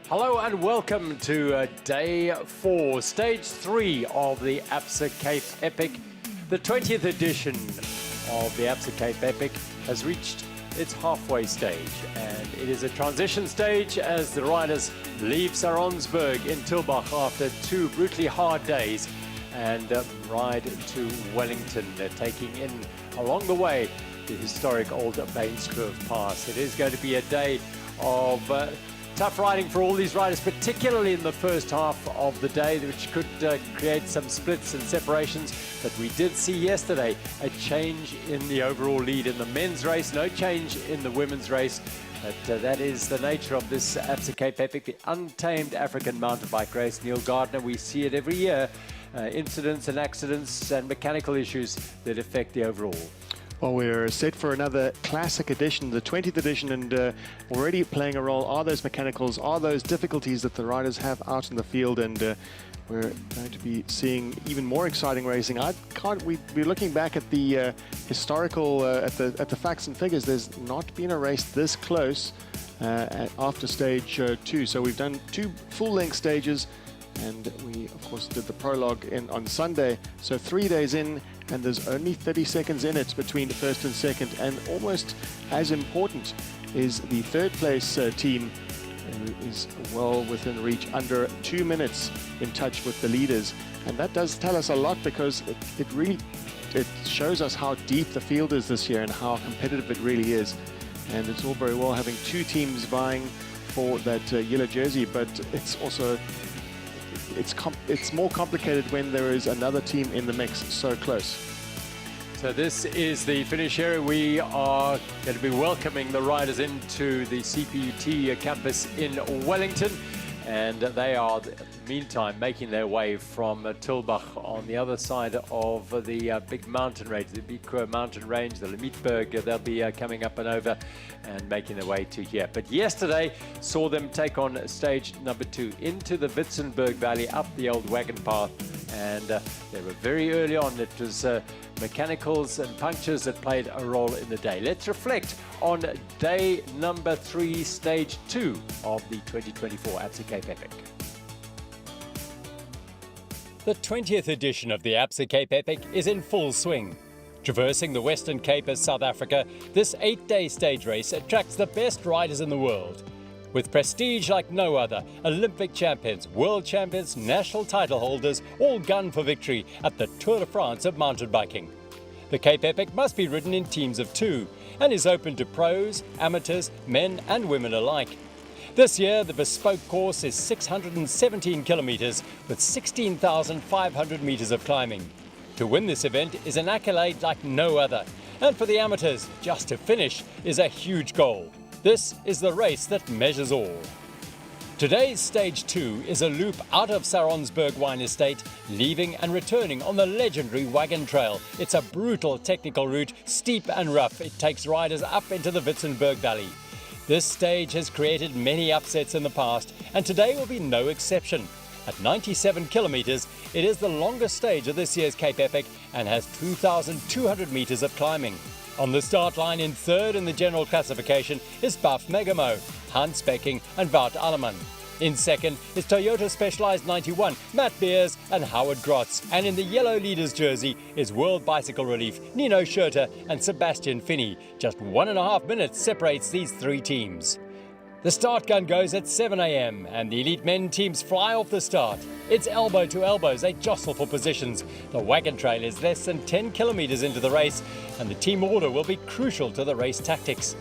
Hello and welcome to day 4, stage 3 of the Absa Cape Epic. The 20th edition of the Absa Cape Epic has reached its halfway stage, and it is a transition stage as the riders leave Saronsberg in Tilbach after 2 brutally hard days and ride to Wellington. They're taking in along the way the historic old Bainskloof Pass. It is going to be a day of tough riding for all these riders, particularly in the first half of the day, which could create some splits and separations. But we did see yesterday a change in the overall lead in the men's race, no change in the women's race. But that is the nature of this Absa Cape Epic, the untamed African mountain bike race. Neil Gardner, we see it every year, incidents and accidents and mechanical issues that affect the overall. Well, we're set for another classic edition, the 20th edition, and already playing a role are those mechanicals, are those difficulties that the riders have out in the field, and we're going to be seeing even more exciting racing. We're looking back at the historical, at the facts and figures. There's not been a race this close after stage 2. So we've done 2 full-length stages, and we, of course, did the prologue on Sunday. So 3 days in, and there's only 30 seconds in it between first and second. And almost as important is the third place team, who is well within reach, under 2 minutes in touch with the leaders. And that does tell us a lot, because it really shows us how deep the field is this year and how competitive it really is. And it's all very well having 2 teams vying for that yellow jersey, but it's also it's more complicated when there is another team in the mix so close. So this is the finish area. We are going to be welcoming the riders into the CPUT campus in Wellington, and they are, meantime, making their way from Tilbach on the other side of the big mountain range, the big mountain range, the Limitberg. They'll be coming up and over and making their way to here. But yesterday saw them take on stage number 2 into the Witzenberg Valley, up the old wagon path, and they were very early on. It was mechanicals and punctures that played a role in the day. Let's reflect on day number 3, stage 2 of the 2024 Absa Cape Epic. The 20th edition of the Absa Cape Epic is in full swing. Traversing the Western Cape of South Africa, this 8-day stage race attracts the best riders in the world. With prestige like no other, Olympic champions, world champions, national title holders all gun for victory at the Tour de France of mountain biking. The Cape Epic must be ridden in teams of 2 and is open to pros, amateurs, men and women alike. This year, the bespoke course is 617 kilometers with 16,500 meters of climbing. To win this event is an accolade like no other, and for the amateurs, just to finish is a huge goal. This is the race that measures all. Today's stage 2 is a loop out of Saronsberg Wine Estate, leaving and returning on the legendary Wagon Trail. It's a brutal technical route, steep and rough. It takes riders up into the Witzenberg Valley. This stage has created many upsets in the past, and today will be no exception. At 97 kilometers, it is the longest stage of this year's Cape Epic and has 2,200 meters of climbing. On the start line in 3rd in the general classification is Baf Megamo, Hans Becking and Wout Allemann. In 2nd is Toyota Specialized 91, Matt Beers and Howard Grotz. And in the yellow leaders jersey is World Bicycle Relief, Nino Schurter and Sebastian Finney. Just 1.5 minutes separates these 3 teams. The start gun goes at 7 a.m. and the elite men teams fly off the start. It's elbow to elbow as they jostle for positions. The wagon trail is less than 10 kilometers into the race, and the team order will be crucial to the race tactics.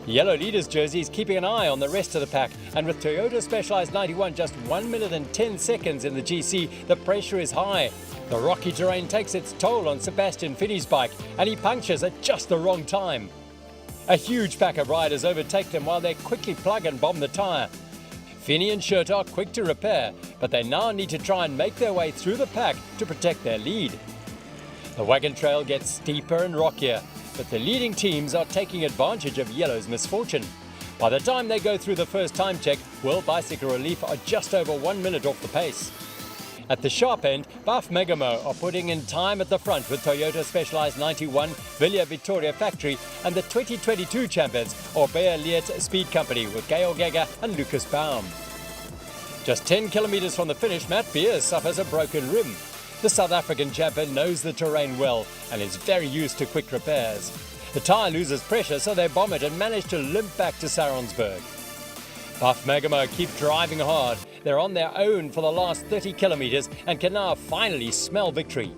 The yellow leaders jersey is keeping an eye on the rest of the pack, and with Toyota Specialized 91 just 1 minute and 10 seconds in the GC, the pressure is high. The rocky terrain takes its toll on Sebastian Finney's bike, and he punctures at just the wrong time. A huge pack of riders overtake them while they quickly plug and bomb the tyre. Finney and Schurter are quick to repair, but they now need to try and make their way through the pack to protect their lead. The wagon trail gets steeper and rockier, but the leading teams are taking advantage of yellow's misfortune. By the time they go through the first time check, World Bicycle Relief are just over 1 minute off the pace. At the sharp end, Baf Megamo are putting in time at the front with Toyota Specialized 91, Villa Vittoria Factory and the 2022 champions Orbea Liet Speed Company with Gail Gega and Lucas Baum. Just 10 kilometres from the finish, Matt Beers suffers a broken rim. The South African champion knows the terrain well and is very used to quick repairs. The tyre loses pressure, so they bomb it and manage to limp back to Saronsberg. Buff Megamo keep driving hard. They're on their own for the last 30 kilometres and can now finally smell victory.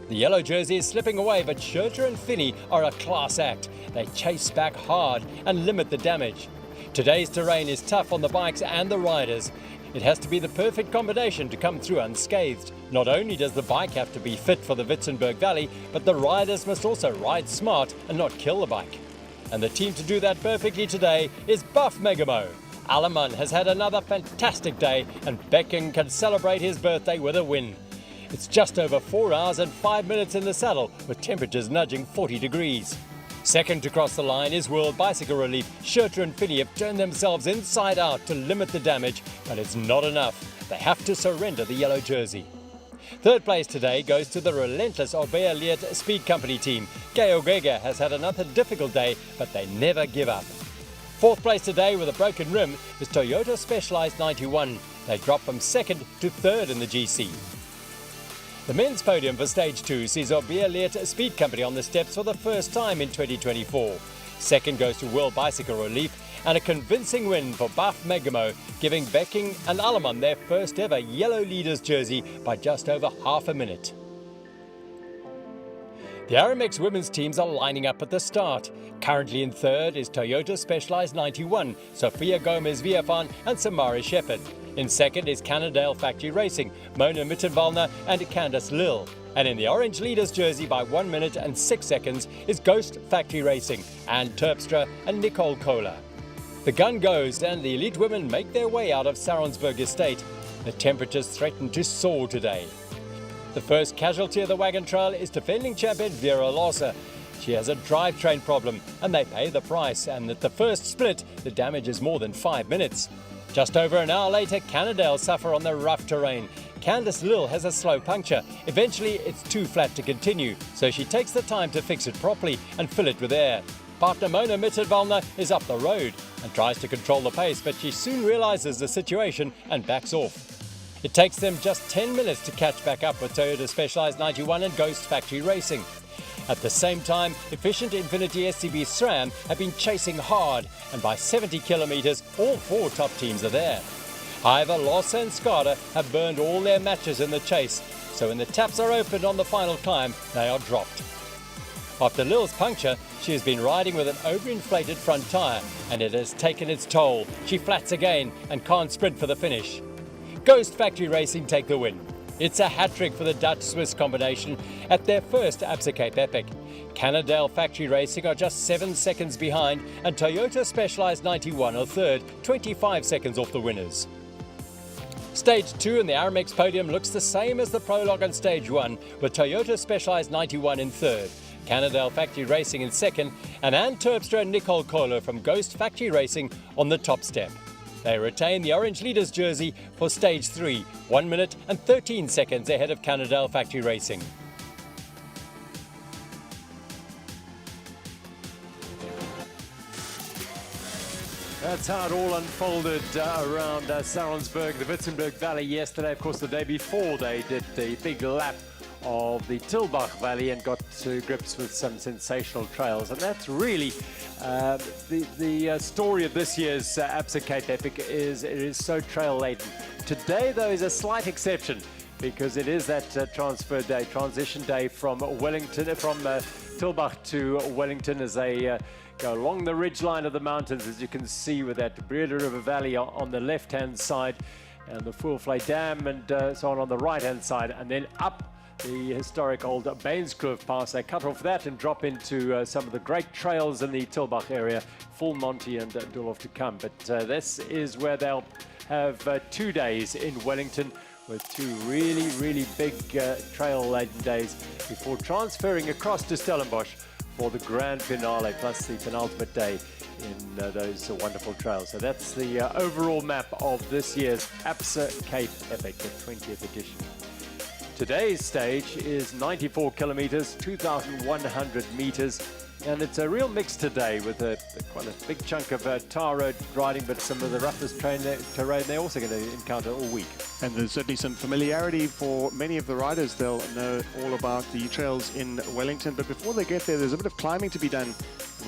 The yellow jersey is slipping away, but Schurter and Finney are a class act. They chase back hard and limit the damage. Today's terrain is tough on the bikes and the riders. It has to be the perfect combination to come through unscathed. Not only does the bike have to be fit for the Witzenberg Valley, but the riders must also ride smart and not kill the bike. And the team to do that perfectly today is Buff Megamo. Alleman has had another fantastic day, and Becken can celebrate his birthday with a win. It's just over 4 hours and 5 minutes in the saddle, with temperatures nudging 40 degrees. Second to cross the line is World Bicycle Relief. Schurter and Finney have turned themselves inside out to limit the damage, but it's not enough. They have to surrender the yellow jersey. Third place today goes to the relentless Obeya Speed Company team. Georgega has had another difficult day, but they never give up. Fourth place today with a broken rim is Toyota Specialized 91. They drop from second to third in the GC. The men's podium for Stage 2 sees Obeya Speed Company on the steps for the first time in 2024. Second goes to World Bicycle Relief, and a convincing win for Buff Megamo, giving Becking and Alleman their first ever yellow leaders jersey by just over half a minute. The Aramex women's teams are lining up at the start. Currently in third is Toyota Specialized 91, Sophia Gomez-Villafañe and Samara Shepherd. In second is Cannondale Factory Racing, Mona Mittenwallner and Candice Lill. And in the orange leaders jersey by 1 minute and 6 seconds is Ghost Factory Racing, Anne Terpstra and Nicole Kohler. The gun goes and the elite women make their way out of Saronsberg Estate. The temperatures threaten to soar today. The first casualty of the wagon trail is defending champion Vera Losa. She has a drivetrain problem and they pay the price, and at the first split the damage is more than 5 minutes. Just over an hour later, Cannondale suffer on the rough terrain. Candice Lill has a slow puncture. Eventually it's too flat to continue, so she takes the time to fix it properly and fill it with air. Partner Mona Mittenwallner is up the road and tries to control the pace, but she soon realizes the situation and backs off. It takes them just 10 minutes to catch back up with Toyota Specialized 91 and Ghost Factory Racing. At the same time, efficient Infinity SCB SRAM have been chasing hard, and by 70 kilometres, all four top teams are there. However, Lossa and Skada have burned all their matches in the chase, so when the taps are opened on the final climb, they are dropped. After Lil's puncture, she has been riding with an overinflated front tyre, and it has taken its toll. She flats again and can't sprint for the finish. Ghost Factory Racing take the win. It's a hat-trick for the Dutch-Swiss combination at their first Absa Cape Epic. Cannondale Factory Racing are just 7 seconds behind, and Toyota Specialized 91 are third, 25 seconds off the winners. Stage 2 in the Aramex podium looks the same as the prologue on Stage 1, with Toyota Specialized 91 in third, Cannondale Factory Racing in second, and Anne Terpstra and Nicole Kohler from Ghost Factory Racing on the top step. They retain the orange leaders jersey for Stage 3, 1 minute and 13 seconds ahead of Cannondale Factory Racing. That's how it all unfolded around Saronsberg, the Witzenberg Valley yesterday. Of course, the day before they did the big lap of the Tilbach Valley and got to grips with some sensational trails. And that's really the story of this year's Absa Cape Epic. It is so trail laden. Today, though, is a slight exception because it is that transfer day, transition day from Wellington, from Tilbach to Wellington as they go along the ridge line of the mountains, as you can see with that Breda River Valley on the left-hand side and the Zuurvlakte Dam and so on the right-hand side, and then up the historic old Bainskloof Pass. They cut off that and drop into some of the great trails in the Tilbach area, Full Monty and Dulhof to come. But this is where they'll have 2 days in Wellington with two really big trail-laden days before transferring across to Stellenbosch for the grand finale, plus the penultimate day in those wonderful trails. So that's the overall map of this year's Absa Cape Epic, the 20th edition. Today's stage is 94 kilometers, 2,100 meters, And it's a real mix today with quite a big chunk of tar road riding, but some of the roughest terrain they're also going to encounter all week. And there's certainly some familiarity for many of the riders. They'll know all about the trails in Wellington, but before they get there, there's a bit of climbing to be done.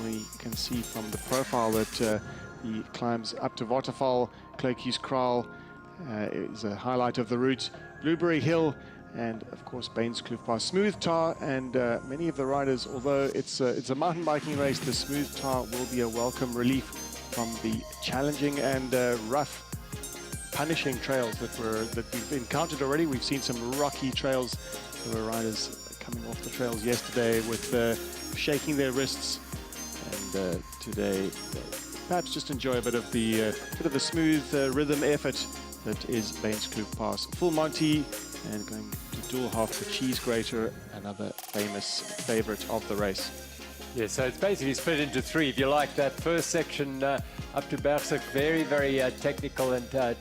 We can see from the profile that the climbs up to Waterval, Kluitjeiskraal is a highlight of the route. Blueberry Hill, and of course Bainskloof Pass. Smooth tar, and many of the riders, although it's a mountain biking race, the smooth tar will be a welcome relief from the challenging and rough, punishing trails that we've encountered already. We've seen some rocky trails. There were riders coming off the trails yesterday with shaking their wrists, and today perhaps just enjoy a bit of the smooth rhythm effort that is Bainskloof Pass. Full Monty, and going to dual half the cheese grater, another famous favorite of the race. Yeah, so it's basically split into three. If you like, that first section up to Bergsig, very, very technical and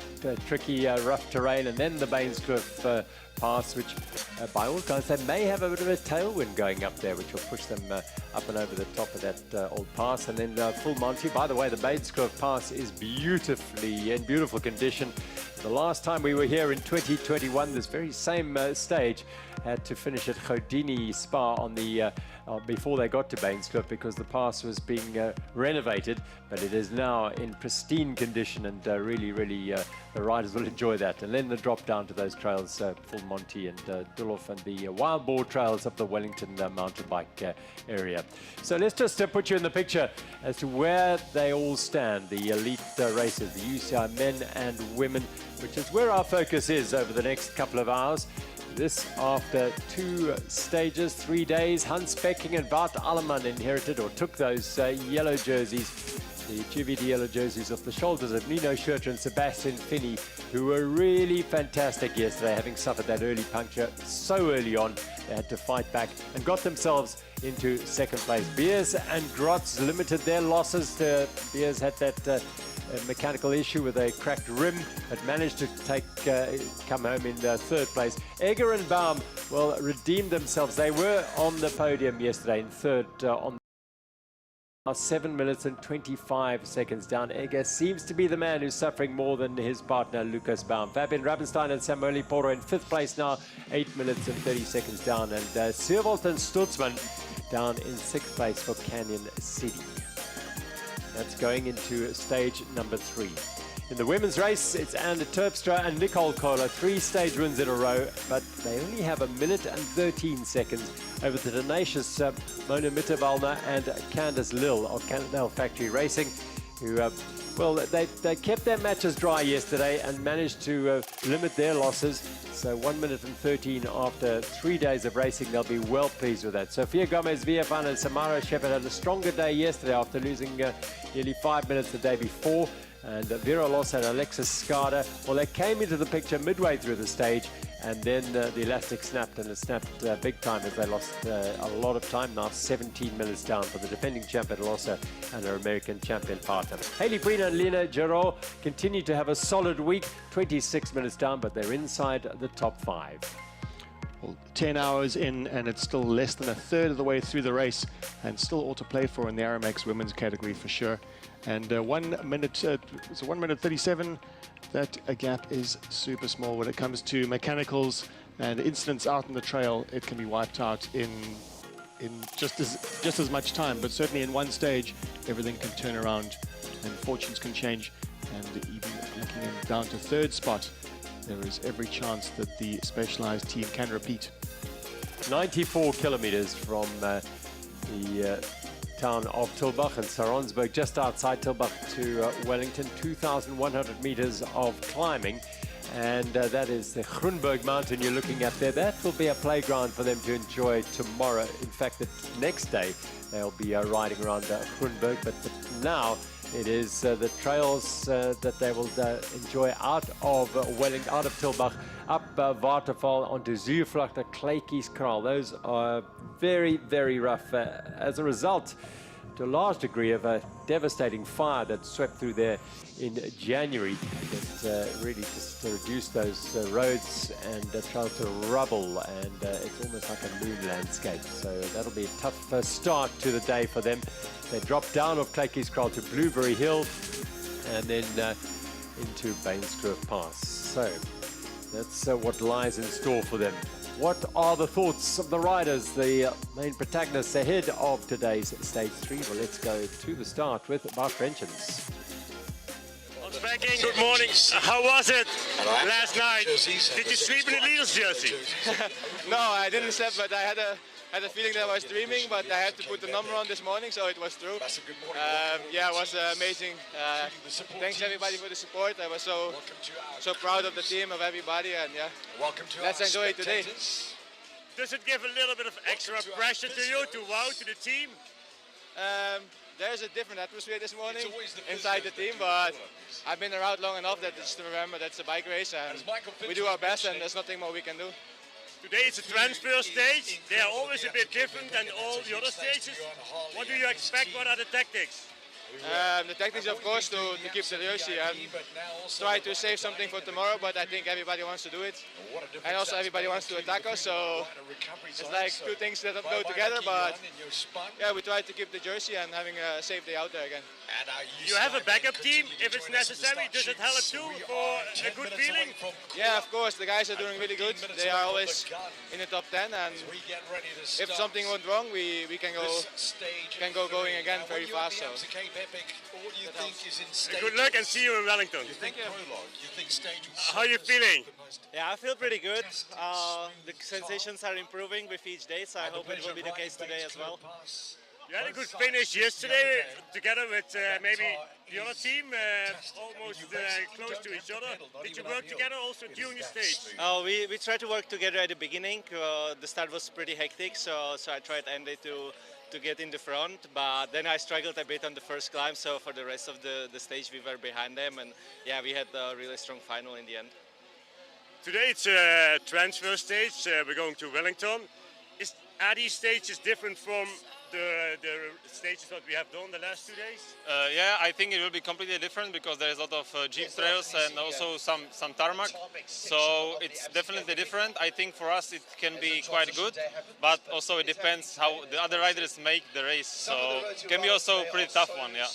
tricky, rough terrain, and then the Bainskloof Pass, which by all accounts they may have a bit of a tailwind going up there, which will push them up and over the top of that old pass. And then full Monty. By the way, the Bainskloof Pass is in beautiful condition. The last time we were here in 2021, this very same stage had to finish at Godini Spa on the before they got to Bainskloof, because the pass was being renovated, but it is now in pristine condition, and really the riders will enjoy that. And then the drop down to those trails, Full Monty and Dulhof, and the Wild Boar Trails up the Wellington mountain bike area. So let's just put you in the picture as to where they all stand, the elite racers, the UCI men and women, which is where our focus is over the next couple of hours. This after 2 stages, 3 days. Hans Becking and Wout Alleman inherited or took those yellow jerseys, the GVD yellow jerseys, off the shoulders of Nino Schurter and Sebastian Finney, who were really fantastic yesterday, having suffered that early puncture so early on. They had to fight back and got themselves into second place. Beers and Grotz limited their losses. Beers had that mechanical issue with a cracked rim, but managed to come home in third place. Egger and Baum, well, redeemed themselves. They were on the podium yesterday in third on 7 minutes and 25 seconds down. Egger seems to be the man who's suffering more than his partner Lucas Baum. Fabian Rabenstein and Samuel Poro in fifth place now, 8 minutes and 30 seconds down, and Zuurvlakte and Stutzman down in sixth place for Canyon SIDI. That's going into stage number 3. In the women's race, it's Anne Terpstra and Nicole Kohler, 3 stage wins in a row, but they only have 1 minute and 13 seconds over the tenacious Mona Mitterwallner and Candice Lill of Cannondale Factory Racing, who, well, they kept their matches dry yesterday and managed to limit their losses. So 1 minute and 13 after 3 days of racing, they'll be well pleased with that. Sofia Gomez, Villavan and Samara Shepard had a stronger day yesterday after losing nearly 5 minutes the day before. And Vera Loss and Alexis Skada, well, they came into the picture midway through the stage, and then the elastic snapped, and it snapped big time as they lost a lot of time, now 17 minutes down for the defending champion Lossa and her American champion partner. Hailey Brina and Lena Giraud continue to have a solid week, 26 minutes down, but they're inside the top 5. Well, 10 hours in, and it's still less than a third of the way through the race, and still all to play for in the Aramex women's category for sure. And 1 minute, so 1 minute 37, that gap is super small when it comes to mechanicals and incidents out on the trail. It can be wiped out in just as much time, but certainly in one stage, everything can turn around and fortunes can change. And even looking down to third spot, there is every chance that the specialized team can repeat. 94 kilometers from the town of Tulbagh and Saronsberg, just outside Tulbagh, to Wellington, 2,100 meters of climbing, and that is the Groenberg mountain you're looking at there. That will be a playground for them to enjoy tomorrow. In fact, the next day they'll be riding around Groenberg, but now it is the trails that they will enjoy out of Wellington, out of Tulbagh, up Waterfall onto Zuurvlakte, Kluitjeiskraal. Those are very, very rough. As a result, to a large degree of a devastating fire that swept through there in January. That really just reduced those roads and trailed to rubble, and it's almost like a moon landscape. So that'll be a tough start to the day for them. They drop down off Kluitjeiskraal to Blueberry Hill and then into Bainskloof Pass. So that's what lies in store for them. What are the thoughts of the riders, the main protagonists ahead of today's Stage 3? Well, let's go to the start with Bart Vrenchens. Good morning. How was it last night? Did you sleep in the leader's jersey? No, I didn't sleep, but I had a feeling that I was dreaming, but I had to put the number on this morning, so it was true. Yeah, it was amazing. Thanks everybody for the support. I was so proud of the team, of everybody, and yeah, let's enjoy it today. Does it give a little bit of extra pressure to you, to wow, to the team? There's a different atmosphere this morning inside the team, but I've been around long enough that just to remember that's a bike race, and we do our best, and there's nothing more we can do. Today it's a transfer stage. They are always a bit different than all the other stages. What do you expect? What are the tactics? The tactics, of course, to keep the jersey and try to save something for tomorrow, but I think everybody wants to do it. And also everybody wants to attack us, so it's like two things that don't go together, but yeah, we try to keep the jersey and having a safe day out there again. You have a backup team if it's necessary. Does it help too for a good feeling? Yeah, of course, the guys are doing really good. They are always in the top 10, and if something went wrong, we can go going again very fast. So. Good luck and see you in Wellington. Thank you. How are you feeling? Yeah, I feel pretty good. The sensations are improving with each day, so I hope it will be the case today as well. You had a good finish yesterday together with maybe the other team, almost close to each other. Did you work together also during the stage? Oh, we tried to work together at the beginning. The start was pretty hectic, so I tried Andy to get in the front, but then I struggled a bit on the first climb, so for the rest of the stage we were behind them, and yeah, we had a really strong final in the end. Today it's a transfer stage. We're going to Wellington. Are these stages different from the stages that we have done the last 2 days? Yeah, I think it will be completely different because there is a lot of jeep trails and also some tarmac. So it's definitely different. I think for us it can be quite good, but also it depends how the other riders make the race. So it can be also a pretty tough one, yeah.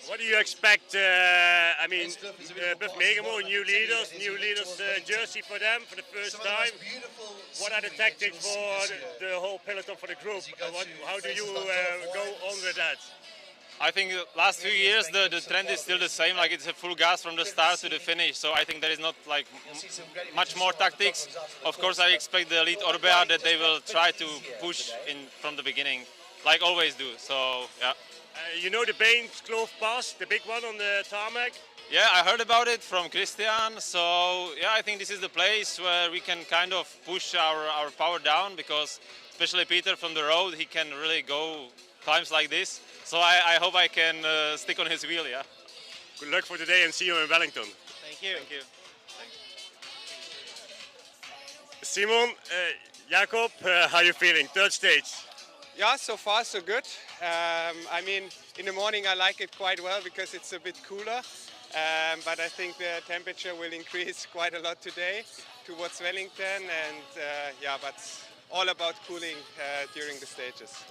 What do you expect? I mean, Buff Megamo, new leaders jersey for them for the first time. What are the tactics for the whole peloton for the group? How do you go on with that? I think the last few years the trend is still the same, like it's a full gas from the start to the finish. So I think there is not like much more tactics. Of course, I expect the elite Orbea that they will try to push in from the beginning, like always do. So yeah. You know the Bainskloof Pass, the big one on the tarmac? Yeah, I heard about it from Christian. So yeah, I think this is the place where we can kind of push our power down, because especially Peter from the road, he can really go climbs like this. So I hope I can stick on his wheel, yeah. Good luck for today and see you in Wellington. Thank you. Thank you. Simon, Jacob, how are you feeling? Third stage. Yeah, so far so good. I mean, in the morning I like it quite well because it's a bit cooler, but I think the temperature will increase quite a lot today towards Wellington, and yeah, but all about cooling during the stages.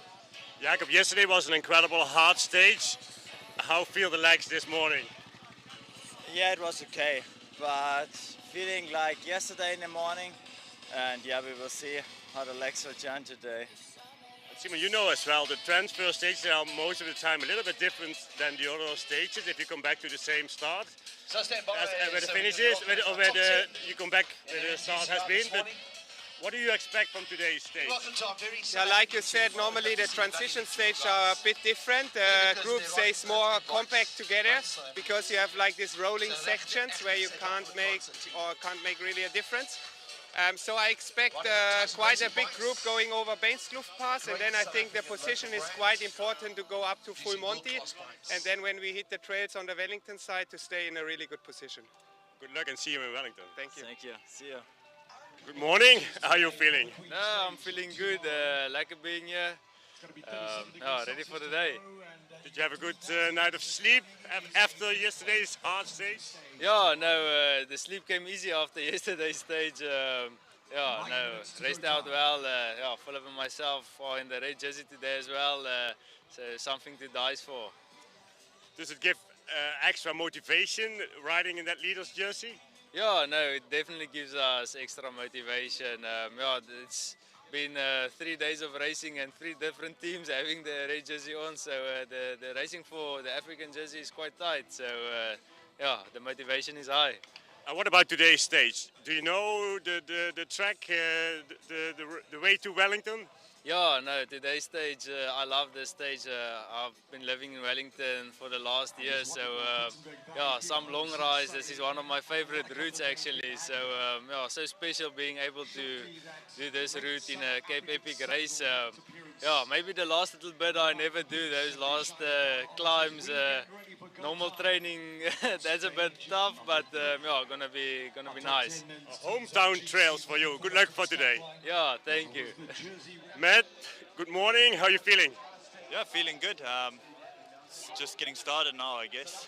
Jacob, yesterday was an incredible hard stage. How feel the legs this morning? Yeah, it was okay, but feeling like yesterday in the morning, and yeah, we will see how the legs will jump today. Simon, you know as well, the transfer stages are most of the time a little bit different than the other stages if you come back to the same start. Where the finish is, where you come back where the start has been. But what do you expect from today's stage? Yeah, like you said, normally the transition stages are a bit different. Group stays more compact together because you have like these rolling sections where you can't make really a difference. So I expect quite a big group going over Bainskloof Pass, and then I think the position is quite important to go up to full Monty, and then when we hit the trails on the Wellington side to stay in a really good position. Good luck and see you in Wellington. Thank you. Thank you. See you. Good morning. How are you feeling? No, I'm feeling good. Like being here. ready for the day. Did you have a good night of sleep after yesterday's hard stage? Yeah, no, the sleep came easy after yesterday's stage. Raced out well. Philip and myself are in the red jersey today as well. So something to die for. Does it give extra motivation riding in that leader's jersey? Yeah, no, it definitely gives us extra motivation. It's been 3 days of racing and 3 different teams having the red jersey on. So the racing for the African jersey is quite tight. So the motivation is high. What about today's stage? Do you know the track, the way to Wellington? Yeah, no, today's stage, I love this stage. I've been living in Wellington for the last year, so some long rides. This is one of my favorite routes actually. So so special being able to do this route in a Cape Epic race. Maybe the last little bit I never do, those last climbs. Normal training, that's a bit tough, but gonna be nice. Hometown trails for you. Good luck for today. Yeah, thank you. Matt, good morning. How are you feeling? Yeah, feeling good. It's just getting started now, I guess.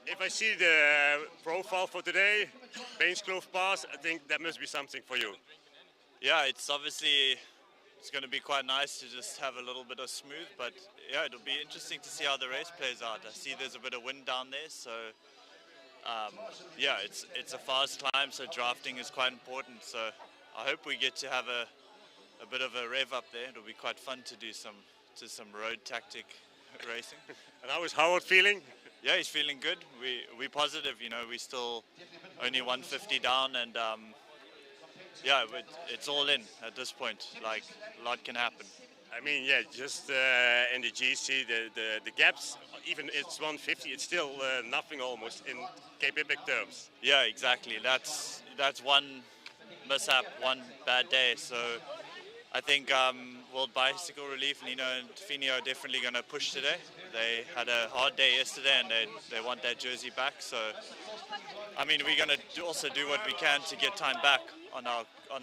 If I see the profile for today, Bainskloof Pass, I think that must be something for you. Yeah, it's going to be quite nice to just have a little bit of smooth, but yeah, it'll be interesting to see how the race plays out. I see there's a bit of wind down there, so it's a fast climb, so drafting is quite important. So I hope we get to have a bit of a rev up there. It'll be quite fun to do some road tactic racing. And how is Howard feeling? Yeah, he's feeling good. We're positive, we're still only 150 down, and it's all in at this point. Like, a lot can happen. I mean, yeah, just in the GC, the gaps, even it's 150, it's still nothing almost in Cape Epic terms. Yeah, exactly. That's one mishap, one bad day. So I think World Bicycle Relief, Nino and Fini are definitely going to push today. They had a hard day yesterday and they want that jersey back. So, I mean, we're going to also do what we can to get time back on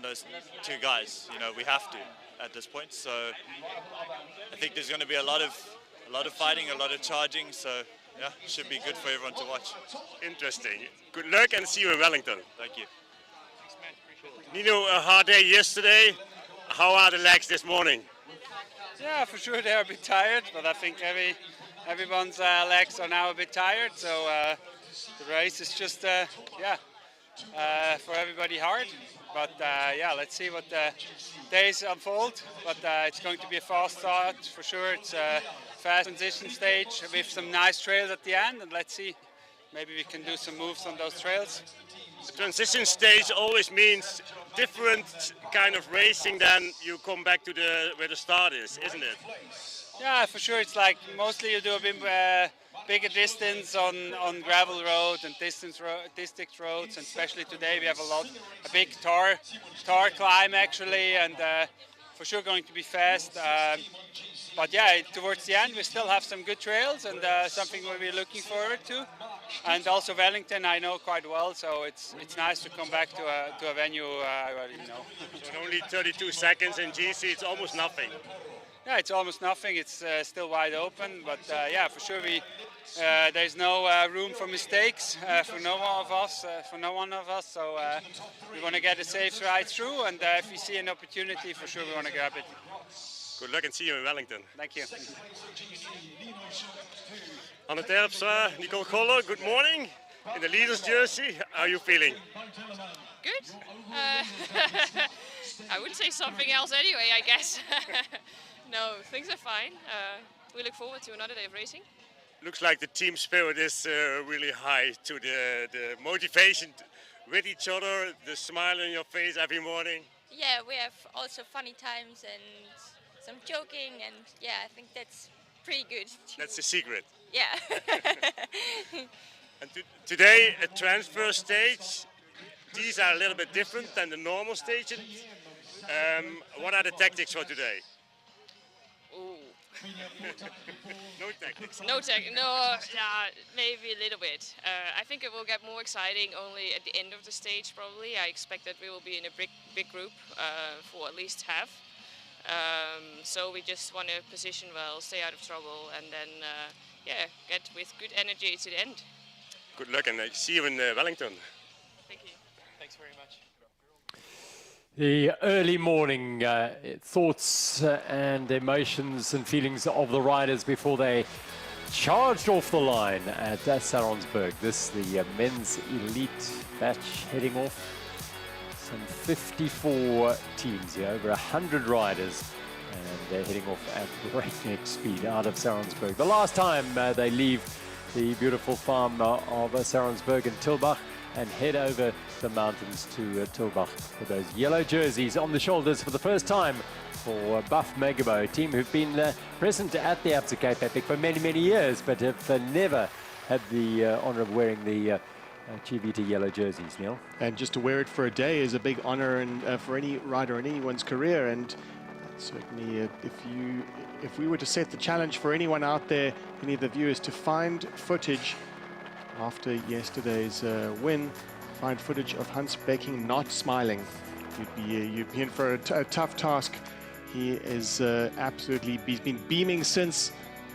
those 2 guys. We have to at this point. So I think there's going to be a lot of fighting, a lot of charging. So yeah, it should be good for everyone to watch. Interesting. Good luck and see you in Wellington. Thank you. Nino, a hard day yesterday. How are the legs this morning? Yeah, for sure they're a bit tired, but I think everyone's legs are now a bit tired. So the race is just for everybody hard. But let's see what the days unfold. But it's going to be a fast start for sure. It's a fast transition stage with some nice trails at the end, and let's see. Maybe we can do some moves on those trails. The transition stage always means different kind of racing than you come back to where the start is, isn't it? Yeah, for sure. It's like mostly you do a bit bigger distance on gravel road and district roads, and especially today we have a big tar climb actually, and for sure going to be fast. But yeah, towards the end we still have some good trails and something we'll be looking forward to. And also Wellington I know quite well, so it's nice to come back to a venue I already know. So only 32 seconds in GC, it's almost nothing. Yeah, it's almost nothing. It's still wide open, but yeah, for sure there's no room for mistakes for no one of us. So we want to get a safe ride through, and if we see an opportunity, for sure we want to grab it. Good luck and see you in Wellington. Thank you. On the Absa, Nicole Koller, good morning. In the leader's jersey, how are you feeling? Good. I would say something else anyway, I guess. No, things are fine. We look forward to another day of racing. Looks like the team spirit is really high, to the motivation with each other, the smile on your face every morning. Yeah, we have also funny times and some joking, and yeah, I think that's pretty good. That's the secret. Yeah. And today, a transfer stage. These are a little bit different than the normal stages. What are the tactics for today? No tactics. No, maybe a little bit. I think it will get more exciting only at the end of the stage probably. I expect that we will be in a big group for at least half. So we just want to position well, stay out of trouble, and then get with good energy to the end. Good luck, and see you in Wellington. Thank you. Thanks very much. The early morning thoughts and emotions and feelings of the riders before they charged off the line at Saronsberg. This the men's elite batch heading off. Some 54 teams here, over 100 riders, and they're heading off at breakneck speed out of Saronsberg. The last time they leave the beautiful farm of Saronsberg and Tilbach and head over the mountains to Tilbach with those yellow jerseys on the shoulders for the first time for Buff Megabo, a team who've been present at the Absa Cape Epic for many, many years, but have never had the honor of wearing the GVT yellow jerseys, Neil. And just to wear it for a day is a big honor and for any rider in anyone's career. And certainly if we were to set the challenge for anyone out there, any of the viewers, to find footage after yesterday's win, find footage of Hans Becking not smiling, you'd be in for a tough task. He is he's been beaming since,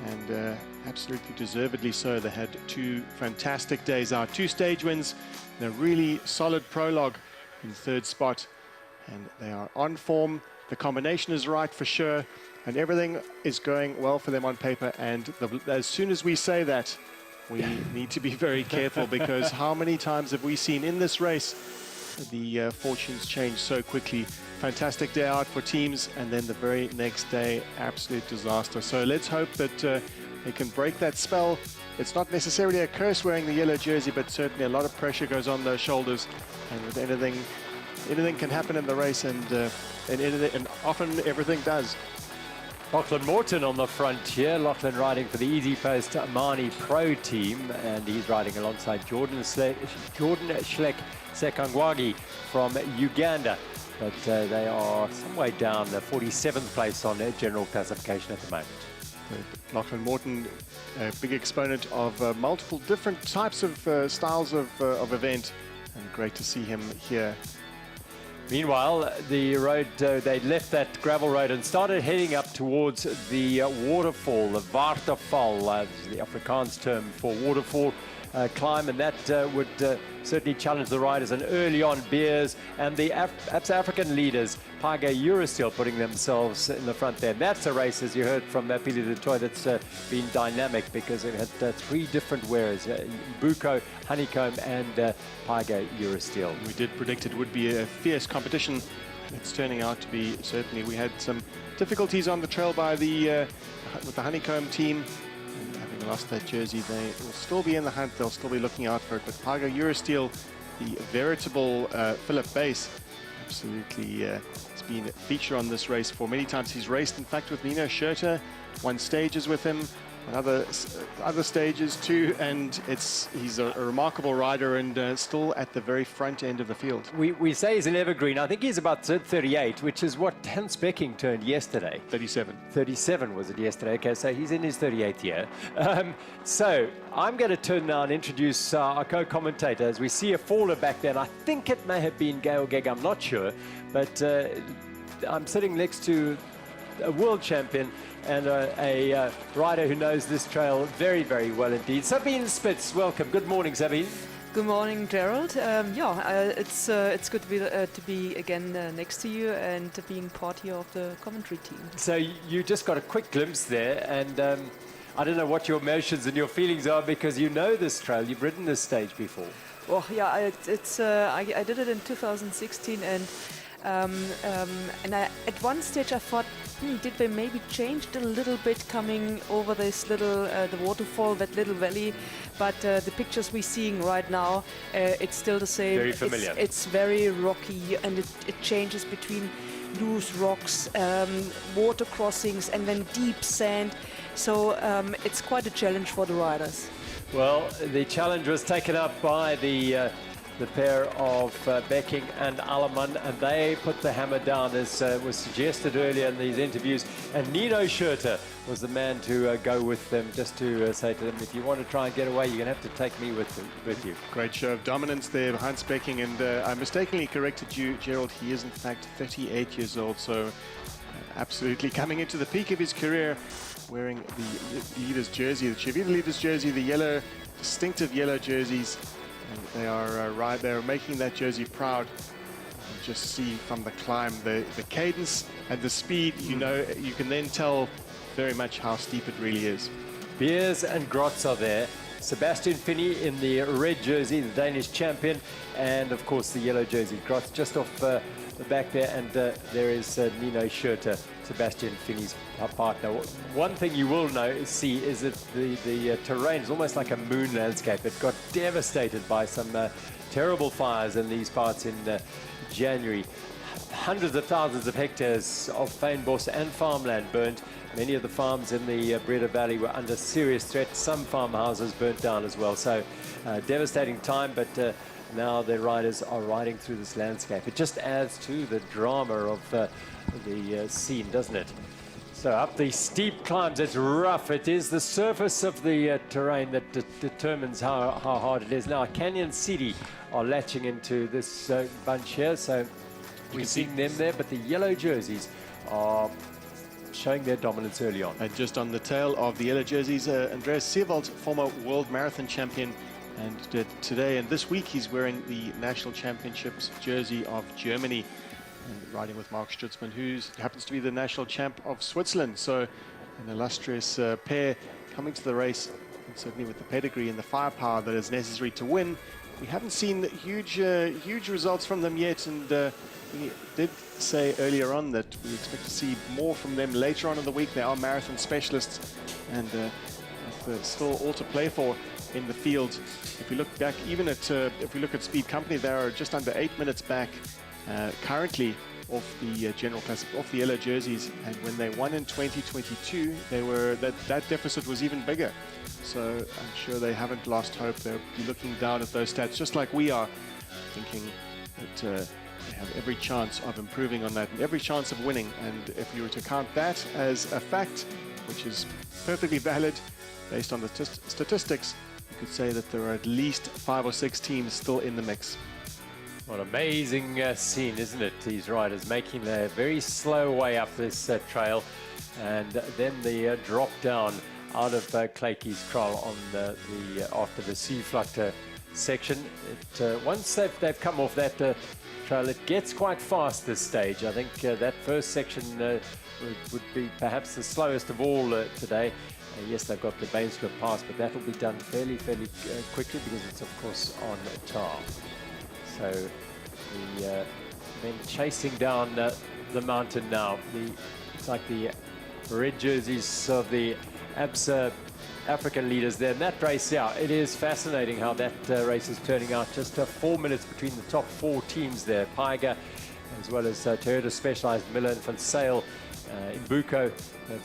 and absolutely deservedly so. They had 2 fantastic days out, 2 stage wins, and a really solid prologue in 3rd spot, and they are on form. The combination is right for sure, and everything is going well for them on paper. And as soon as we say that, we need to be very careful, because how many times have we seen in this race the fortunes change so quickly? Fantastic day out for teams, and then the very next day, absolute disaster. So let's hope that they can break that spell. It's not necessarily a curse wearing the yellow jersey, but certainly a lot of pressure goes on those shoulders, and with anything can happen in the race, and often everything does. Lachlan Morton on the front here. Lachlan riding for the Easy Post Mani Pro team, and he's riding alongside Jordan Schleck Sekangwagi from Uganda. But they are some way down, the 47th place on their general classification at the moment. Lachlan Morton, a big exponent of multiple different types of styles of event, and great to see him here. Meanwhile, the road, they left that gravel road and started heading up towards the waterfall, the waterfall, the Afrikaans term for waterfall climb, and that would certainly challenge the riders. And early on, Beers and the Absa African leaders, Page Eurosteel, putting themselves in the front there. And that's a race, as you heard from Pili de Toy, that's been dynamic, because it had 3 different wearers, Buko, Honeycomb, and Page Eurosteel. We did predict it would be a fierce competition. It's turning out to be. Certainly, we had some difficulties on the trail by with the Honeycomb team. And having lost that jersey, they will still be in the hunt. They'll still be looking out for it. But Page Eurosteel, the veritable Philip Base, absolutely has been a feature on this race for many times. He's raced, in fact, with Nino Schurter, won stages with him, and other stages too, and he's a remarkable rider, and still at the very front end of the field. We say he's an evergreen. I think he's about 38, which is what Hans Becking turned yesterday. 37. 37 was it yesterday? Okay, so he's in his 38th year. So I'm going to turn now and introduce our co-commentator, as we see a faller back there. And I think it may have been Gail Gegg, I'm not sure, but I'm sitting next to a world champion and a rider who knows this trail very, very well indeed. Sabine Spitz, welcome. Good morning, Sabine. Good morning, Gerald. It's good to be again next to you and being part here of the commentary team. So you just got a quick glimpse there, and I don't know what your emotions and your feelings are, because you know this trail. You've ridden this stage before. Well, yeah, I did it in 2016, and at one stage I thought, did they maybe change it a little bit coming over this little, the waterfall, that little valley? But the pictures we're seeing right now, it's still the same. Very familiar. It's very rocky, and it changes between loose rocks, water crossings, and then deep sand. So it's quite a challenge for the riders. Well, the challenge was taken up by the pair of Becking and Alleman, and they put the hammer down, as was suggested earlier in these interviews. And Nino Schurter was the man to go with them, just to say to them, if you want to try and get away, you're going to have to take me with you. Great show of dominance there, Hans Becking, and I mistakenly corrected you, Gerald. He is in fact 38 years old, so Absolutely, coming into the peak of his career, wearing the leader's jersey, the Chivita leader's jersey, the yellow, distinctive yellow jerseys. And they are they're making that jersey proud. You just see from the climb, the cadence and the speed, you know, you can then tell very much how steep it really is. Beers and Grots are there. Sebastian Finney in the red jersey, the Danish champion, and of course the yellow jersey. Grots just off the back there, and there is Nino Schurter, Sebastian Finney's partner. One thing you will see is that the terrain is almost like a moon landscape. It got devastated by some terrible fires in these parts in January. Hundreds of thousands of hectares of fynbos and farmland burnt. Many of the farms in the Breda Valley were under serious threat. Some farmhouses burnt down as well. So devastating time, but now the riders are riding through this landscape. It just adds to the drama of the scene, doesn't it? So up the steep climbs, it's rough. It is the surface of the terrain that determines how hard it is. Now, Canyon SIDI are latching into this bunch here. So we're seeing them there, but the yellow jerseys are showing their dominance early on. And just on the tail of the yellow jerseys, Andreas Seewald, former world marathon champion, and today and this week he's wearing the national championships jersey of Germany, and riding with Mark Stutzman, who happens to be the national champ of Switzerland. So an illustrious pair coming to the race, and certainly with the pedigree and the firepower that is necessary to win. We haven't seen huge results from them yet, and we did say earlier on that we expect to see more from them later on in the week. They are marathon specialists, and still all to play for in the field. If we look back, even at if we look at Speed Company, they are just under 8 minutes back currently off the general class, off the yellow jerseys. And when they won in 2022, they were that deficit was even bigger. So I'm sure they haven't lost hope. They'll be looking down at those stats just like we are, thinking that they have every chance of improving on that and every chance of winning. And if you were to count that as a fact, which is perfectly valid based on the statistics, you could say that there are at least 5 or 6 teams still in the mix. What an amazing scene, isn't it? These riders making their very slow way up this trail, and then the drop down out of Kluitjeiskraal on after the Zuurvlakte section. Once they've come off that trail, it gets quite fast this stage. I think that first section would be perhaps the slowest of all today. Yes, they've got the Bainskloof Pass, but that will be done fairly quickly because it's of course on tar. So the men chasing down the mountain now. It's like the red jerseys of the Absa African leaders there. And that race, yeah, it is fascinating how that race is turning out. Just 4 minutes between the top 4 teams there. Paiga, as well as Toyota Specialized, Miller and Van Sale, Imbuko,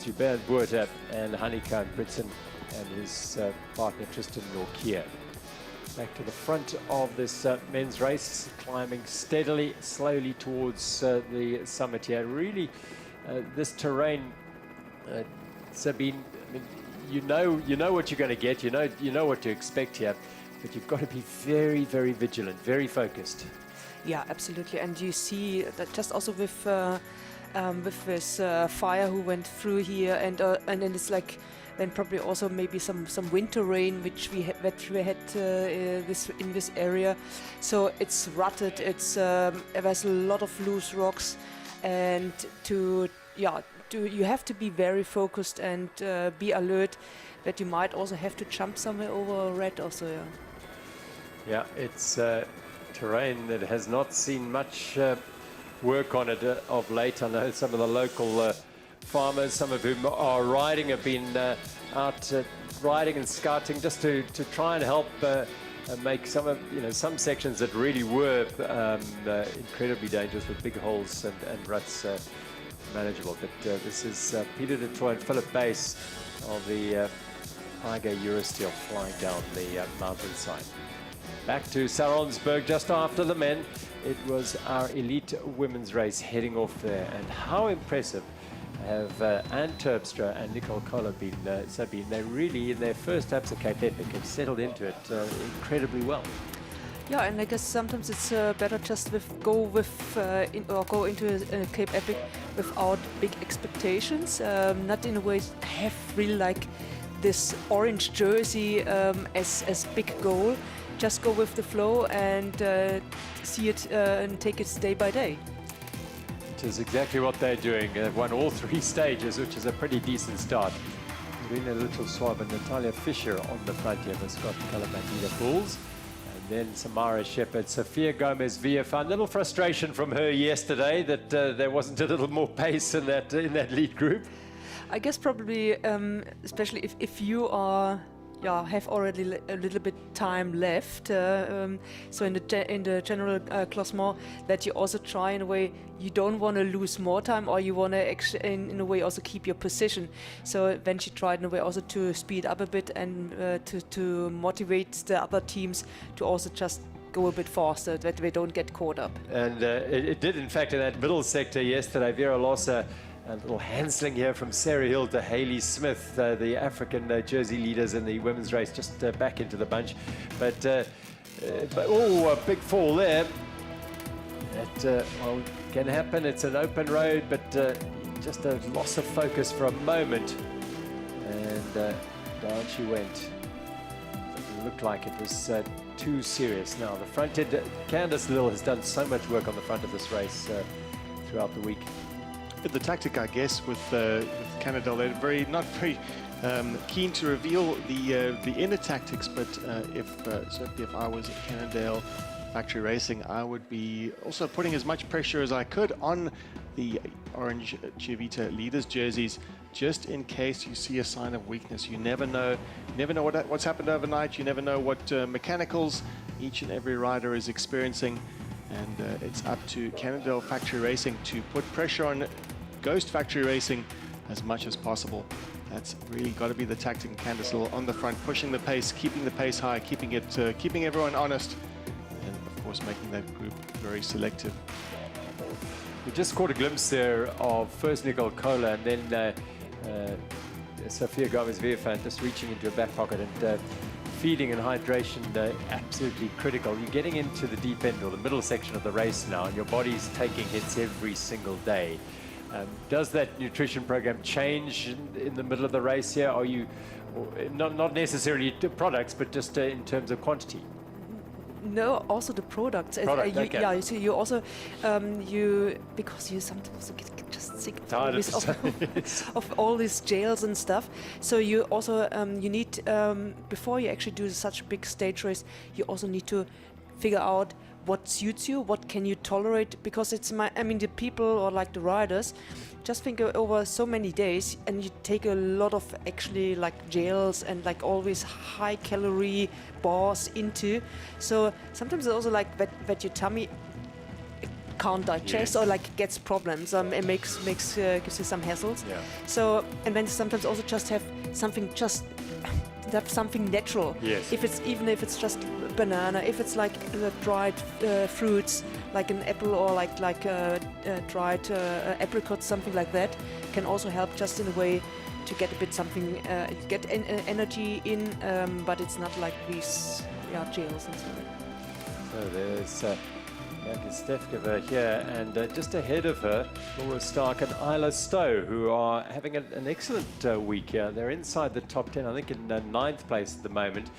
Zuurvlakte Boerta, and Honeycomb Britson and his partner Tristan Norkier. Back to the front of this men's race, climbing steadily, slowly towards the summit here. Really, this terrain, Sabine, I mean, you know what you're going to get, you know what to expect here, but you've got to be very, very vigilant, very focused. Yeah, absolutely. And you see that just also with this fire who went through here, and then it's like then probably also maybe some winter rain which we had in this area. So it's rutted. There's a lot of loose rocks, and you have to be very focused and be alert that you might also have to jump somewhere over a red also. Yeah, it's terrain that has not seen much work on it of late. I know some of the local farmers, some of whom are riding, have been out riding and scouting just to try and help make some sections that really were incredibly dangerous with big holes and ruts manageable. But this is Peter de Toy and Philip Bass of the Paiga Eurosteel flying down the mountainside. Back to Saronsberg just after the men. It was our elite women's race heading off there, and how impressive have Anne Terpstra and Nicole Kohler been, Sabine. They really, in their first Absa Cape Epic, have settled into it incredibly well. Yeah, and I guess sometimes it's better just go into a Cape Epic without big expectations, not in a way have really like this orange jersey as big goal. Just go with the flow and see it and take it day by day. Which is exactly what they're doing. They've won all 3 stages, which is a pretty decent start. Rena Little Swab and Natalia Fischer on the front here, the Scott Calamandida Bulls. And then Samara Shepherd, Sophia Gomez Villafan. A little frustration from her yesterday that there wasn't a little more pace in that lead group. I guess probably, especially if you are, have already a little bit time left. So in the general classement, that you also try in a way you don't want to lose more time, or you want to in a way also keep your position. So then she tried in a way also to speed up a bit and to motivate the other teams to also just go a bit faster, that they don't get caught up. And it did, in fact, in that middle sector yesterday. Vera Lossa, a little handsling here from Sarah Hill to Hayley Smith, the African Jersey leaders in the women's race, just back into the bunch. But a big fall there. That well, can happen. It's an open road, but just a loss of focus for a moment. And down she went. It looked like it was too serious now. The front end, Candice Lill has done so much work on the front of this race throughout the week. The tactic, I guess, with Cannondale, they're not very keen to reveal the inner tactics. But certainly if I was at Cannondale Factory Racing, I would be also putting as much pressure as I could on the orange Chivita leaders jerseys, just in case you see a sign of weakness. You never know. You never know what's happened overnight. You never know what mechanicals each and every rider is experiencing. And it's up to Cannondale Factory Racing to put pressure on Ghost Factory Racing as much as possible. That's really got to be the tactic. Candice Lill on the front, pushing the pace, keeping the pace high, keeping everyone honest, and of course making that group very selective. We just caught a glimpse there of first Nicole Kohler and then Sophia Gomez-Villafan just reaching into her back pocket and feeding and hydration, absolutely critical. You're getting into the deep end or the middle section of the race now, and your body's taking hits every single day. Does that nutrition program change in the middle of the race here? Are you, not necessarily products, but just in terms of quantity? No, also the products. Okay. Yeah, so you also, because you sometimes also get just sick of all these gels and stuff. So you also, you need, before you actually do such a big stage race, you also need to figure out what suits you, what can you tolerate, because it's the people or like the riders just think over so many days, and you take a lot of actually like gels and like always high calorie bars into. So sometimes it's also like that your tummy can't digest or like gets problems. It gives you some hassles. Yeah. So, and then sometimes also just have something natural. Yes. Even if it's just banana, if it's like dried fruits, like an apple or like dried apricots, something like that, can also help just in a way to get a bit something, get energy in, but it's not like these gels and so on. So there's Bianca Stefkova here, and just ahead of her, Laura Stark and Isla Stowe, who are having an excellent week here. They're inside the top 10, I think in 9th place at the moment.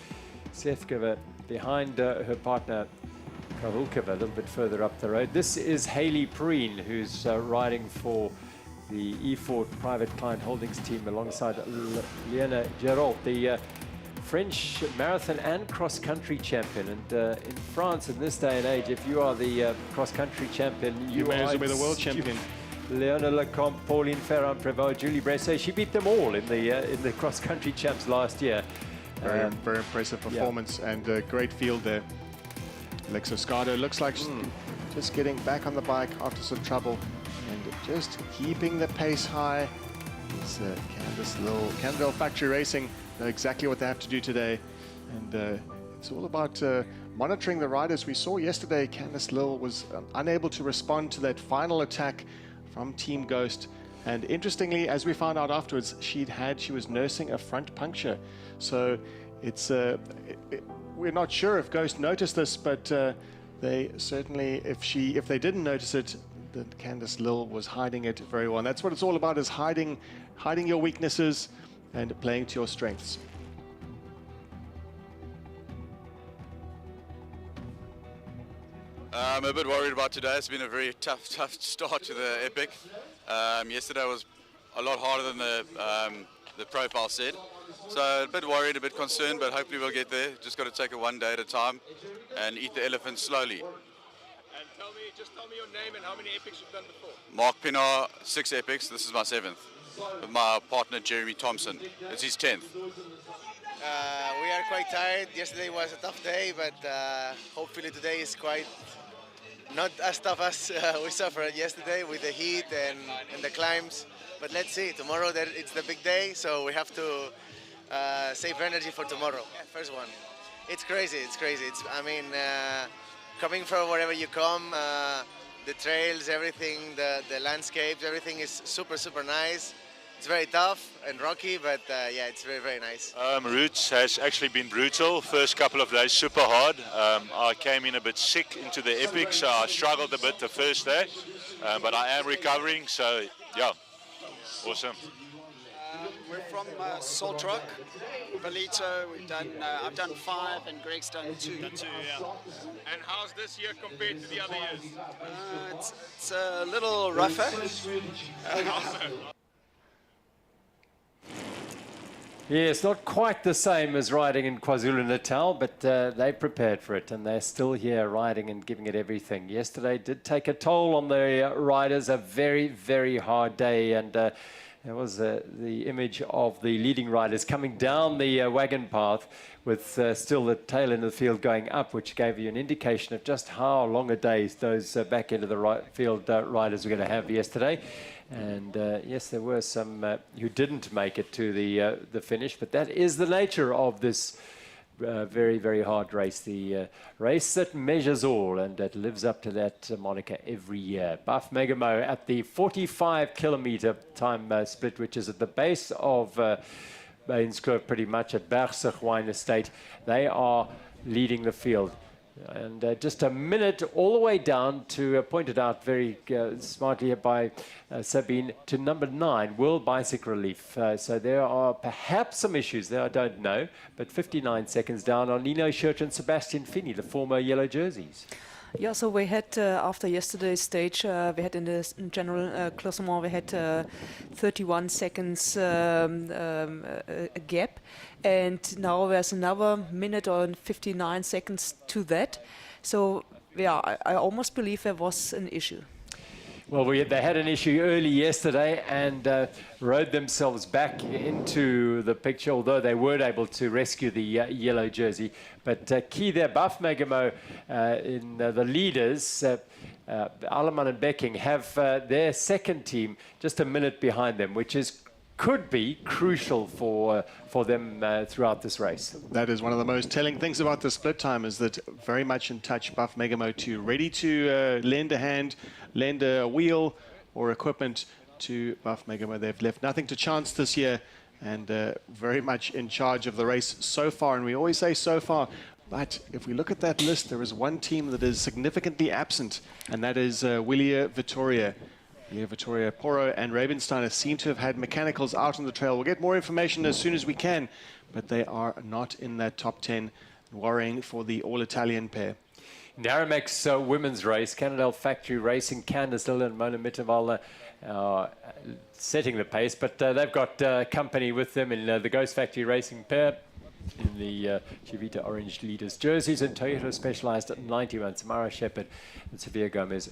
Stefkova behind her partner Kavulkova a little bit further up the road. This is Hayley Perrine, who's riding for the E4 Private Client Holdings team alongside Liana Gerault, the French marathon and cross-country champion. And in France, in this day and age, if you are the cross-country champion, you may as well be the world champion. Leona Lecomte, Pauline Ferrand-Prévot, Julie Bresset, she beat them all in the cross-country champs last year. Very impressive performance and a great field there. Alexa Scardo looks like just getting back on the bike after some trouble and just keeping the pace high. It's Candice Lill, Cannondale Factory Racing know exactly what they have to do today, and it's all about monitoring the riders. We saw yesterday Candice Lill was unable to respond to that final attack from Team Ghost, and interestingly, as we found out afterwards, she was nursing a front puncture. So it's we're not sure if Ghost noticed this, but they certainly, if they didn't notice it, that Candice Lill was hiding it very well. And that's what it's all about, is hiding your weaknesses and playing to your strengths. I'm a bit worried about today. It's been a very tough start to the epic. Yesterday was a lot harder than the profile said. So a bit worried, a bit concerned, but hopefully we'll get there. Just got to take it one day at a time and eat the elephant slowly. And just tell me your name and how many epics you've done before. Mark Pinar, 6 epics. This is my 7th. With my partner Jeremy Thompson. It's his 10th. We are quite tired. Yesterday was a tough day, but hopefully today is quite not as tough as we suffered yesterday with the heat and the climbs. But let's see. Tomorrow it's the big day, so we have to save energy for tomorrow. First one. It's crazy. It's crazy. I mean, coming from wherever you come, the trails, everything, the landscapes, everything is super, super nice. It's very tough and rocky, but yeah, it's very, very nice. Routes has actually been brutal. First couple of days super hard. I came in a bit sick into the epic, so I struggled a bit the first day. But I am recovering, so yeah, awesome. We're from Salt Rock, Belito. I've done 5, and Greg's done 2. Yeah. And how's this year compared to the other years? It's a little rougher. Yes, not quite the same as riding in KwaZulu-Natal, but they prepared for it, and they're still here riding and giving it everything. Yesterday did take a toll on the riders, a very, very hard day, and there was the image of the leading riders coming down the wagon path with still the tail end of the field going up, which gave you an indication of just how long a day those back end of the field riders were going to have yesterday. And yes, there were some who didn't make it to the finish, but that is the nature of this very, very hard race. The race that measures all and that lives up to that moniker every year. Buff Megamo at the 45-kilometer time split, which is at the base of Bainskloof, pretty much at Bergsig Wine Estate. They are leading the field. And just a minute all the way down to, pointed out very smartly by Sabine, to number 9, World Bicycle Relief. So there are perhaps some issues there, I don't know, but 59 seconds down on Nino Schurter and Sebastian Finney, the former yellow jerseys. Yeah, so we had, after yesterday's stage, we had in the general classement, we had 31 seconds a gap. And now there's another minute or 59 seconds to that. So, yeah, I almost believe there was an issue. Well, they had an issue early yesterday and rode themselves back into the picture, although they weren't able to rescue the yellow jersey. But key there, Buff Megamo in the leaders, Alleman and Becking, have their second team just a minute behind them, which could be crucial for them throughout this race. That is one of the most telling things about the split time, is that very much in touch, Buff Megamo 2, ready to lend a hand, lend a wheel or equipment to Buff Megamo. They've left nothing to chance this year and very much in charge of the race so far. And we always say so far, but if we look at that list, there is one team that is significantly absent, and that is Willia Vittoria. Vittoria Porro and Ravensteiner seem to have had mechanicals out on the trail. We'll get more information as soon as we can, but they are not in that top 10, worrying for the all-Italian pair. In the Aramex women's race, Cannondale Factory Racing, Candice Lill and Mona Mitterwalder setting the pace, but they've got company with them in the Ghost Factory Racing pair in the Chivita Orange Leaders jerseys, and Toyota Specialized at 91, Samara Shepherd and Sevilla Gomez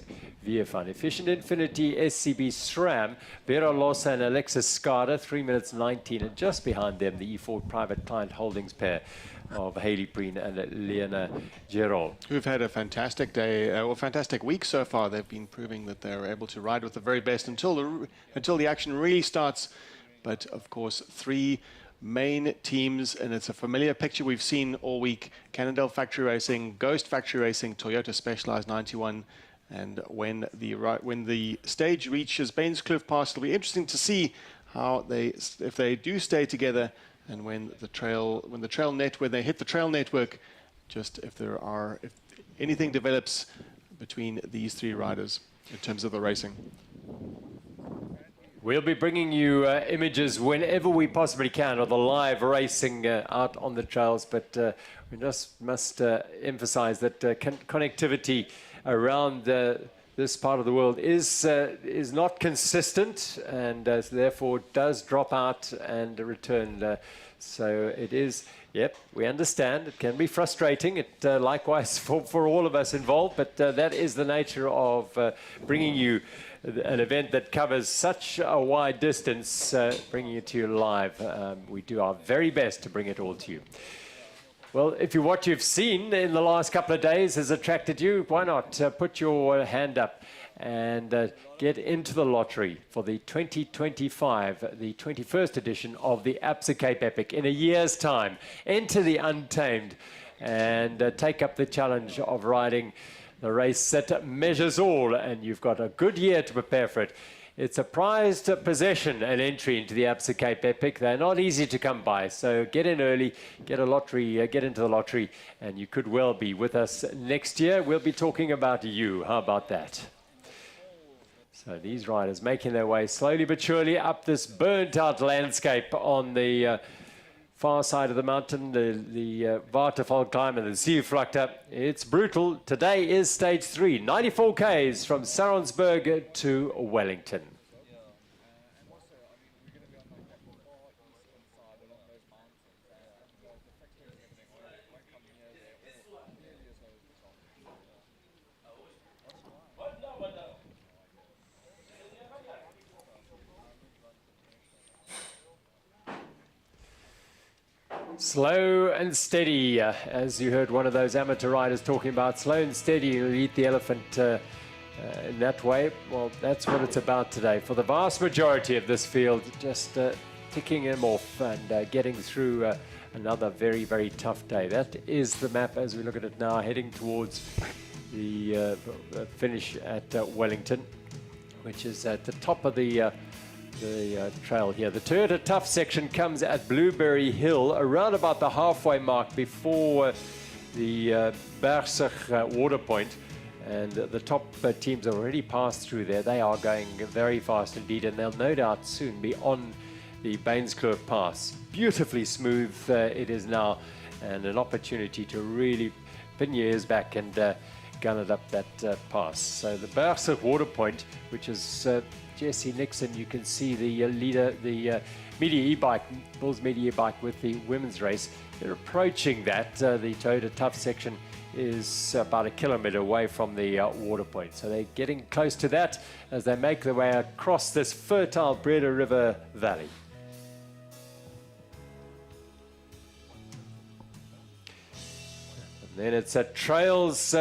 VF1. Efficient Infinity SCB SRAM, Vera Losa and Alexis Skada, 3 minutes 19, and just behind them the E4 Private Client Holdings pair of Haley Breen and Leona Gerol. Who've had a fantastic day, or fantastic week so far. They've been proving that they're able to ride with the very best until the action really starts. But of course, 3 main teams, and it's a familiar picture we've seen all week. Cannondale Factory Racing, Ghost Factory Racing, Toyota Specialized 91, and when the stage reaches Bainskloof Pass, it'll be interesting to see how if they do stay together, and when they hit the trail network, just if anything develops between these 3 riders. in terms of the racing. We'll be bringing you images whenever we possibly can of the live racing out on the trails, but we just must emphasize that connectivity around this part of the world is not consistent, and therefore does drop out and return. So it is, yep, we understand. It can be frustrating. It likewise for all of us involved, but that is the nature of bringing you an event that covers such a wide distance, bringing it to you live. We do our very best to bring it all to you. Well, if what you've seen in the last couple of days has attracted you, why not put your hand up and get into the lottery for the 2025, the 21st edition of the Absa Cape Epic in a year's time. Enter the Untamed and take up the challenge of riding the race that measures all, and you've got a good year to prepare for it. It's a prized possession, an entry into the Absa Cape Epic. They're not easy to come by, so get in early, get into the lottery, and you could well be with us next year. We'll be talking about you. How about that? So these riders making their way slowly but surely up this burnt-out landscape on the far side of the mountain, the Waterval climb and the Zuurvlakte. It's brutal. Today is stage 3, 94 Ks from Saronsberg to Wellington. Slow and steady, as you heard one of those amateur riders talking about. Slow and steady, you'll eat the elephant in that way. Well, that's what it's about today. For the vast majority of this field, just ticking them off and getting through another very, very tough day. That is the map as we look at it now, heading towards the finish at Wellington, which is at the top of the trail here. The Toyota Tough section comes at Blueberry Hill around about the halfway mark before the Bergsig water point, and the top teams have already passed through there. They are going very fast indeed, and they'll no doubt soon be on the Bainskloof Pass. Beautifully smooth it is now, and an opportunity to really pin your ears back and gun it up that pass. So the Bergsig water point, which is Jesse Nixon, you can see the leader, the media e-bike, Bull's media e-bike with the women's race. They're approaching that. The Toyota Tough section is about 1 kilometer away from the water point. So they're getting close to that as they make their way across this fertile Breda River valley. And then it's a trails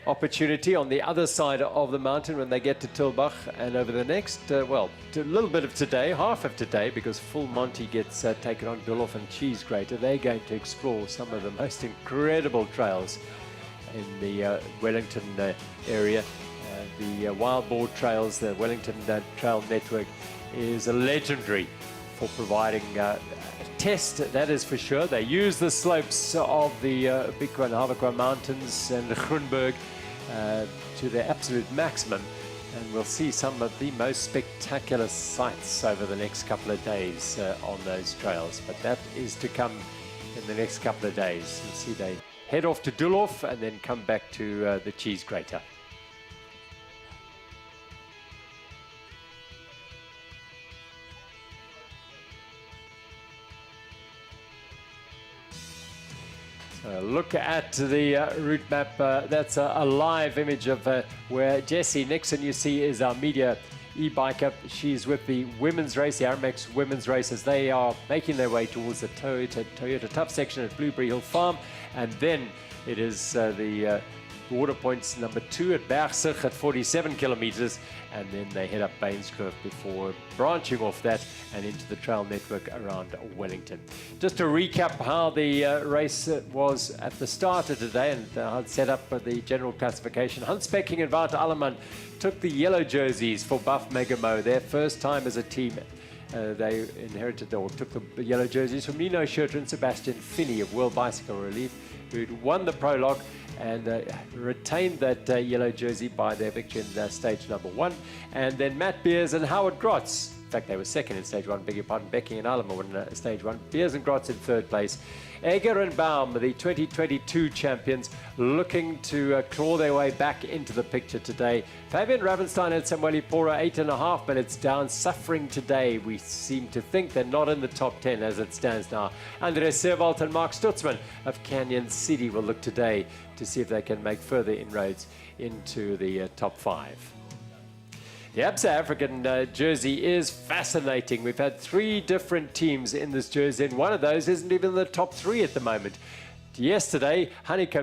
opportunity on the other side of the mountain when they get to Tilbach, and over the next, well, a little bit of today, half of today, because Full Monty gets taken on Dulhof and Cheesgrater. They're going to explore some of the most incredible trails in the Wellington area. The Wild Boar Trails, the Wellington Trail Network, is legendary for providing test, that is for sure. They use the slopes of the Bikwa and Havakwa Mountains and the Groenberg to their absolute maximum, and we'll see some of the most spectacular sights over the next couple of days on those trails. But that is to come in the next couple of days. You'll see they head off to Dulhof and then come back to the Cheesgrater. Look at the route map. That's a live image of where Jessie Nixon, you see, is our media e-biker. She's with the women's race, the Aramex women's race, as they are making their way towards the Toyota Tough section at Blueberry Hill Farm. And then it is the water points number 2 at Bergsig at 47 kilometers, and then they head up Bainskloof before branching off that and into the trail network around Wellington. Just to recap how the race was at the start of today and how it set up the general classification. Hans Becking and Wouter Alleman took the yellow jerseys for Buff Megamo, their first time as a team. They inherited or took the yellow jerseys from Nino Schurter and Sebastian Finney of World Bicycle Relief, who'd won the prologue and retained that yellow jersey by their victory in stage number 1. And then Matt Beers and Howard Grotz. In fact, they were second in stage 1, beg your pardon. Becky and Alamo in stage 1. Beers and Grotz in third place. Egger and Baum, the 2022 champions, looking to claw their way back into the picture today. Fabian Ravenstein and Samuel Pora, 8.5 minutes down, suffering today. We seem to think they're not in the top 10 as it stands now. Andres Zuurvlakte and Mark Stutzman of Canyon City will look today to see if they can make further inroads into the top 5. The Absa African jersey is fascinating. We've had 3 different teams in this jersey, and one of those isn't even in the top 3 at the moment. Yesterday,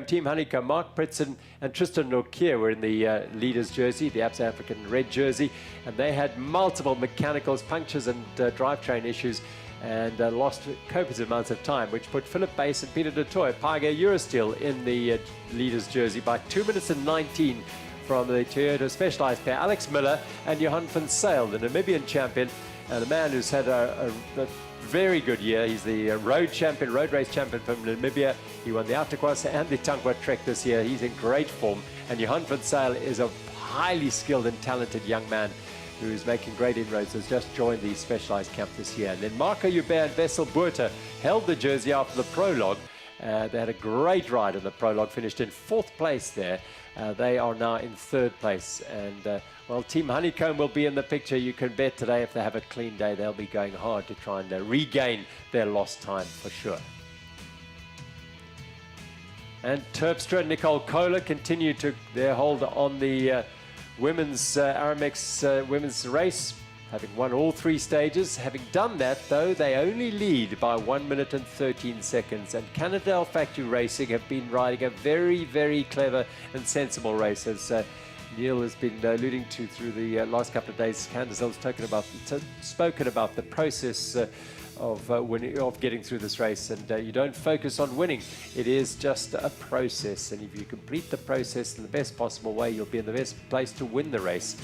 Team Honeycomb, Mark Pritson and Tristan Norkier were in the leaders jersey, the Absa African red jersey, and they had multiple mechanicals, punctures and drivetrain issues, and lost copious amounts of time, which put Philip Bass and Peter de Toy, Page Eurosteel, in the leaders jersey by 2 minutes and 19 from the Toyota Specialized pair. Alex Miller and Johan van Sail, the Namibian champion, and a man who's had a very good year. He's the road race champion from Namibia. He won the Outakwas and the Tankwa Trek this year. He's in great form. And Johan van Sail is a highly skilled and talented young man who's making great inroads, has just joined the Specialized camp this year. And then Marco Joubert and Wessel Buerter held the jersey after the prologue. They had a great ride in the prologue, finished in 4th place there. They are now in 3rd place, and well, Team Honeycomb will be in the picture. You can bet today if they have a clean day, they'll be going hard to try and regain their lost time for sure. And Terpstra and Nicole Kohler continue to their hold on the women's Aramex women's race, having won all 3 stages. Having done that, though, they only lead by 1 minute and 13 seconds. And Cannondale Factory Racing have been riding a very, very clever and sensible race, as Neil has been alluding to through the last couple of days. Cannondel's spoken about the process of getting through this race, and you don't focus on winning. It is just a process, and if you complete the process in the best possible way, you'll be in the best place to win the race.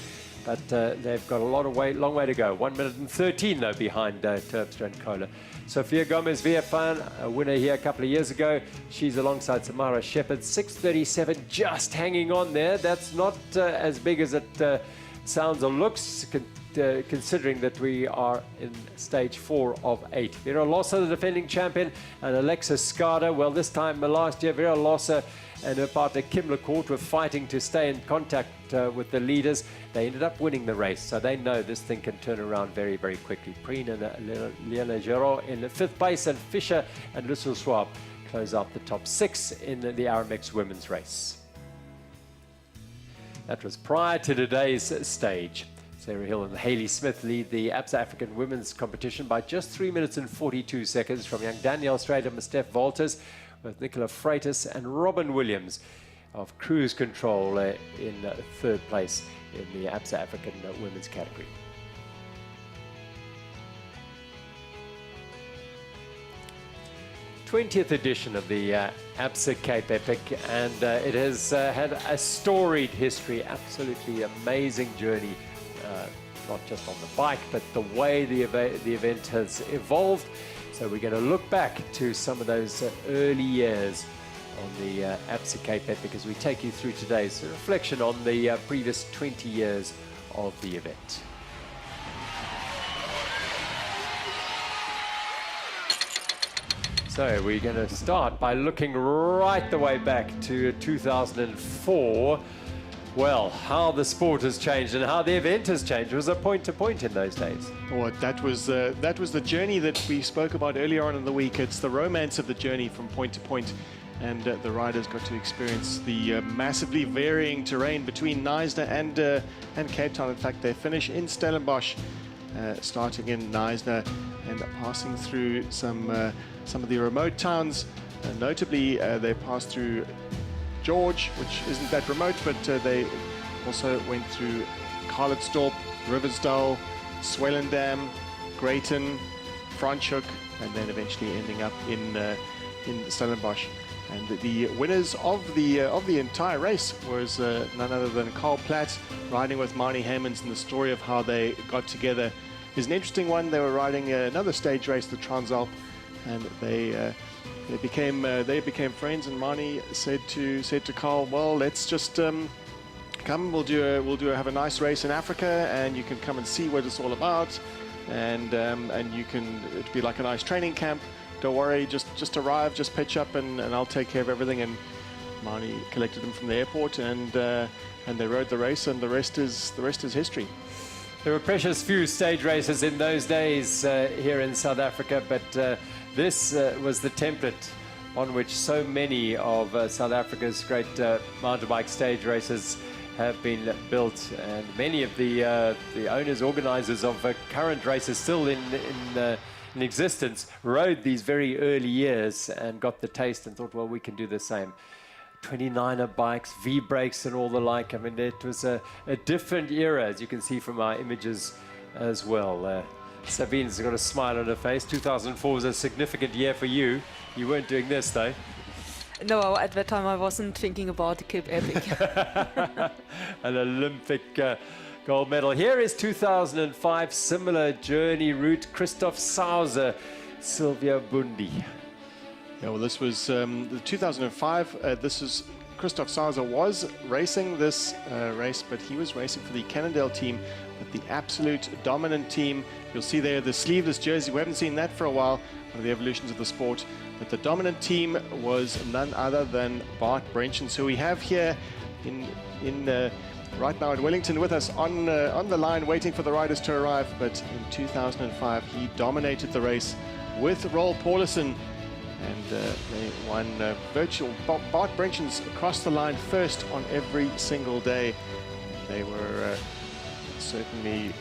But they've got a long way to go. 1 minute and 13 though behind Terpstra and Kohler. Sophia Gomez Villafan, a winner here a couple of years ago. She's alongside Samara Shepherd. 6:37, just hanging on there. That's not as big as it sounds or looks, considering that we are in stage 4 of 8. Vera Lossa, the defending champion, and Alexis Skada. Well, this time last year, Vera Lossa and her partner Kim Lecourt were fighting to stay in contact with the leaders. They ended up winning the race, so they know this thing can turn around very, very quickly. Preen and Liana Giraud in the 5th place, and Fischer and Lussel Schwab close out the top 6 in the Aramex women's race. That was prior to today's stage. Sarah Hill and Hayley Smith lead the Absa African women's competition by just 3 minutes and 42 seconds from young Danielle Strader and Steph Walters, with Nicola Freitas and Robin Williams of Cruise Control in 3rd place in the Absa African women's category. The 20th edition of the Absa Cape Epic, and it has had a storied history, absolutely amazing journey, not just on the bike, but the way the event has evolved. So we're going to look back to some of those early years on the Absa Cape Epic as we take you through today's reflection on the previous 20 years of the event. So we're going to start by looking right the way back to 2004. Well, how the sport has changed and how the event has changed. It was a point-to-point in those days. Well, that was the journey that we spoke about earlier on in the week. It's the romance of the journey from point to point, and the riders got to experience the massively varying terrain between Knysna and Cape Town. In fact, they finish in Stellenbosch, starting in Knysna and passing through some of the remote towns. Notably, they passed through George, which isn't that remote, but they also went through Carletsdorp, Riversdale, Swellendam, Greyton, Franschhoek, and then eventually ending up in Stellenbosch. And the winners of the entire race was none other than Carl Platt, riding with Marnie Hammonds, and the story of how they got together is an interesting one. They were riding another stage race, the Transalp, and they they became friends, and Mani said to Carl, well, let's just come. Have a nice race in Africa, and you can come and see what it's all about, and it'd be like a nice training camp. Don't worry, just arrive, just pitch up, and I'll take care of everything. And Mani collected him from the airport, and they rode the race, and the rest is history. There were precious few stage races in those days here in South Africa, but this was the template on which so many of South Africa's great mountain bike stage races have been built, and many of the owners, organizers of current races still in existence rode these very early years and got the taste and thought, well, we can do the same. 29er bikes, V-brakes and all the like. I mean, it was a different era, as you can see from our images as well. Sabine's got a smile on her face. 2004 was a significant year for you. You weren't doing this, though. No, at that time I wasn't thinking about the Cape Epic. An Olympic gold medal. Here is 2005, similar journey route. Christoph Sauser, Silvio Bundi. Yeah, well, this was the 2005. This is Christoph Sauser was racing this race, but he was racing for the Cannondale team, but the absolute dominant team. You'll see there the sleeveless jersey. We haven't seen that for a while, one of the evolutions of the sport. But the dominant team was none other than Bart Brenchens, who we have here right now in Wellington with us on the line, waiting for the riders to arrive. But in 2005, he dominated the race with Roel Paulison, and they won virtual. Bart Brenchens crossed the line first on every single day. They were certainly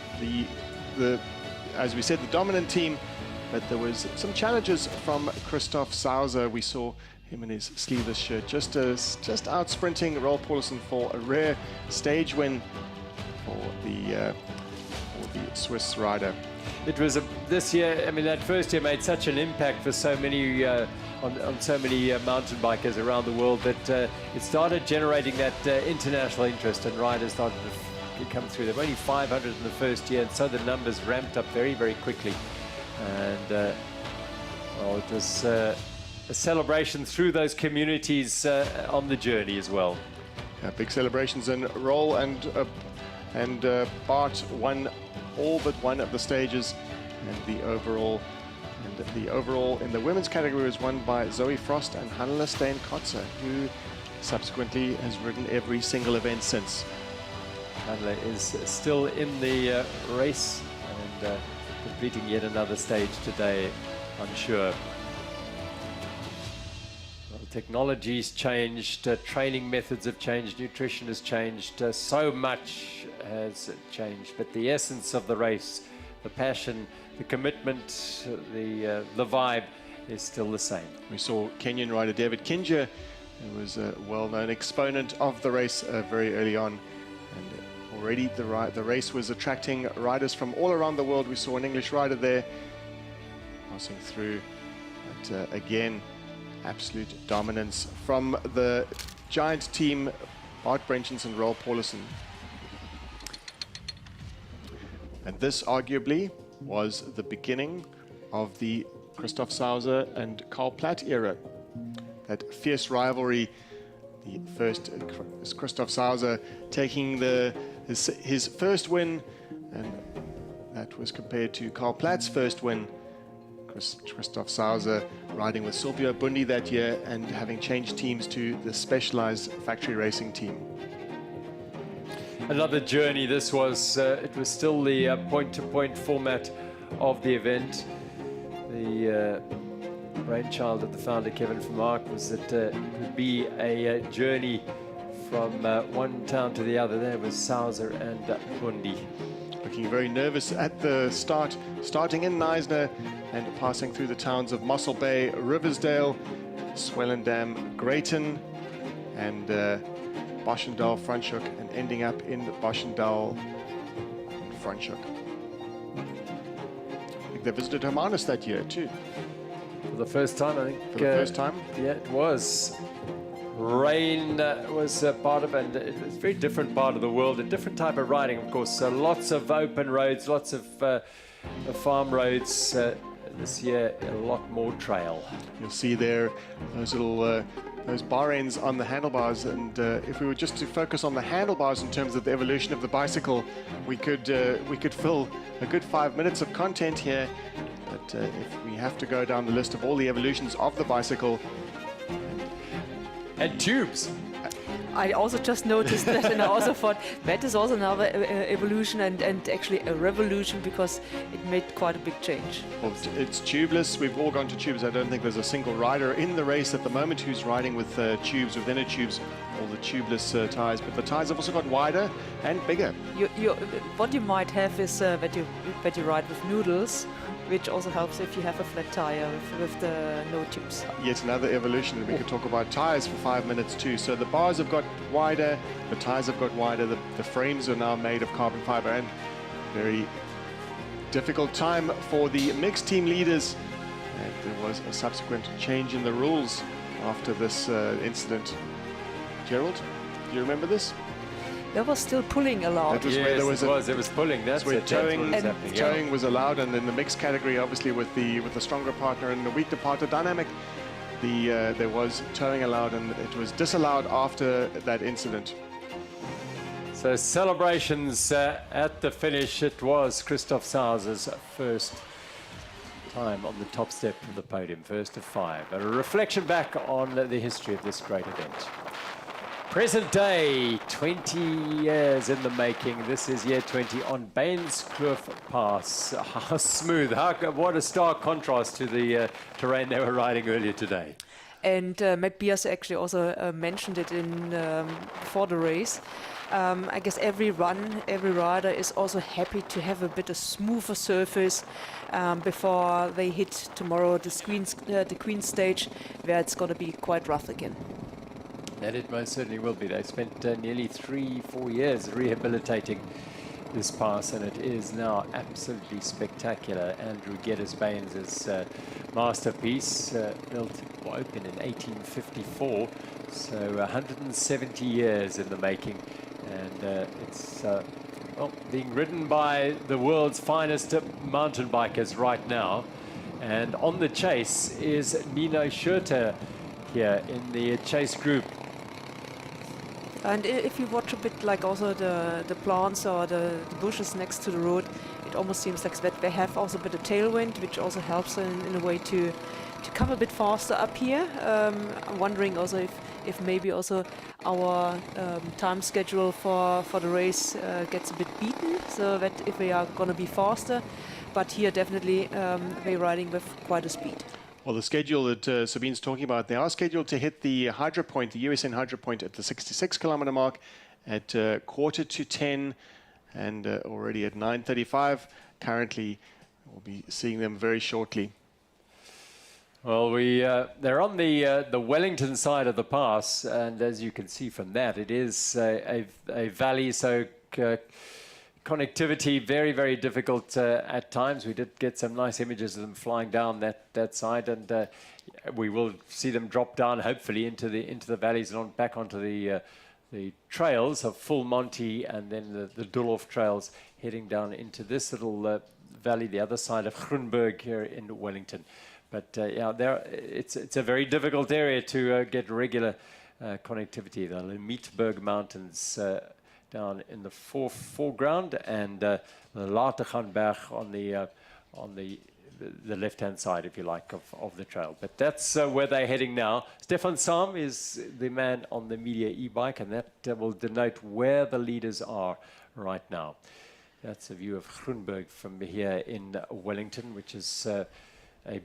as we said, the dominant team. But there was some challenges from Christoph Sauser. We saw him in his sleeveless shirt, just out sprinting Roel Paulison for a rare stage win for the Swiss rider. It was this year. I mean, that first year made such an impact for so many on so many mountain bikers around the world that it started generating that international interest, and riders started to come through. There were only 500 in the first year, and so the numbers ramped up very, very quickly. And well, it was a celebration through those communities on the journey as well. Yeah, big celebrations, and Roel and Bart won all but one of the stages, and the overall in the women's category was won by Zoe Frost and Hannele Steen-Kotze, who subsequently has ridden every single event since. Hannele is still in the race and completing yet another stage today, I'm sure. Well, technology's changed, training methods have changed, nutrition has changed, so much has changed, but the essence of the race, the passion, the commitment, the vibe is still the same. We saw Kenyan rider David Kinja, who was a well-known exponent of the race very early on. And already the race was attracting riders from all around the world. We saw an English rider there passing through. But again, absolute dominance from the giant team, Bart Brenchens and Roel Paulison. And this arguably was the beginning of the Christoph Sauser and Karl Platt era. That fierce rivalry, the first Christoph Sauser taking his first win, and that was compared to Karl Platt's first win. Christoph Sauser riding with Silvio Bundi that year and having changed teams to the specialized factory racing team. Another journey. This was, it was still the point-to-point format of the event. The brainchild of the founder, Kevin van Mark, was that it would be a journey from one town to the other. There was Sauser and Bundi. Looking very nervous at the start, starting in Knysna and passing through the towns of Mossel Bay, Riversdale, Swellendam, Greyton, and Boschendal, Franschhoek, and ending up in Boschendal and Franschhoek. I think they visited Hermanus that year too. For the first time, I think. For the first time? Yeah, it was. Rain was part of it, and it was a very different part of the world, a different type of riding, of course. Lots of open roads, lots of farm roads, this year a lot more trail. You'll see there those little those bar ends on the handlebars, and if we were just to focus on the handlebars in terms of the evolution of the bicycle, we could fill a good 5 minutes of content here. But if we have to go down the list of all the evolutions of the bicycle. And tubes. I also just noticed that, and I also thought that is also another evolution and actually a revolution, because it made quite a big change. Well, it's tubeless. We've all gone to tubes. I don't think there's a single rider in the race at the moment who's riding with tubes, with inner tubes, or the tubeless tyres. But the tyres have also got wider and bigger. What you might have is that you ride with noodles, which also helps if you have a flat tire with the no tubes. Yet another evolution. We could talk about tires for 5 minutes too. So the bars have got wider, the tires have got wider, the frames are now made of carbon fiber, and very difficult time for the mixed team leaders. And there was a subsequent change in the rules after this incident. Gerald, do you remember this? There was still pulling allowed. That was where there was it was pulling. That's where towing was allowed, and in the mixed category, obviously with the stronger partner and the weaker partner dynamic, there was towing allowed, and it was disallowed after that incident. So celebrations at the finish. It was Christoph Sauser's first time on the top step of the podium, first of 5. A reflection back on the history of this great event. Present day, 20 years in the making. This is year 20 on Bainskloof Pass. How smooth, what a stark contrast to the terrain they were riding earlier today. And Matt Beers actually also mentioned it before the race. I guess every rider is also happy to have a bit of smoother surface before they hit tomorrow the Queen stage, where it's going to be quite rough again. And it most certainly will be. They spent nearly 3-4 years rehabilitating this pass, and it is now absolutely spectacular. Andrew Geddes Bain's masterpiece, built or opened in 1854, so 170 years in the making, and it's being ridden by the world's finest mountain bikers right now. And on the chase is Nino Schurter here in the chase group. And if you watch a bit like also the plants or the bushes next to the road, it almost seems like that they have also a bit of tailwind, which also helps in a way to come a bit faster up here. I'm wondering also if maybe also our time schedule for the race gets a bit beaten, so that if we are going to be faster, but here definitely we're riding with quite a speed. Well, the schedule that Sabine's talking about, they are scheduled to hit the Hydro Point, the USN Hydro Point, at the 66-kilometer mark at 9:45, and already at 9:35. Currently, we'll be seeing them very shortly. Well, they're on the Wellington side of the pass, and as you can see from that, it is a valley, so connectivity very, very difficult at times. We did get some nice images of them flying down that side, and we will see them drop down hopefully into the valleys and back onto the trails of Full Monty, and then the Dulhof trails heading down into this little valley, the other side of Groenberg here in Wellington. But yeah, it's a very difficult area to get regular connectivity. The Lemieteberg Mountains down in the foreground, and the Laterganberg on the left-hand side, if you like, of the trail. But that's where they're heading now. Stefan Sam is the man on the Media e-bike, and that will denote where the leaders are right now. That's a view of Groenberg from here in Wellington, which is a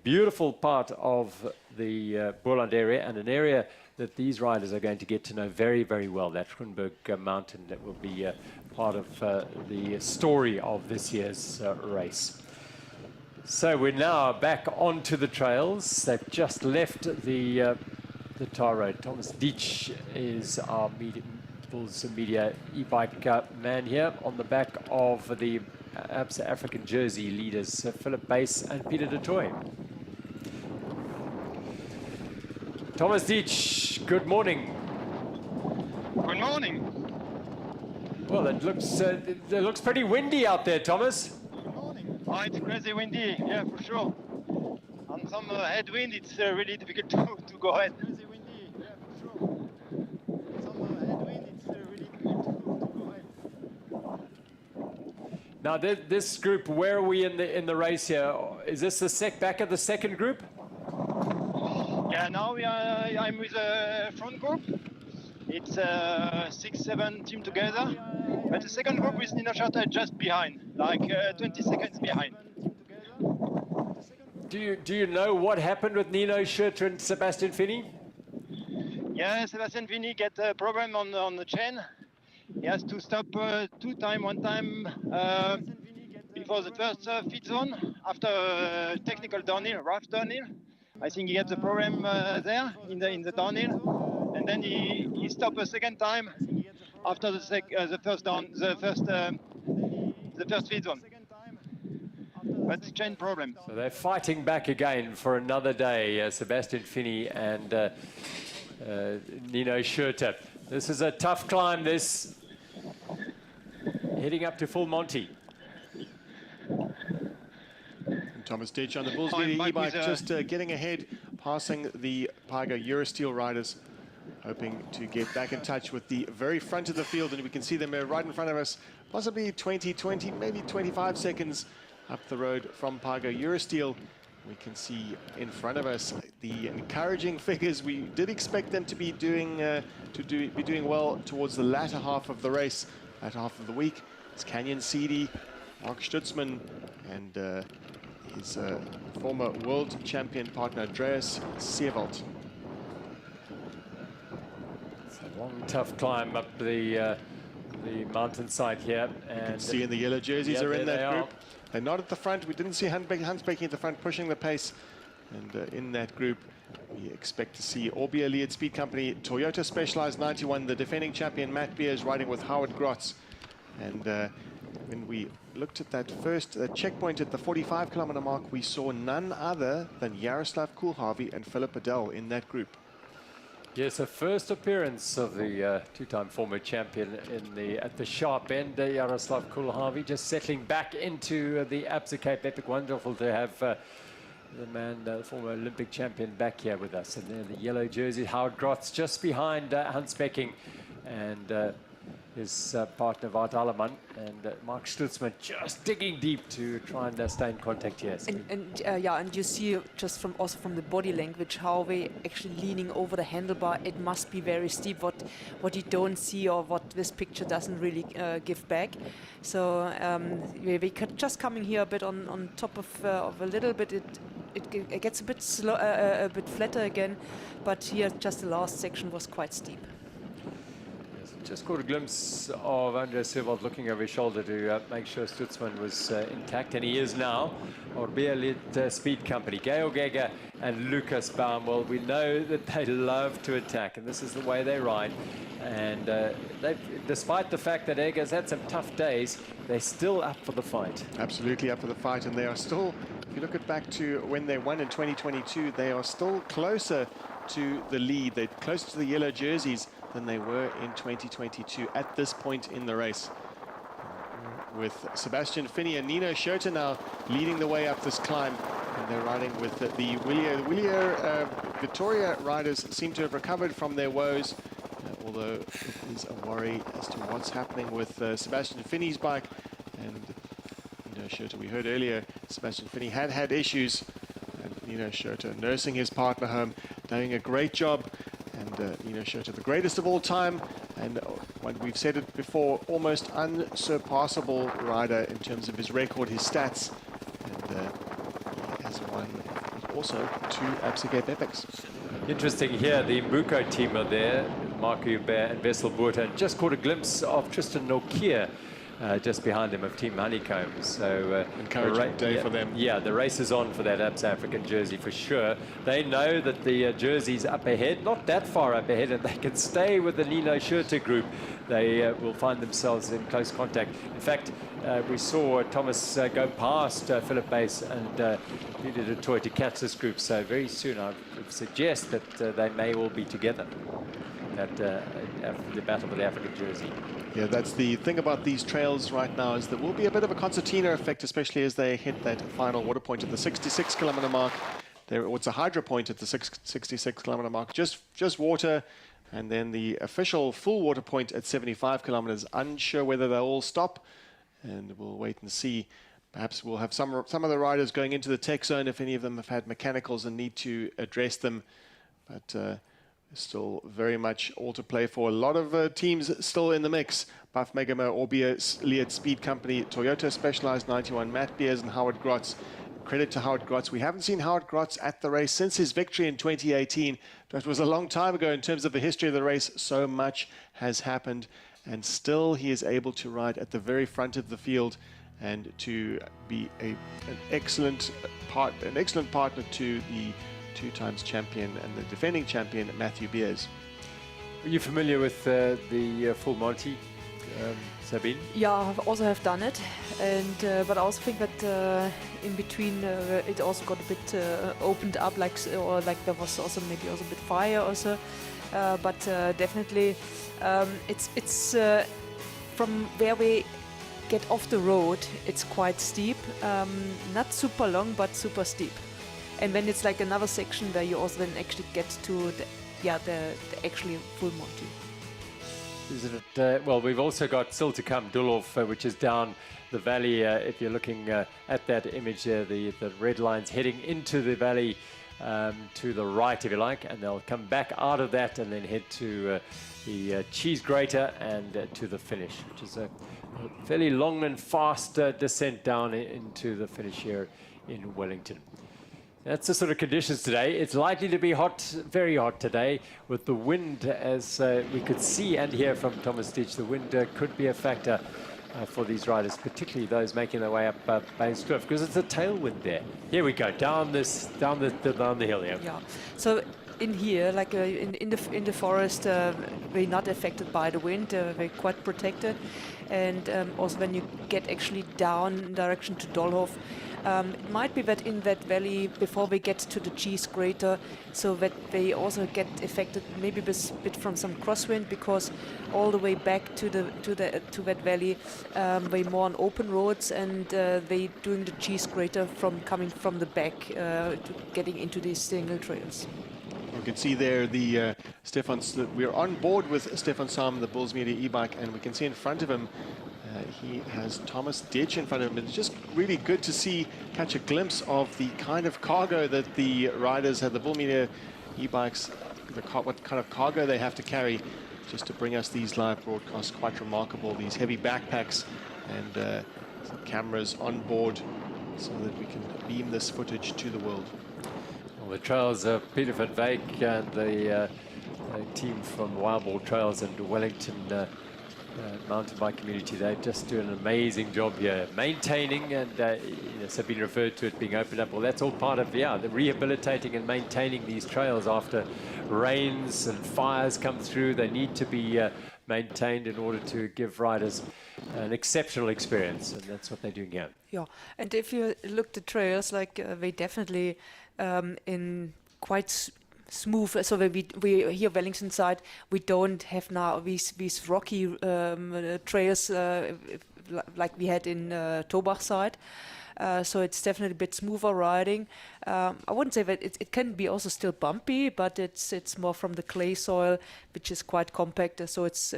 beautiful part of the Boland area, and an area that these riders are going to get to know very, very well. That Groenberg mountain that will be part of the story of this year's race. So we're now back onto the trails. They've just left the tar road. Thomas Dietsch is our media e-bike man here on the back of the Absa African Jersey leaders, Philip Bass and Peter de Toy. Thomas Dietsch, good morning. Good morning. Well, it looks pretty windy out there, Thomas. Good morning. Oh, it's crazy windy, yeah, for sure. headwind, it's really difficult to go ahead. Now this group, where are we in the race here? Is this the back of the second group? Yeah, now I'm with the front group. It's 6-7 team together, but the second group is Nino Schurter just behind, like 20 seconds behind. Do you know what happened with Nino Schurter and Sebastian Finney? Yeah, Sebastian Finney get a problem on the chain. He has to stop one time before the first feed zone after technical downhill, rough downhill. I think he gets a problem there in the downhill, and then he stopped a second time after the first feed zone. But chain problem. So they're fighting back again for another day, Sebastian Finney and Nino Schurter. This is a tough climb, this, heading up to Full Monty. Thomas Ditch on the Bulls Leading e-bike, just getting ahead, passing the Paiga Eurosteel riders, hoping to get back in touch with the very front of the field, and we can see them right in front of us, possibly 20, maybe 25 seconds up the road from Paiga Eurosteel. We can see in front of us the encouraging figures. We did expect them to be doing well towards the latter half of the race, latter half of the week. It's Canyon SIDI, Mark Stutzman, and his former world champion partner Andreas Seewald. It's a long, tough climb up the mountainside here. And you can see in the yellow jerseys are in that group. They're not at the front. We didn't see Hansbeking at the front pushing the pace. And in that group, we expect to see Orbea Lead Speed Company, Toyota Specialized 91, the defending champion Matt Beers riding with Howard Grotz. And when we looked at that first checkpoint at the 45-kilometer mark, we saw none other than Jaroslav Kulharvi and Philip Adel in that group. Yes, a first appearance of the two-time former champion at the sharp end, Jaroslav Kulharvi, just settling back into the Absa Cape Epic. Wonderful to have the former Olympic champion, back here with us. And then the yellow jersey, Howard Grotz, just behind Hansbeking, and his partner Wout Allemann, and Mark Stutzman just digging deep to try and stay in contact here. And you see just also from the body language how they actually leaning over the handlebar. It must be very steep. What you don't see or what this picture doesn't really give back. So we just coming here a bit on top of a little bit. It gets a bit slow, a bit flatter again, but here just the last section was quite steep. Just caught a glimpse of Andreas Seewald looking over his shoulder to make sure Stutzman was intact, and he is now. Orbea Lead Speed Company, Gail Geiger and Lucas Baum. Well, we know that they love to attack, and this is the way they ride. And despite the fact that Eger's had some tough days, they're still up for the fight. Absolutely up for the fight, and they are still, if you look back to when they won in 2022, they are still closer to the lead. They're closer to the yellow jerseys than they were in 2022 at this point in the race. With Sebastian Finney and Nino Schurter now leading the way up this climb, and they're riding with the Willier Victoria riders seem to have recovered from their woes, although it is a worry as to what's happening with Sebastian Finney's bike and Nino Schurter. We heard earlier Sebastian Finney had issues, and Nino Schurter nursing his partner home, doing a great job. And Nino Schurter, the greatest of all time, and when we've said it before, almost unsurpassable rider in terms of his record, his stats, and he has won also 2 Absa Cape Epics. Interesting here, the Mbuko team are there, Marco Hubert and Wessel Boerta, and just caught a glimpse of Tristan Nokia just behind them of Team Honeycomb. So encouraging day for them. Yeah, the race is on for that Absa African jersey for sure. They know that the jersey's up ahead, not that far up ahead, and they can stay with the Nino Schurter group. They will find themselves in close contact. In fact, we saw Thomas go past Philip Bass and Peter de Toy to catch this group. So very soon I would suggest that they may all be together at the battle for the African jersey. Yeah, that's the thing about these trails right now, is there will be a bit of a concertina effect, especially as they hit that final water point at the 66-kilometer mark. It's a hydro point at the 66-kilometer mark, just water, and then the official full water point at 75 kilometers. Unsure whether they'll all stop, and we'll wait and see. Perhaps we'll have some of the riders going into the tech zone if any of them have had mechanicals and need to address them. But still very much all to play for. A lot of teams still in the mix. Buff Megama, Orbia, Liat Speed Company, Toyota Specialized 91, Matt Beers and Howard Grotz. Credit to Howard Grotz. We haven't seen Howard Grotz at the race since his victory in 2018. That was a long time ago in terms of the history of the race. So much has happened, and still he is able to ride at the very front of the field and to be an excellent partner to the 2 times champion and the defending champion Matthew Beers. Are you familiar with the full Monty, Sabine? Yeah, I also have done it, and but I also think that in between it also got a bit opened up, like there was also maybe also a bit fire also, but definitely it's from where we get off the road, it's quite steep, not super long but super steep. And then it's like another section where you also then actually get to the actually full Monty. Isn't it? Well, we've also got still to come Dulhof, which is down the valley. If you're looking at that image there, the red lines heading into the valley to the right, if you like, and they'll come back out of that and then head to the cheese grater and to the finish, which is a fairly long and fast descent down into the finish here in Wellington. That's the sort of conditions today. It's likely to be hot, very hot today, with the wind, as we could see and hear from Thomas Stitch. The wind could be a factor for these riders, particularly those making their way up Bainskloof, because it's a tailwind there. Here we go, down the hill here. Yeah. So in here, like in the forest, we're not affected by the wind. We're quite protected, and also when you get actually down in direction to Dulhof. It might be that in that valley, before we get to the cheese grater, so that they also get affected maybe a bit from some crosswind, because all the way back to that valley, they more on open roads, and they doing the cheese grater coming from the back to getting into these single trails. You can see there the we're on board with Stefan Sam, the Bulls Media e-bike, and we can see in front of him he has Thomas Ditch in front of him. It's just really good to catch a glimpse of the kind of cargo that the riders have, the Bull Media e-bikes, what kind of cargo they have to carry just to bring us these live broadcasts. Quite remarkable, these heavy backpacks and some cameras on board so that we can beam this footage to the world. Well, the trails are Peter van Wyk and the team from Wild Boar Trails and Wellington mountain bike community. They just do an amazing job here maintaining, and Sabine referred to it being opened up. Well, that's all part of the rehabilitating and maintaining these trails after rains and fires come through. They need to be maintained in order to give riders an exceptional experience, and that's what they're doing here. Yeah, and if you look at the trails, like they definitely in quite smooth. So we here Wellington side, we don't have now these rocky trails like we had in Tobach side. So it's definitely a bit smoother riding. I wouldn't say that it can be also still bumpy, but it's more from the clay soil, which is quite compact. So it's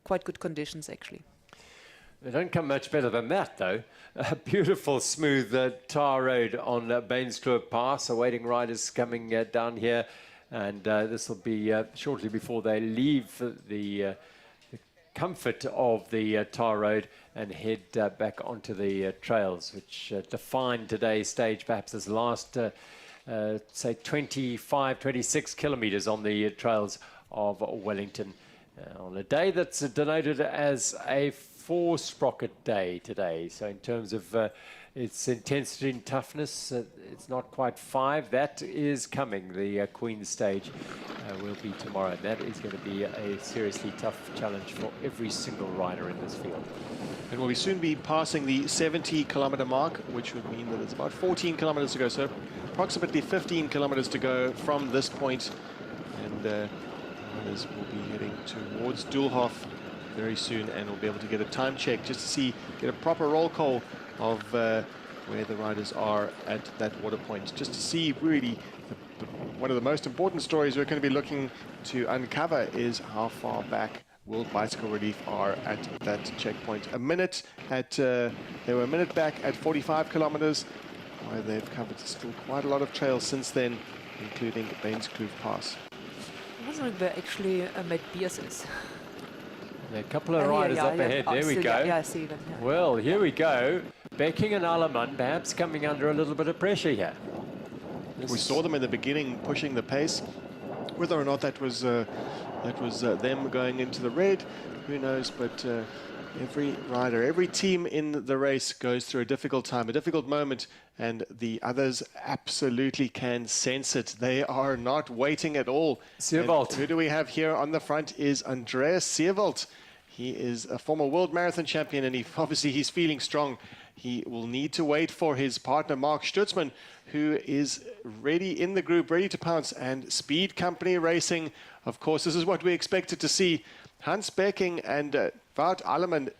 quite good conditions actually. They don't come much better than that, though. A beautiful, smooth tar road on Bainskloof Pass, awaiting riders coming down here. And this will be shortly before they leave the comfort of the tar road and head back onto the trails, which define today's stage, perhaps this last, say, 25, 26 kilometers on the trails of Wellington. On a day that's denoted as a 4-sprocket day today. So in terms of its intensity and toughness, it's not quite 5. That is coming. The Queen's stage will be tomorrow. And that is going to be a seriously tough challenge for every single rider in this field. And we'll soon be passing the 70-kilometer mark, which would mean that it's about 14 kilometers to go. So approximately 15 kilometers to go from this point. And riders will be heading towards Dulhof very soon, and we'll be able to get a time check just to get a proper roll call of where the riders are at that water point, just to see really one of the most important stories we're going to be looking to uncover is how far back World Bicycle Relief are at that checkpoint. They were a minute back at 45 kilometers, while they've covered still quite a lot of trails since then, including Bainskloof Pass. I was wondering where actually Matt Beers is. A couple of riders up ahead. There we go. Yeah, I see them. Yeah. Well, here we go. Becking and Alleman perhaps coming under a little bit of pressure here. We saw them in the beginning pushing the pace. Whether or not that was them going into the red, who knows? But every rider, every team in the race goes through a difficult time, a difficult moment, and the others absolutely can sense it. They are not waiting at all. Zuurvlakte. Who do we have here on the front is Andreas Zuurvlakte. He is a former world marathon champion, and obviously he's feeling strong. He will need to wait for his partner, Mark Stutzman, who is ready in the group, ready to pounce. And Speed Company Racing, of course, this is what we expected to see. Hans Becking and Wout Alleman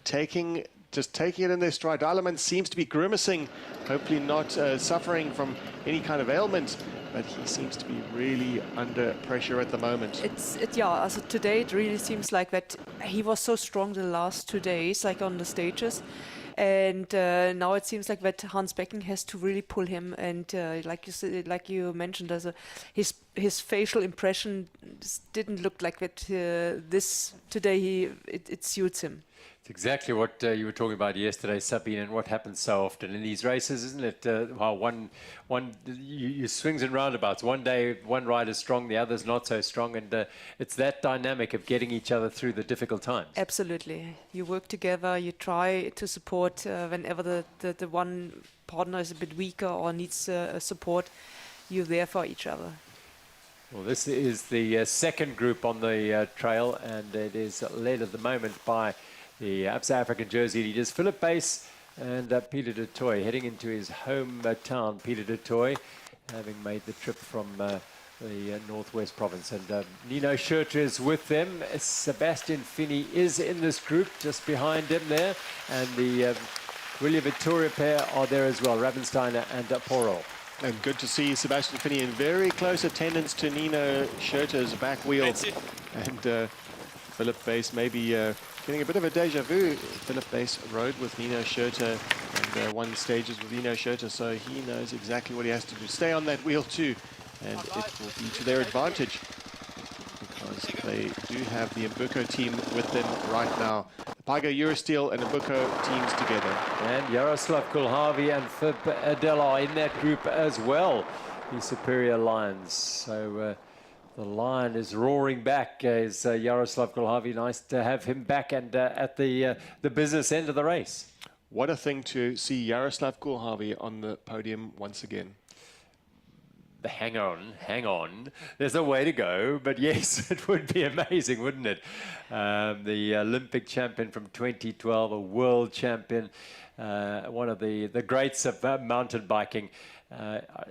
just taking it in their stride. Alleman seems to be grimacing, hopefully not suffering from any kind of ailment, but he seems to be really under pressure at the moment. Yeah, so today it really seems like that he was so strong the last 2 days, like on the stages. And now it seems like that Hans Becking has to really pull him. And like you mentioned, his facial impression didn't look like that. This today it suits him. It's exactly what you were talking about yesterday, Sabine, and what happens so often in these races, isn't it? How you swings and roundabouts. One day one rider's strong, the other's not so strong, and it's that dynamic of getting each other through the difficult times. Absolutely. You work together, you try to support whenever the one partner is a bit weaker or needs support, you're there for each other. Well, this is the second group on the trail, and it is led at the moment by the Absa African jersey leaders, Philip Bass and Peter de Toy, heading into his hometown. Peter de Toy, having made the trip from the Northwest Province. And Nino Schurter is with them. Sebastian Finney is in this group, just behind him there. And the William Victoria pair are there as well, Ravensteiner and Porol. And good to see Sebastian Finney in very close attendance to Nino Schurter's back wheel. And Philip Bass maybe getting a bit of a deja vu. Philip Bass rode with Nino Schurter and won stages with Nino Schurter, so he knows exactly what he has to do. Stay on that wheel too, and it will be to their advantage because they do have the Mbuko team with them right now. The Paigo Eurosteel and Mbuko teams together. And Jaroslav Kulhavi and Fib Adela are in that group as well, the Superior Lions. So the lion is roaring back, is Jaroslav Kulhavi. Nice to have him back and at the business end of the race. What a thing to see Jaroslav Kulhavi on the podium once again. Hang on. There's a way to go, but yes, it would be amazing, wouldn't it? The Olympic champion from 2012, a world champion, one of the greats of mountain biking.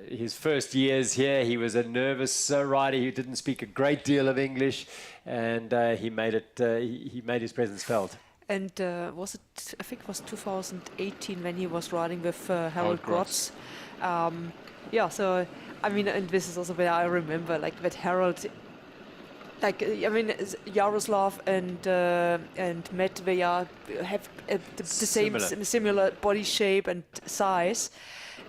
His first years here, he was a nervous rider. He didn't speak a great deal of English, and he made his presence felt. And I think it was 2018 when he was riding with Harold Grotz. Yeah, so I mean, and this is also where I remember like that Harold, like I mean, Jaroslav and Matt, they have the same similar body shape and size,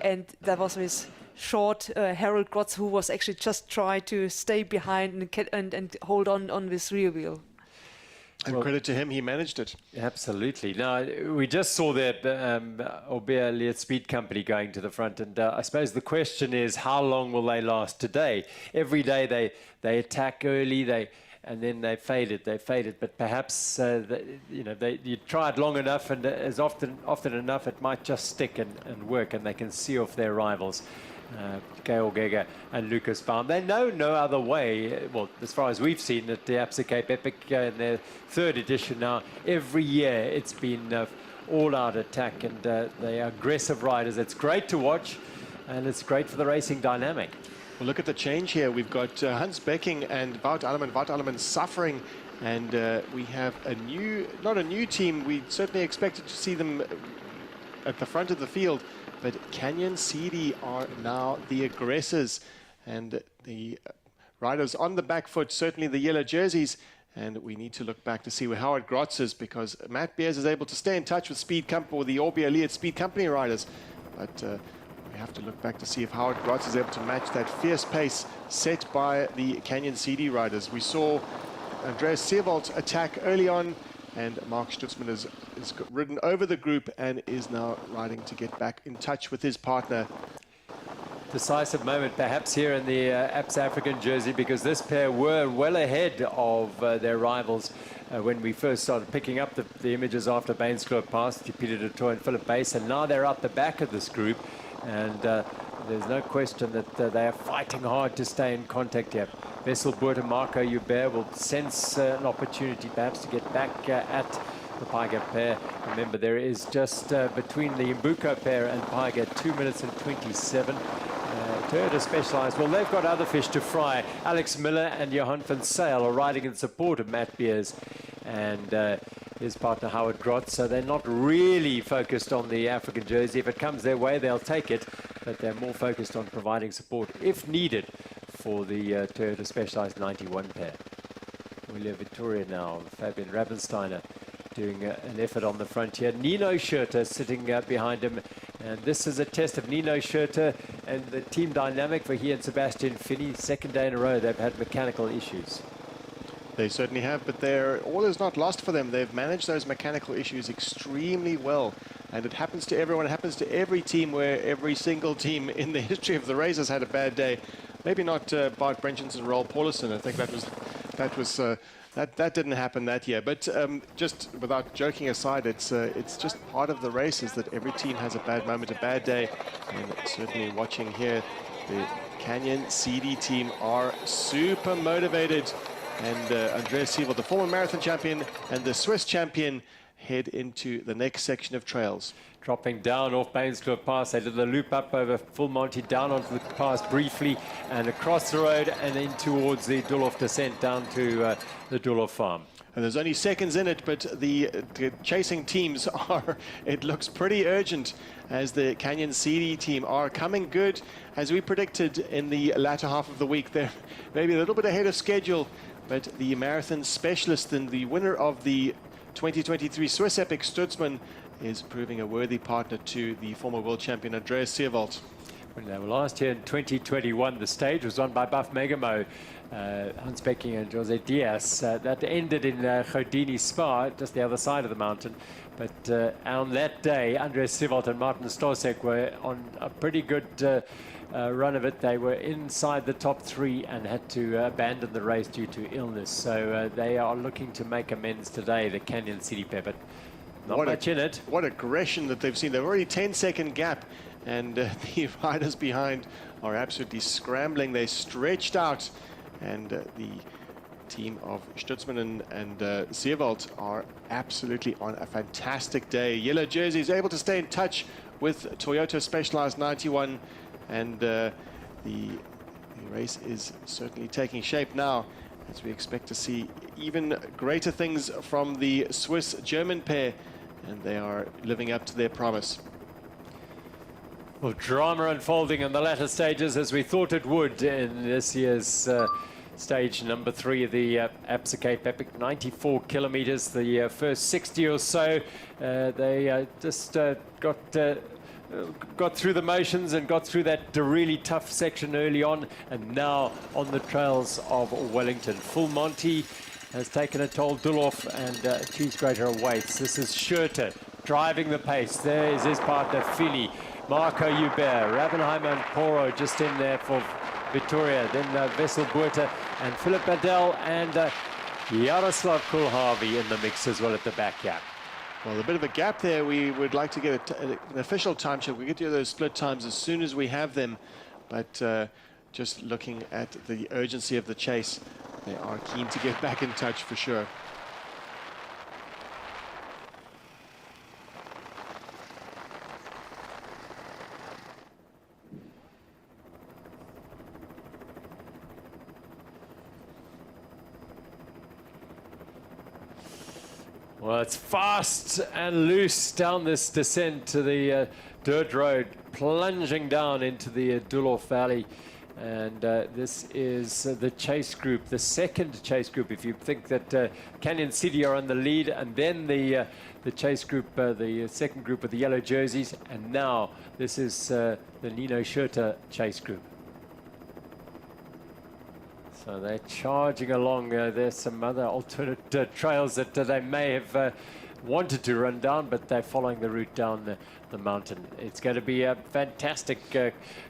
and that was this short Harold Grotz who was actually just trying to stay behind and hold on this rear wheel. And credit to him, he managed it. Absolutely. Now, we just saw that Orbea Speed Company going to the front, and I suppose the question is, how long will they last today? Every day they attack early, and then they fade it. But perhaps you try it long enough, and as often enough, it might just stick and work, and they can see off their rivals. Gail Geiger and Lucas Baum. They know no other way, well, as far as we've seen at the Absa Cape Epic in their third edition now. Every year it's been all-out attack, and they are aggressive riders. It's great to watch, and it's great for the racing dynamic. Well, look at the change here. We've got Hans Becking and Wout Alleman suffering, and we have not a new team. We certainly expected to see them at the front of the field. but Canyon SIDI are now the aggressors, and the riders on the back foot, certainly the yellow jerseys. And we need to look back to see where Howard Grotz is, because Matt Beers is able to stay in touch with Speed Company, or the Orbea Elliott Speed Company riders. But we have to look back to see if Howard Grotz is able to match that fierce pace set by the Canyon SIDI riders. We saw Andreas Seewald attack early on, and Mark Stutzman is ridden over the group and is now riding to get back in touch with his partner. Decisive moment perhaps here in the Absa African jersey, because this pair were well ahead of their rivals when we first started picking up the images after Bainskloof Pass, Peter de Toy and Philip Bass, and now they're out the back of this group, and there's no question that they are fighting hard to stay in contact here. Wessel Boert and Marco Hubert will sense an opportunity perhaps to get back at the Paiga pair. Remember, there is just between the Mbuko pair and Paiga 2 minutes and 27. Toyota Specialized, well, they've got other fish to fry. Alex Miller and Johan van Sale are riding in support of Matt Beers and his partner Howard Grotz, so they're not really focused on the African jersey. If it comes their way, they'll take it, but they're more focused on providing support, if needed, for the Toyota Specialized 91 pair. William Vittoria now, Fabian Rabensteiner doing an effort on the frontier. Nino Schurter sitting behind him, and this is a test of Nino Schurter and the team dynamic for he and Sebastian Finney. Second day in a row they've had mechanical issues. They certainly have, but all is not lost for them. They've managed those mechanical issues extremely well, and it happens to everyone. It happens to every team, where every single team in the history of the race has had a bad day. Maybe not Bart Brenchens and Roel Paulison. I think that didn't happen that year. But just without joking aside, it's just part of the race, is that every team has a bad moment, a bad day. And certainly watching here, the Canyon SIDI team are super motivated. And Andreas Seewald, the former marathon champion and the Swiss champion, head into the next section of trails. Dropping down off Bainskloof Pass, they did the loop up over Full Monty, down onto the pass briefly, and across the road and in towards the Dulhof descent down to the Dulhof farm. And there's only seconds in it, but the chasing teams are, it looks pretty urgent, as the Canyon SIDI team are coming good, as we predicted in the latter half of the week. They're maybe a little bit ahead of schedule, but the marathon specialist and the winner of the 2023 Swiss Epic, Stutzman, is proving a worthy partner to the former world champion Andreas Seewald. When they were last year in 2021, the stage was won by Buff Megamo, Hans Becking and Jose Diaz. That ended in Godini Spa, just the other side of the mountain. But on that day, Andreas Seewald and Martin Stosek were on a pretty good run of it. They were inside the top three and had to abandon the race due to illness. So they are looking to make amends today, the Canyon SIDI pair, but not much in it. What aggression that they've seen. They've already 10-second gap, and the riders behind are absolutely scrambling. They stretched out, and the team of Stutzman and Seewald are absolutely on a fantastic day. Yellow jersey is able to stay in touch with Toyota Specialized 91, and the race is certainly taking shape now, as we expect to see even greater things from the Swiss-German pair, and they are living up to their promise. Well, drama unfolding in the latter stages, as we thought it would in this year's stage number 3 of the Absa Cape Epic. 94 kilometers, the first 60 or so. They just got through the motions and got through that really tough section early on, and now on the trails of Wellington. Full Monty has taken a toll. Dulhof and Cheese Grater awaits. This is Schurter driving the pace. There is his partner Fili, Marco Hubert, Ravenheimer and Poro just in there for Victoria. Then Wessel Boert and Philip Badel and Jaroslav Kulharvi in the mix as well at the back gap. Well, a bit of a gap there. We would like to get an official time check. We get to those split times as soon as we have them, but just looking at the urgency of the chase, they are keen to get back in touch for sure. Well, it's fast and loose down this descent to the dirt road. plunging down into the Dulhof Valley. And this is the chase group, the second chase group. If you think that Canyon City are on the lead, and then the chase group, the second group with the yellow jerseys, and now this is the Nino Schurter chase group. So they're charging along. There's some other alternate trails that they may have wanted to run down, but they're following the route down the mountain. It's going to be a fantastic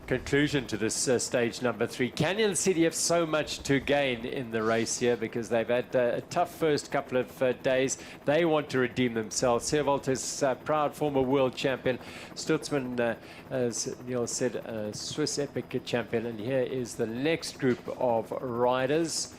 conclusion to this stage number 3. Canyon City have so much to gain in the race here because they've had a tough first couple of days. They want to redeem themselves. Zuurvlakte is a proud former world champion. Stutzman, as Neil said, a Swiss epic champion. And here is the next group of riders.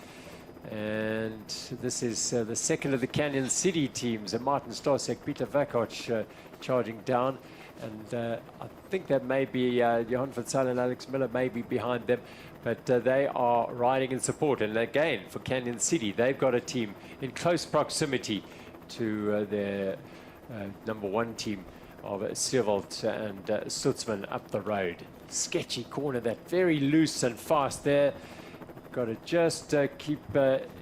And this is the second of the Canyon City teams, Martin Stosek, Peter Vakoc charging down. And I think that may be Johan van Zyl and Alex Miller may be behind them, but they are riding in support. And again, for Canyon City, they've got a team in close proximity to their number 1 team of Zuurvlakte and Stutzman up the road. Sketchy corner, that very loose and fast there. Got to just keep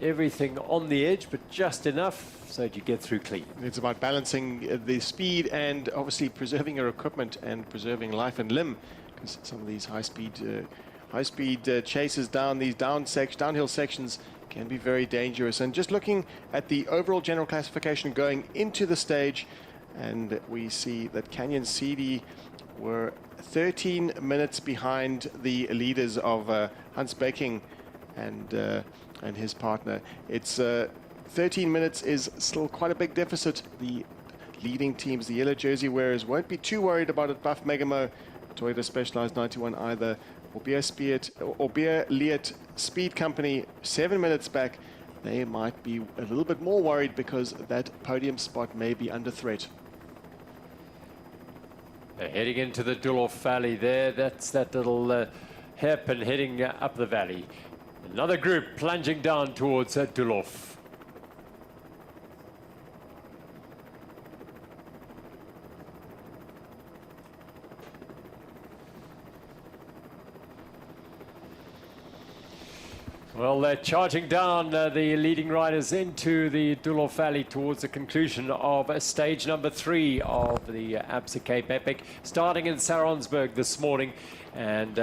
everything on the edge, but just enough so that you get through clean. It's about balancing the speed and obviously preserving your equipment and preserving life and limb, because some of these high-speed chases down these downhill sections can be very dangerous. And just looking at the overall general classification going into the stage, and we see that Canyon City were 13 minutes behind the leaders of Hans Beking and his partner. It's 13 minutes is still quite a big deficit. The leading teams, the yellow jersey wearers, won't be too worried about it. Buff Megamo, Toyota Specialized 91 either, or Beer Liet Speed Company 7 minutes back. They might be a little bit more worried because that podium spot may be under threat. They're heading into the Dulhof Valley there. That's that little hairpin heading up the valley. Another group plunging down towards Dulhof. Well, they're charging down the leading riders into the Dulhof Valley towards the conclusion of stage number 3 of the Absa Cape Epic, starting in Saronsberg this morning. And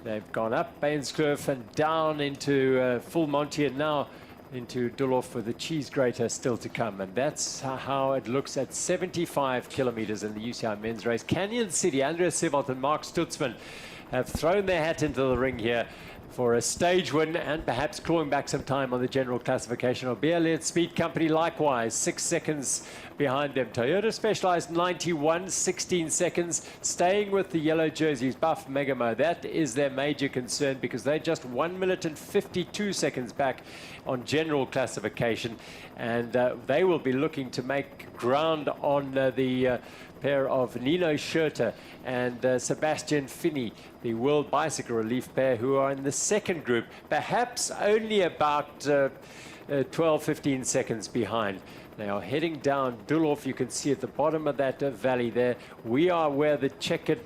they've gone up Bainskloof and down into Full Monty, and now into Dulhof with the cheese grater still to come. And that's how it looks at 75 kilometers in the UCI men's race. Canyon City, Andrew Geddes and Mark Stutzman have thrown their hat into the ring here for a stage win and perhaps clawing back some time on the general classification. Beer Liet Speed Company likewise 6 seconds behind them. Toyota Specialized 91, 16 seconds, staying with the yellow jerseys. Buff Megamo, that is their major concern because they're just 1 minute and 52 seconds back on general classification, and they will be looking to make ground on the pair of Nino Schurter and Sebastian Finney, the World Bicycle Relief pair, who are in the second group, perhaps only about 12-15 seconds behind. They are heading down Dulhof. You can see at the bottom of that valley there, we are where the checkered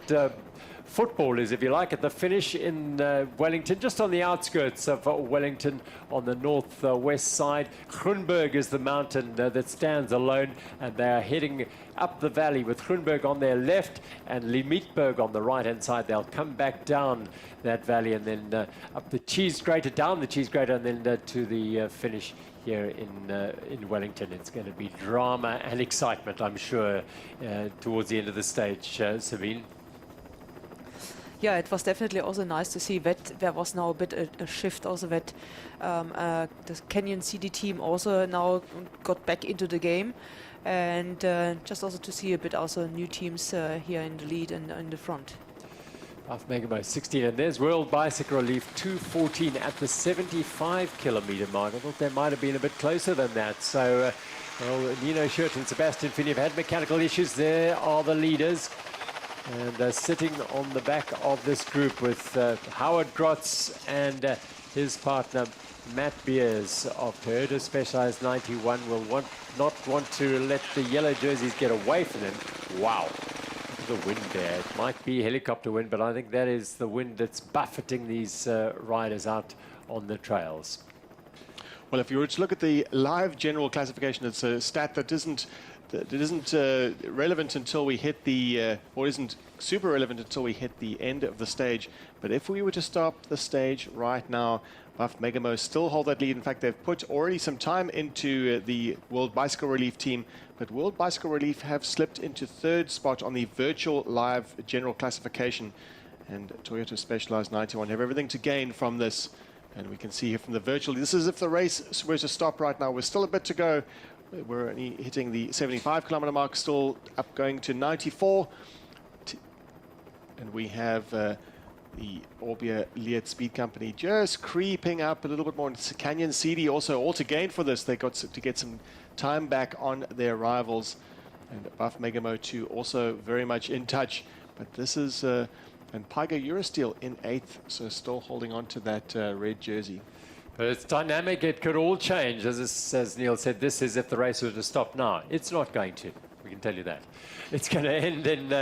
football is, if you like, at the finish in Wellington, just on the outskirts of Wellington on the northwest side. Groenberg is the mountain that stands alone, and they are heading up the valley with Groenberg on their left and Limitberg on the right-hand side. They'll come back down that valley and then up the cheese grater, down the cheese grater, and then to the finish here in Wellington. It's going to be drama and excitement, I'm sure, towards the end of the stage. Sabine? Yeah, it was definitely also nice to see that there was now a bit a shift also that the Canyon City team also now got back into the game, and just also to see a bit also new teams here in the lead and in the front. Buff Megamo 16, and there's World Bicycle Relief 2:14 at the 75 kilometer mark. I thought they might have been a bit closer than that. So well, Nino Schurter and Sebastian Finney have had mechanical issues. There are the leaders. And sitting on the back of this group with Howard Grotz and his partner Matt Beers of Toyota Specialized 91 will not want to let the yellow jerseys get away from him. Wow. the wind there. It might be helicopter wind, but I think that is the wind that's buffeting these riders out on the trails. Well, if you were to look at the live general classification, it's a stat that isn't relevant until we hit the, or isn't super relevant until we hit the end of the stage. But if we were to stop the stage right now, Buff Megamo still hold that lead. In fact, they've put already some time into the World Bicycle Relief team, but World Bicycle Relief have slipped into 3rd spot on the virtual live general classification. And Toyota Specialized 91 have everything to gain from this. And we can see here from the virtual, this is if the race were to stop right now. We're still a bit to go. We're only hitting the 75-kilometer mark, still up going to 94. And we have the Orbia Liet Speed Company just creeping up a little bit more. And Canyon SIDI also all to gain for this. They got to get some time back on their rivals. And Buff Megamo 2 also very much in touch. But this is... and Pyga Eurosteel in 8th, so still holding on to that red jersey. But it's dynamic. It could all change. As Neil said, this is if the race were to stop now. It's not going to. We can tell you that. It's going to end in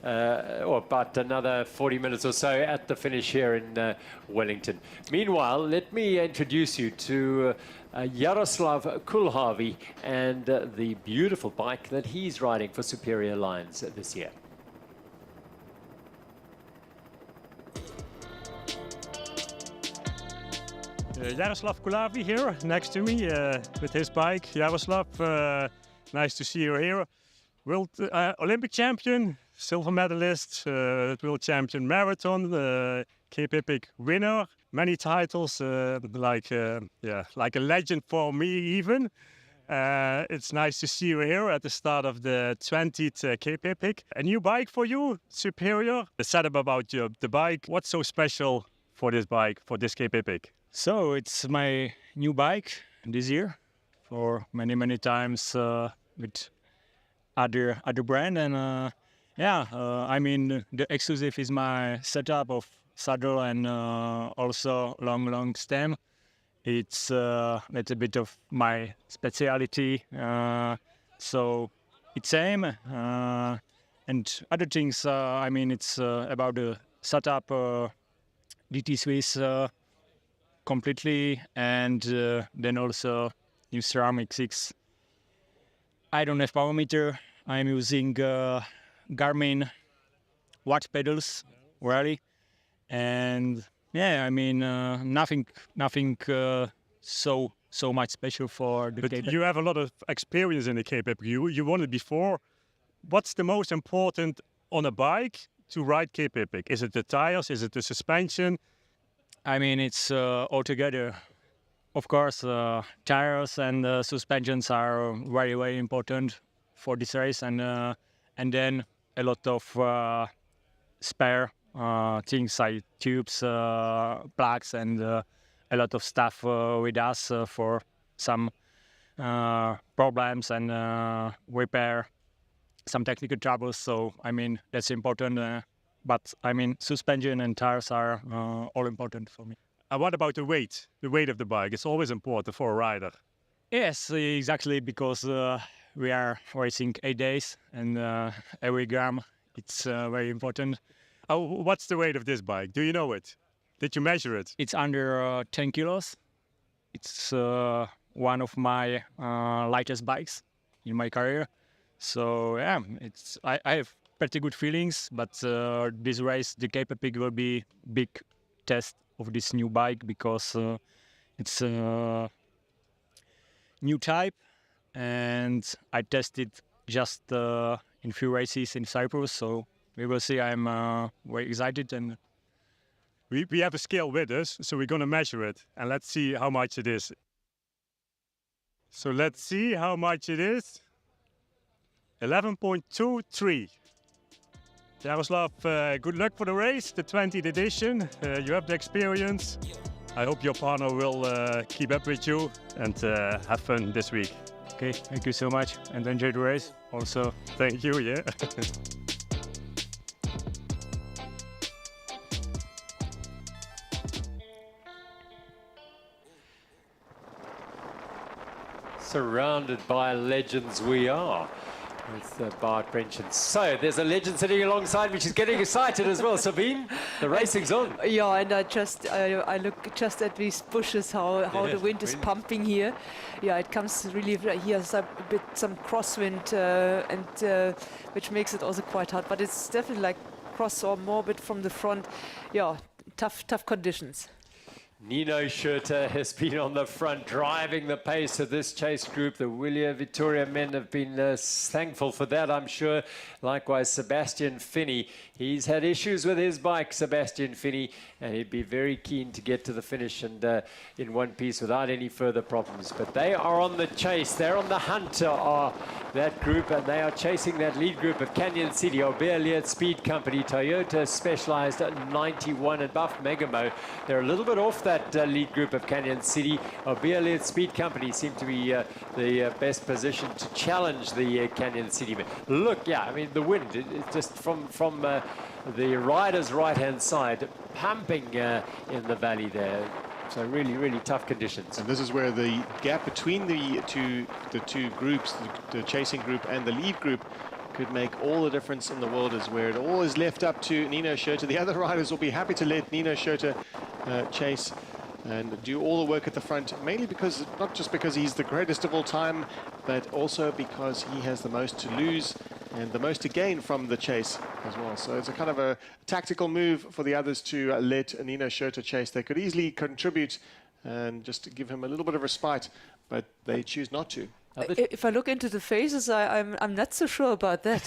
about another 40 minutes or so at the finish here in Wellington. Meanwhile, let me introduce you to Jaroslav Kulhavi and the beautiful bike that he's riding for Superior Lines this year. Jaroslav Kulhavi here next to me with his bike. Jaroslav, nice to see you here. World Olympic champion, silver medalist, world champion marathon, Cape Epic winner, many titles, like a legend for me even. It's nice to see you here at the start of the 20th Cape Epic. A new bike for you, Superior. The setup about the bike, what's so special for this bike, for this Cape Epic? So it's my new bike this year for many times with other brand, and I mean the exclusive is my setup of saddle and also long stem. It's a bit of my speciality, so it's same and other things. I mean it's about the setup, DT Swiss. Completely, and then also new ceramic 6. I don't have power meter. I'm using Garmin watch pedals really, and yeah, I mean nothing so much special for the Cape Epic. You have a lot of experience in the Cape Epic. You won it before. What's the most important on a bike to ride Cape Epic? Is it the tires? Is it the suspension? I mean, it's all together. Of course, tires and suspensions are very important for this race, and then a lot of spare things like tubes, plugs, and a lot of stuff with us for some problems and repair, some technical troubles. So I mean, that's important. But I mean, suspension and tires are all important for me. And what about the weight? The weight of the bike is always important for a rider. Yes, exactly, because we are racing 8 days, and every gram it's very important. What's the weight of this bike? Do you know it? Did you measure it? It's under 10 kilos. It's one of my lightest bikes in my career. So yeah, I have pretty good feelings, but this race, the Cape Epic, will be big test of this new bike because it's a new type, and I tested just in few races in Cyprus, so we will see. I'm very excited, and we have a scale with us, so we're going to measure it, and let's see how much it is. So let's see how much it is. 11.23. Jaroslav, good luck for the race, the 20th edition. You have the experience. I hope your partner will keep up with you and have fun this week. Okay, thank you so much, and enjoy the race also. Thank you, yeah. Surrounded by legends we are. with Bart Brenchen. So there's a legend sitting alongside me. She's getting excited as well. Sabine, the racing's on. Yeah, and I look just at these bushes, how the wind is pumping here. Yeah, it comes really here, some crosswind, and which makes it also quite hard. But it's definitely like cross or more bit from the front. Yeah, tough conditions. Nino Schurter has been on the front, driving the pace of this chase group. The Willia Vittoria men have been thankful for that, I'm sure. Likewise, Sebastian Finney. He's had issues with his bike, Sebastian Finney, and he'd be very keen to get to the finish and in one piece without any further problems. But they are on the chase. They're on the hunt, that group, and they are chasing that lead group of Canyon City, Obeerleert Speed Company, Toyota Specialized 91, and Buff Megamo. They're a little bit off that lead group of Canyon City. Obeerleert Speed Company seem to be the best position to challenge the Canyon City men. Look, yeah, I mean, the wind, it's just from the rider's right-hand side, pumping in the valley there. So really tough conditions. And this is where the gap between the two groups, the chasing group and the lead group, could make all the difference in the world, is where it all is left up to Nino Schurter. The other riders will be happy to let Nino Schurter chase and do all the work at the front, mainly because, not just because he's the greatest of all time, but also because he has the most to lose and the most to gain from the chase as well. So it's a kind of a tactical move for the others to let Nino Schurter chase. They could easily contribute and just give him a little bit of respite, but they choose not to. If I look into the faces, I'm not so sure about that.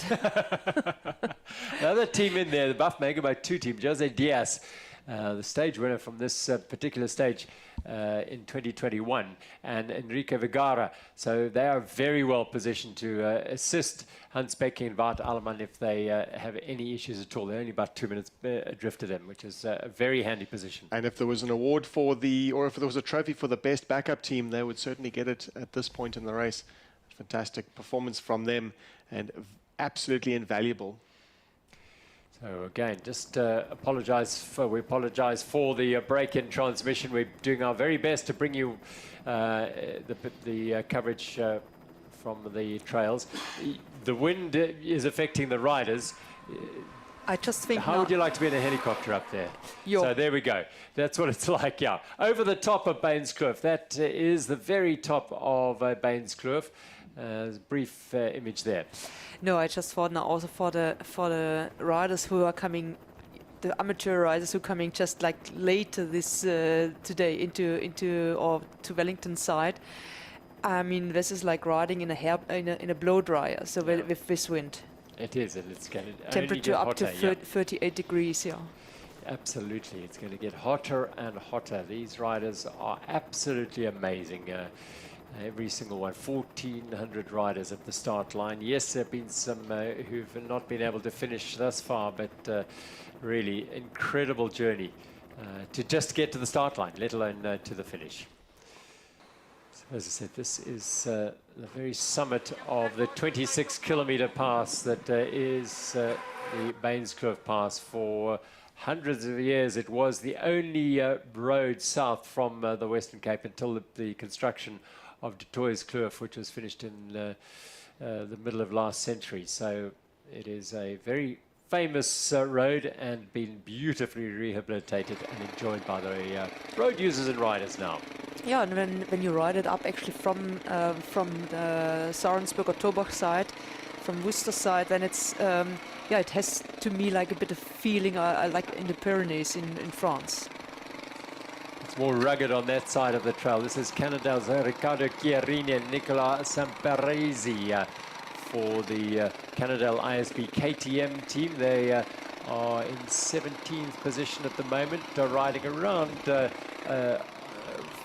The other team in there, the Buff Megamo 2 team, Jose Diaz, the stage winner from this particular stage in 2021, and Enrique Vergara. So they are very well positioned to assist Hans Becky and Wout Alleman if they have any issues at all. They're only about 2 minutes adrift of them, which is a very handy position. And if there was an award for or if there was a trophy for the best backup team, they would certainly get it at this point in the race. Fantastic performance from them and absolutely invaluable. So again, just we apologize for the break in transmission. We're doing our very best to bring you the coverage from the trails. The wind is affecting the riders. I just think How would you like to be in a helicopter up there? Yo. So there we go. That's what it's like, yeah. Over the top of Bainskloof. That is the very top of Bainskloof. Brief image there. No, I just thought now also for the riders who are coming, the amateur riders who are coming just like later this today into or to Wellington side. I mean, this is like riding in a blow dryer. So with this wind. It is, and it's going to temperature up hotter, to 38 degrees. Yeah. Absolutely, it's going to get hotter and hotter. These riders are absolutely amazing. Every single one, 1,400 riders at the start line. Yes, there have been some who've not been able to finish thus far, but really incredible journey to just get to the start line, let alone to the finish. So as I said, this is the very summit of the 26-kilometer pass that is the Bainskloof Pass. For hundreds of years, it was the only road south from the Western Cape until the construction of De Toy's Kloof, which was finished in the middle of last century. So it is a very famous road and been beautifully rehabilitated and enjoyed by the road users and riders now. Yeah, and when you ride it up actually from the Saronsberg or Tobach side, from Worcester side, then it's yeah, it has to me like a bit of feeling like in the Pyrenees in France. It's more rugged on that side of the trail. This is Canada's Riccardo Chiarini and Nicola Samparesi for the Canadale ISB KTM team. They are in 17th position at the moment, riding around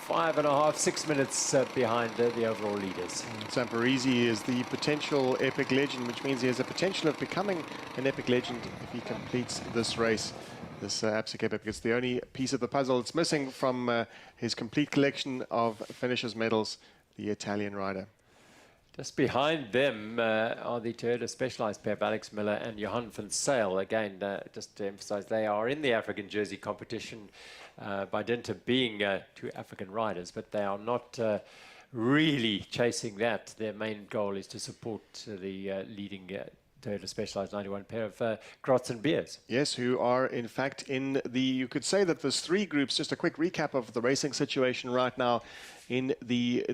5.5, 6 minutes behind the overall leaders. Samparesi is the potential epic legend, which means he has a potential of becoming an epic legend if he completes this race. This Absa Cape Epic is the only piece of the puzzle it's missing from his complete collection of finishers medals, the Italian rider. Just behind them are the Toyota Specialized pair of Alex Miller and Johan van Sail. Again, just to emphasize, they are in the African jersey competition by dint of being two African riders, but they are not really chasing that. Their main goal is to support the leading Toyota Specialized 91 pair of Grots and Beers. Yes, who are in fact in the, you could say that there's three groups. Just a quick recap of the racing situation right now. In the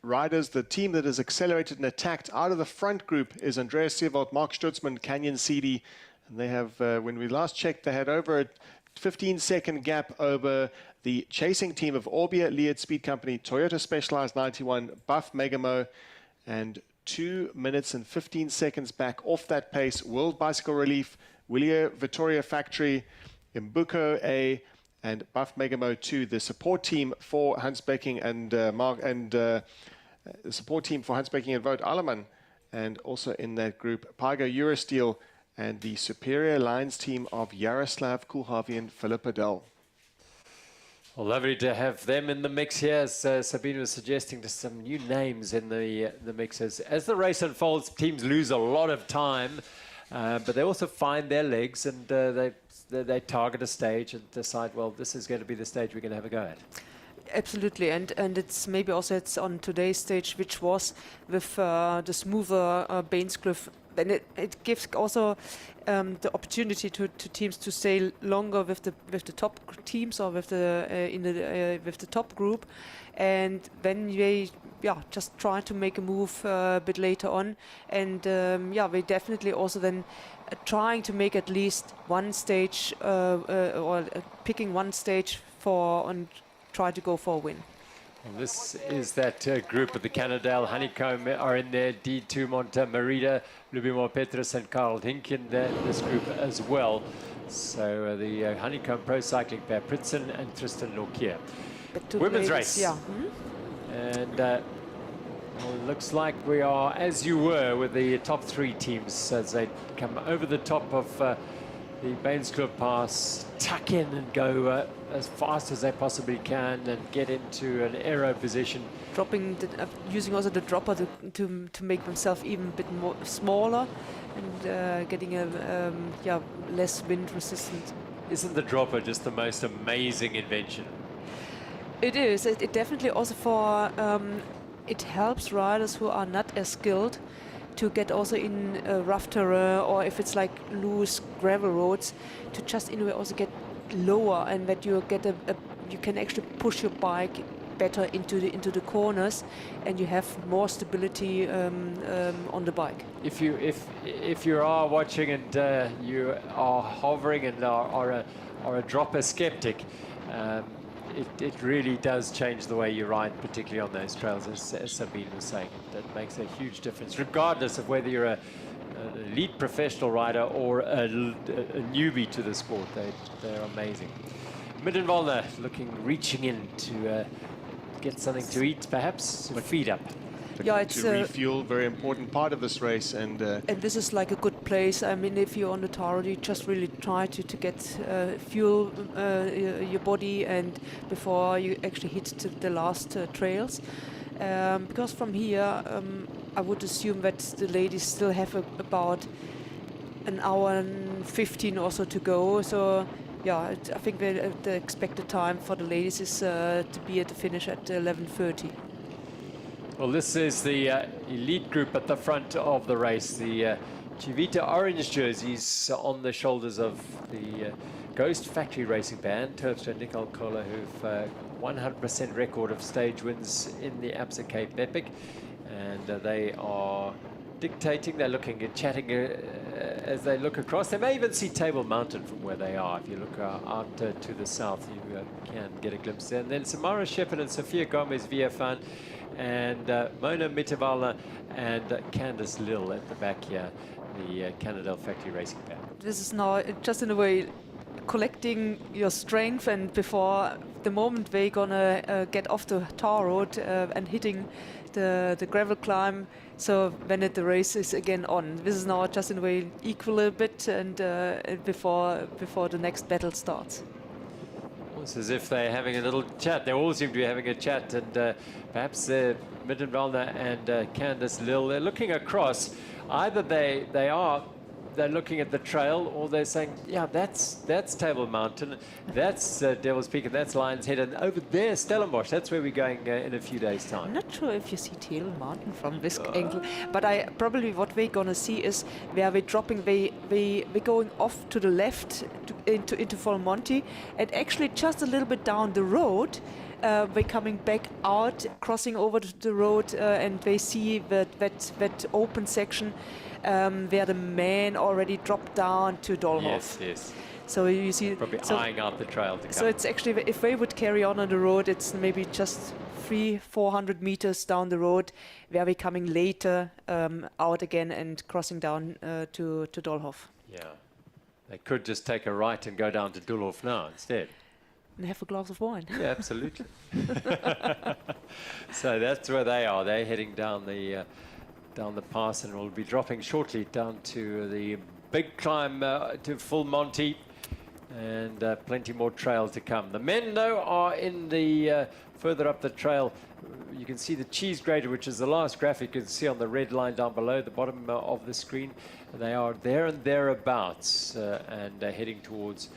riders, the team that has accelerated and attacked out of the front group is Andreas Seewald, Mark Stutzman, Canyon SIDI. And they have, when we last checked, they had over a 15-second gap over the chasing team of Orbia, Liad Speed Company, Toyota Specialized 91, Buff Megamo, and 2 minutes and 15 seconds back off that pace, World Bicycle Relief, Willia Vittoria Factory, Imbuco A, and Buff Megamo 2, the support team for Hans Becking and the support team for Hans Becking and Wout Alleman, and also in that group, Paga Eurosteel and the Superior Lines team of Jaroslav Kulhavi and Philip Adel. Well, lovely to have them in the mix here, as Sabine was suggesting, to some new names in the mixes. As the race unfolds, teams lose a lot of time, but they also find their legs, and they target a stage and decide, well, this is going to be the stage we're going to have a go at. Absolutely, and it's maybe also it's on today's stage, which was with the smoother Bainskloof. Then it gives also the opportunity to teams to stay longer with the top teams or with the with the top group, and then they just try to make a move a bit later on, and we definitely also then trying to make at least one stage or picking one stage for and try to go for a win. And this is that group of the Cannondale Honeycomb are in there, D2 Monta Merida, Lubimor Petrus and Karl Hink in this group as well. So the Honeycomb Pro Cycling pair, Pritsen and Tristan Lokier. Women's race. Yeah. And well, it looks like we are as you were with the top three teams as they come over the top of the Bainskloof Pass, tuck in and go as fast as they possibly can and get into an aero position. Dropping, using also the dropper to make themselves even a bit more smaller and getting a less wind resistant. Isn't the dropper just the most amazing invention? It is. It definitely also for it helps riders who are not as skilled to get also in rough terrain, or if it's like loose gravel roads, to just in a way also get lower, and that you get you can actually push your bike better into the corners, and you have more stability on the bike. If you are watching and you are hovering and are a dropper skeptic, it really does change the way you ride, particularly on those trails, as Sabine was saying. That makes a huge difference, regardless of whether you're an elite professional rider or a newbie to the sport. They're amazing. Middenwalder reaching in to get something to eat, perhaps, to feed up. Yeah, it's to refuel, very important part of this race, and this is like a good place. I mean, if you're on the tar road, you just really try to get fuel your body, and before you actually hit the last trails, because from here I would assume that the ladies still have about an hour and 15 or so to go. So yeah, I think the expected time for the ladies is to be at the finish at 11:30. Well, this is the elite group at the front of the race. The Chivita orange jerseys on the shoulders of the Ghost Factory Racing Band, Terpstra and Nicole Kohler, who've 100% record of stage wins in the Absa Cape Epic. And they are dictating, they're looking and chatting as they look across. They may even see Table Mountain from where they are. If you look out to the south, you can get a glimpse there. And then Samara Shepard and Sophia Gomez Villafan, and Mona Mitterwalder and Candice Lill at the back here, the Cannondale Factory Racing Band. This is now just in a way collecting your strength, and before the moment they're gonna get off the tar road and hitting the gravel climb, so when the race is again on. This is now just in a way equal a bit, and before the next battle starts. It's as if they're having a little chat. They all seem to be having a chat, and perhaps Middenwalder and Candice Lill, they're looking across. Either they are they're looking at the trail, or they're saying, yeah, that's Table Mountain, that's Devil's Peak, and that's Lion's Head, and over there, Stellenbosch. That's where we're going in a few days' time. I'm not sure if you see Table Mountain from this angle, but probably what we're gonna see is where we're dropping, we're going off to the left into Full Monty, and actually just a little bit down the road. We're coming back out, crossing over the road, and they see that open section where the man already dropped down to Dolhof. Yes, yes. So you see, probably eyeing out the trail to come. So it's actually, if they would carry on the road, it's maybe just 300-400 meters down the road, where we're coming later out again and crossing down to Dolhof. Yeah, they could just take a right and go down to Dolhof now instead. And have a glass of wine. Yeah, absolutely. So that's where they are. They're heading down the pass, and will be dropping shortly down to the big climb to Full Monty, and plenty more trail to come. The men, though, are in the further up the trail. You can see the cheese grater, which is the last graphic you can see on the red line down below the bottom of the screen. They are there and thereabouts, and heading towards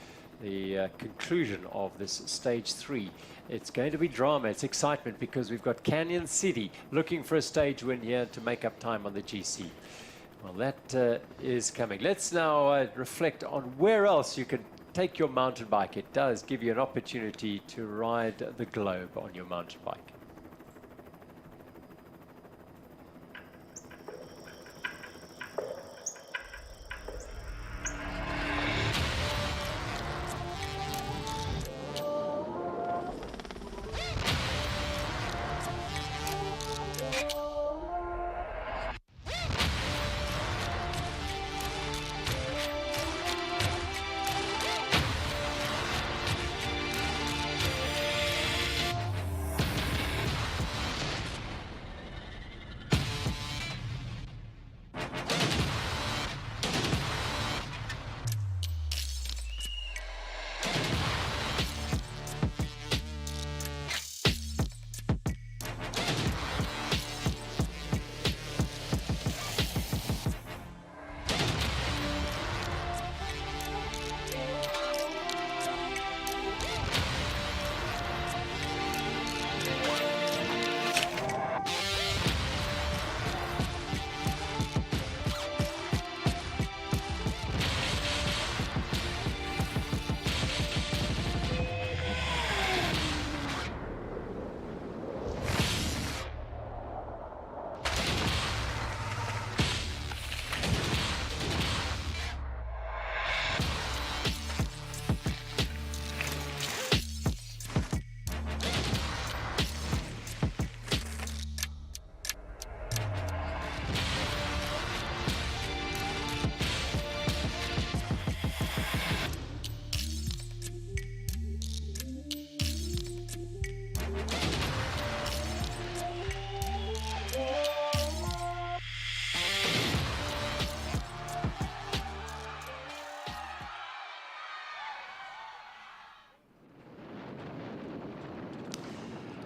the conclusion of this stage 3. It's going to be drama, it's excitement, because we've got Canyon SIDI looking for a stage win here to make up time on the GC. Well, that is coming. Let's now reflect on where else you can take your mountain bike. It does give you an opportunity to ride the globe on your mountain bike.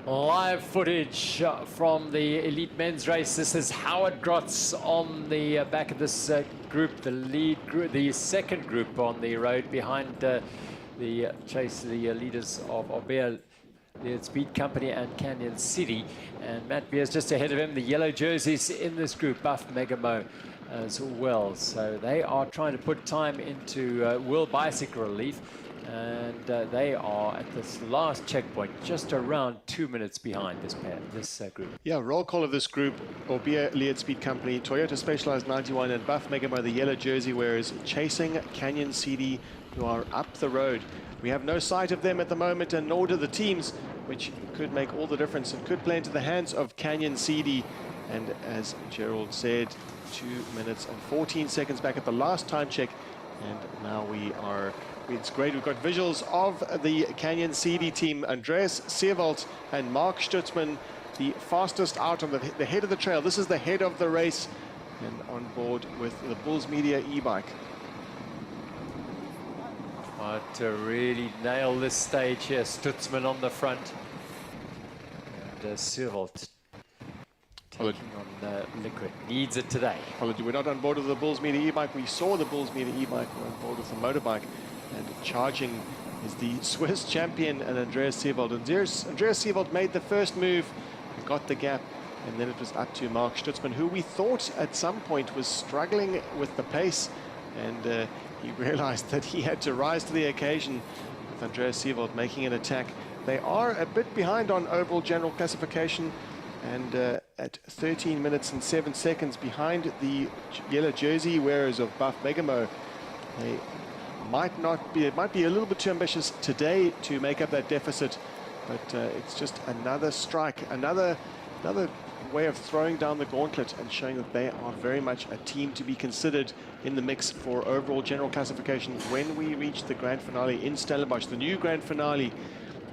Live footage from the elite men's race. This is Howard Grotz on the back of this group, the lead group, the second group on the road behind the chase, the leaders of Bear, the Speed Company and Canyon SIDI. And Matt Beer's just ahead of him. The yellow jerseys in this group, Buff Megamo as well. So they are trying to put time into World Bicycle Relief. And they are at this last checkpoint, just around 2 minutes behind this pair, this group. Yeah, roll call of this group: Orbea Lead Speed Company, Toyota Specialized 91, and Buff Megamo, the yellow jersey, whereas chasing Canyon SIDI, who are up the road. We have no sight of them at the moment, and nor do the teams, which could make all the difference and could play into the hands of Canyon SIDI. And as Gerald said, 2 minutes and 14 seconds back at the last time check, and now we are. It's great. We've got visuals of the Canyon SIDI team, Andreas Zuurvlakte and Mark Stutzman, the fastest out on the head of the trail. This is the head of the race, and on board with the Bulls Media e-bike. Trying to really nail this stage here. Stutzman on the front, and Zuurvlakte taking on liquid. Needs it today. Apology, we're not on board with the Bulls Meter e-bike. We saw the Bulls Meter e-bike. We're on board with the motorbike. And charging is the Swiss champion and Andreas Seewald. Andreas Seewald made the first move, got the gap, and then it was up to Mark Stutzman, who we thought at some point was struggling with the pace, and he realized that he had to rise to the occasion with Andreas Seewald making an attack. They are a bit behind on overall general classification, and at 13 minutes and 7 seconds behind the yellow jersey wearers of Buff Megamo. They might be a little bit too ambitious today to make up that deficit, but it's just another strike, another way of throwing down the gauntlet and showing that they are very much a team to be considered in the mix for overall general classification when we reach the grand finale in Stellenbosch, the new grand finale.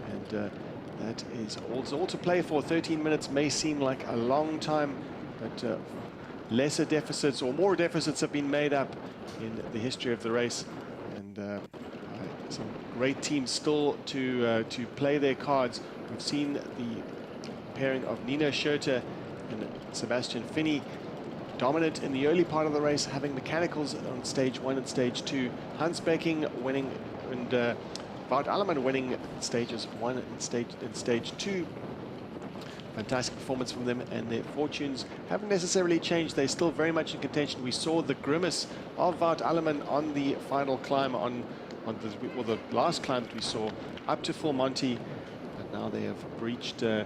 And that is all to play for. 13 minutes may seem like a long time, but lesser deficits or more deficits have been made up in the history of the race. And some great teams still to play their cards. We've seen the pairing of Nino Schurter and Sebastian Finney dominant in the early part of the race, having mechanicals on stage 1 and stage 2. Hans Becking winning, and Wout Alleman winning stages 1 and stage 2. Fantastic performance from them, and their fortunes haven't necessarily changed. They're still very much in contention. We saw the grimace of Wout Alleman on the final climb, on the last climb that we saw up to Full Monty, but now they have breached the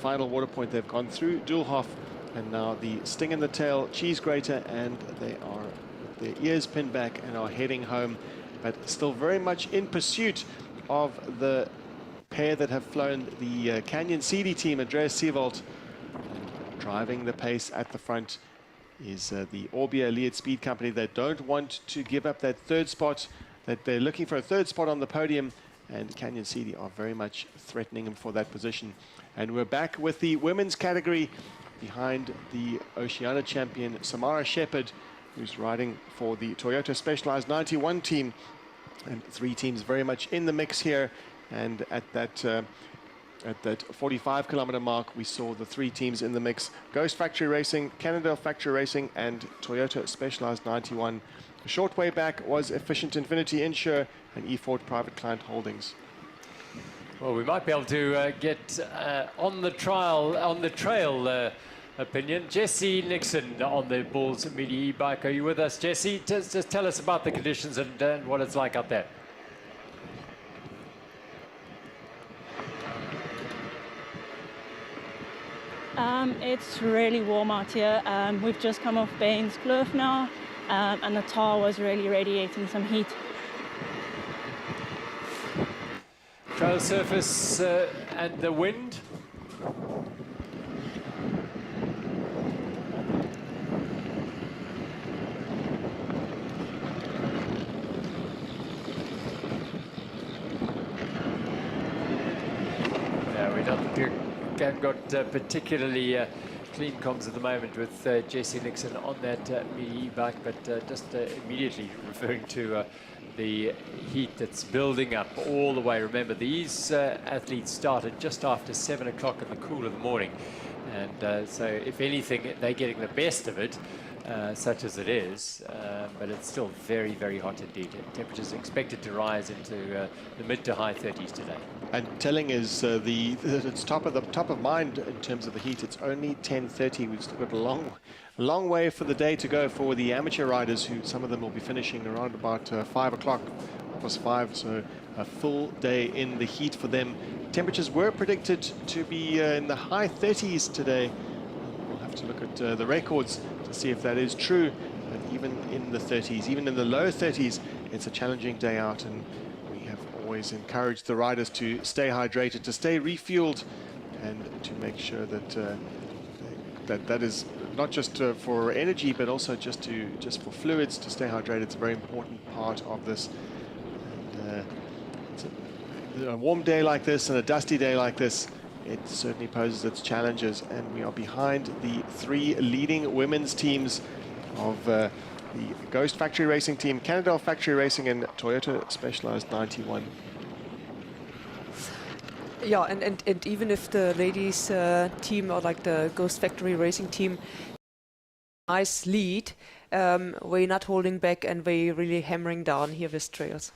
final water point. They've gone through Doolhof, and now the Sting in the Tail cheese grater, and they are with their ears pinned back and are heading home, but still very much in pursuit of the pair that have flown the Canyon SIDI team. Andreas Seewald, and driving the pace at the front is the Orbia Lead Speed Company. They don't want to give up that third spot, that they're looking for a third spot on the podium, and Canyon SIDI are very much threatening them for that position. And we're back with the women's category behind the Oceania champion Samara Shepherd, who's riding for the Toyota Specialized 91 team, and 3 teams very much in the mix here. And at that 45-kilometer mark, we saw the 3 teams in the mix: Ghost Factory Racing, Cannondale Factory Racing, and Toyota Specialized 91. A short way back was Efficient Infinity Insure and eFord Private Client Holdings. Well, we might be able to get on the trail opinion. Jesse Nixon on the Bulls Media e-bike. Are you with us, Jesse? Just tell us about the conditions and what it's like out there. It's really warm out here. We've just come off Bainskloof now, and the tar was really radiating some heat. Trail surface and the wind. Yeah, we haven't got particularly clean comms at the moment with Jesse Nixon on that mini e-bike, but just immediately referring to the heat that's building up all the way. Remember, these athletes started just after 7 o'clock in the cool of the morning, and so if anything, they're getting the best of it, such as it is, but it's still very, very hot indeed. Temperatures expected to rise into the mid to high 30s today. And telling is it's top of mind in terms of the heat. It's only 10:30. We've still got a long way for the day to go for the amateur riders, who some of them will be finishing around about 5 o'clock, plus 5. So a full day in the heat for them. Temperatures were predicted to be in the high 30s today. We'll have to look at the records to see if that is true. But even in the 30s, even in the low 30s, it's a challenging day out, and always encourage the riders to stay hydrated, to stay refueled, and to make sure that that is not just for energy, but also just for fluids, to stay hydrated. It's a very important part of this. And, it's a warm day like this and a dusty day like this, it certainly poses its challenges, and we are behind the 3 leading women's teams of the Ghost Factory Racing team, Cannondale Factory Racing, and Toyota Specialized 91. Yeah, and even if the ladies team or like the Ghost Factory racing team, nice lead, we're not holding back and we're really hammering down here with trails.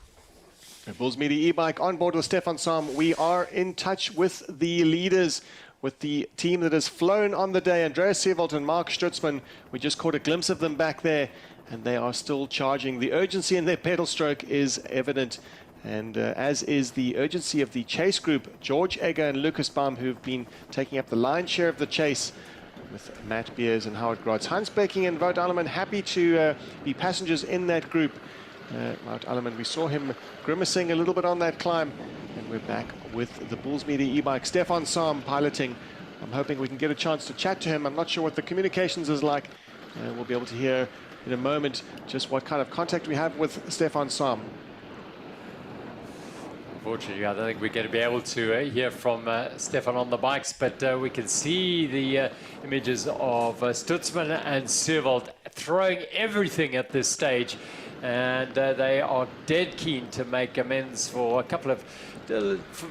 Bulls Media e-bike on board with Stefan Sam. We are in touch with the leaders, with the team that has flown on the day. Andreas Zuurvlakte and Mark Stutzman. We just caught a glimpse of them back there, and they are still charging. The urgency in their pedal stroke is evident, and as is the urgency of the chase group, George Egger and Lucas Baum, who've been taking up the lion's share of the chase with Matt Beers and Howard Grotz. Hans Becking and Wout Alleman happy to be passengers in that group. Wout Alleman, we saw him grimacing a little bit on that climb, and we're back with the Bulls Media e-bike. Stefan Sam piloting. I'm hoping we can get a chance to chat to him. I'm not sure what the communications is like. We'll be able to hear in a moment just what kind of contact we have with Stefan Sam. Unfortunately, I don't think we're going to be able to hear from Stefan on the bikes, but we can see the images of Stutzman and Zuurvlakte throwing everything at this stage. And they are dead keen to make amends for a couple of,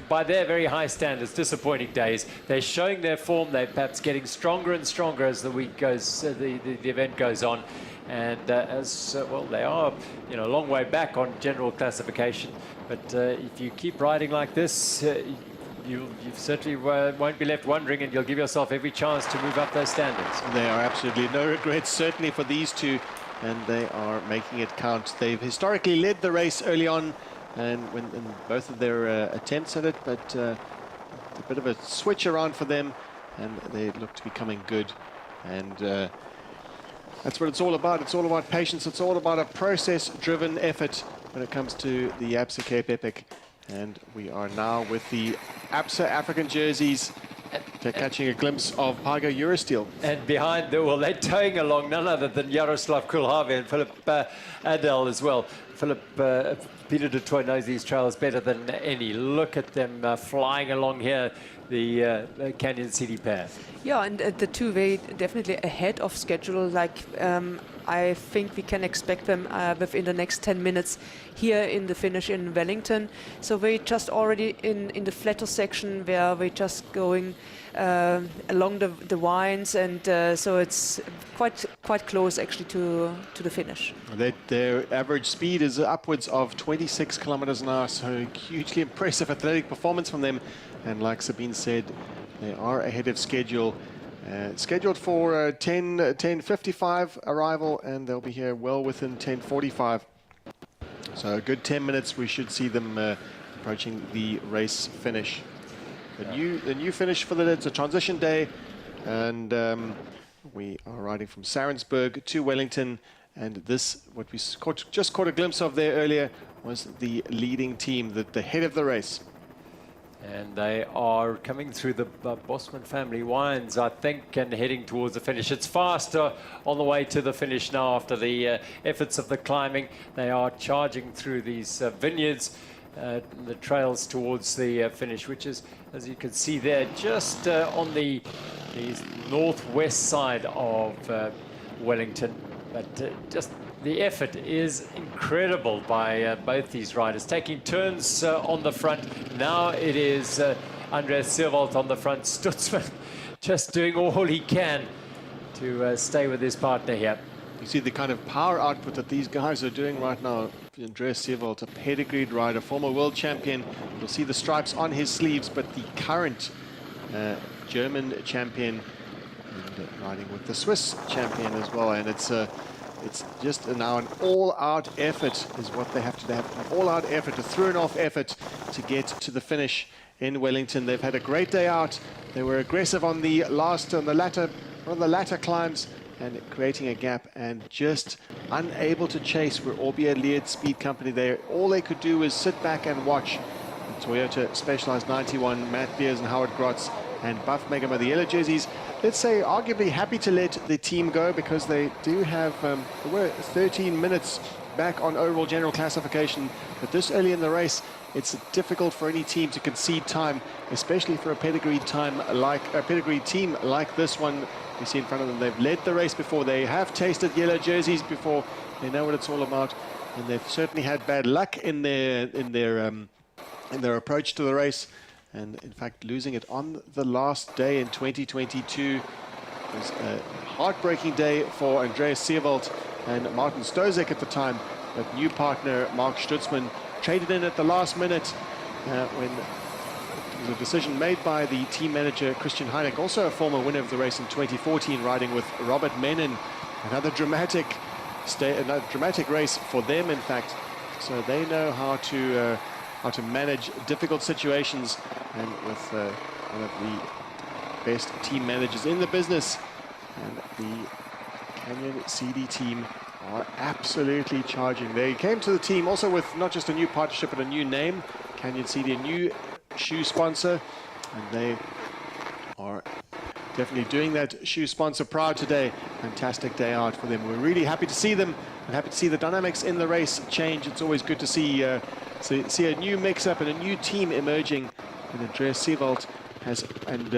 by their very high standards, disappointing days. They're showing their form. They're perhaps getting stronger and stronger as the week goes, the event goes on. And well, they are, a long way back on general classification. But if you keep riding like this, you certainly won't be left wondering, and you'll give yourself every chance to move up those standards. There are absolutely no regrets, certainly for these two. And they are making it count. They've historically led the race early on, and in both of their attempts at it, but a bit of a switch around for them, and they look to be coming good. And that's what it's all about. It's all about patience. It's all about a process-driven effort when it comes to the Absa Cape Epic. And we are now with the Absa African jerseys. They're catching a glimpse of Pago Eurosteel. And behind, they're towing along none other than Jaroslav Kulhave and Philip Adel as well. Peter de Toy knows these trails better than any. Look at them flying along here, the Canyon City path. Yeah, and the two way definitely ahead of schedule. Like I think we can expect them within the next 10 minutes here in the finish in Wellington. So we're just already in the flatter section where we're just going along the vines, and so it's quite close actually to the finish. Their average speed is upwards of 26 kilometers an hour, so hugely impressive athletic performance from them. And like Sabine said, they are ahead of schedule. Scheduled for 10:55 arrival, and they'll be here well within 10:45. So a good 10 minutes, we should see them approaching the race finish. The new finish for it's a transition day, and we are riding from Saronsberg to Wellington. And this, what we just caught a glimpse of there earlier, was the leading team, the head of the race. And they are coming through the Bosman family wines, I think, and heading towards the finish. It's faster on the way to the finish now after the efforts of the climbing. They are charging through these vineyards, the trails towards the finish, which is, as you can see there, just on the northwest side of Wellington. But just the effort is incredible by both these riders, taking turns on the front. Now it is Andreas Zuurvlakte on the front. Stutzman just doing all he can to stay with his partner here. You see the kind of power output that these guys are doing right now. Andreas Zuurvlakte, a pedigreed rider, former world champion. You'll see the stripes on his sleeves, but the current German champion, and riding with the Swiss champion as well. And it's just now an all-out effort is what they have to have. An all-out effort, a thrown-off effort to get to the finish in Wellington. They've had a great day out. They were aggressive on the latter climbs and creating a gap, and just unable to chase. We're albeit Lead Speed Company there. All they could do was sit back and watch the Toyota Specialized 91, Matt Beers and Howard Grotz and Buff Megama, the yellow jerseys. Let's say arguably happy to let the team go, because they do have, they were 13 minutes back on overall general classification. But this early in the race, it's difficult for any team to concede time, especially for a pedigreed team like this one we see in front of them. They've led the race before. They have tasted yellow jerseys before. They know what it's all about, and they've certainly had bad luck in their approach to the race. and in fact losing it on the last day in 2022. It was a heartbreaking day for Andreas Zuurvlakte and Martin Stozek at the time, but new partner Mark Stutzman traded in at the last minute when it was a decision made by the team manager Christian Heineck, also a former winner of the race in 2014, riding with Robert Mennen. Another dramatic race for them, in fact. So they know how to manage difficult situations, and with one of the best team managers in the business. And the Canyon SIDI team are absolutely charging. They came to the team also with not just a new partnership but a new name, Canyon SIDI, a new shoe sponsor, and they are definitely doing that shoe sponsor proud today. Fantastic day out for them. We're really happy to see them and happy to see the dynamics in the race change. It's always good to see a new mix-up and a new team emerging. And Andreas Zuurvlakte and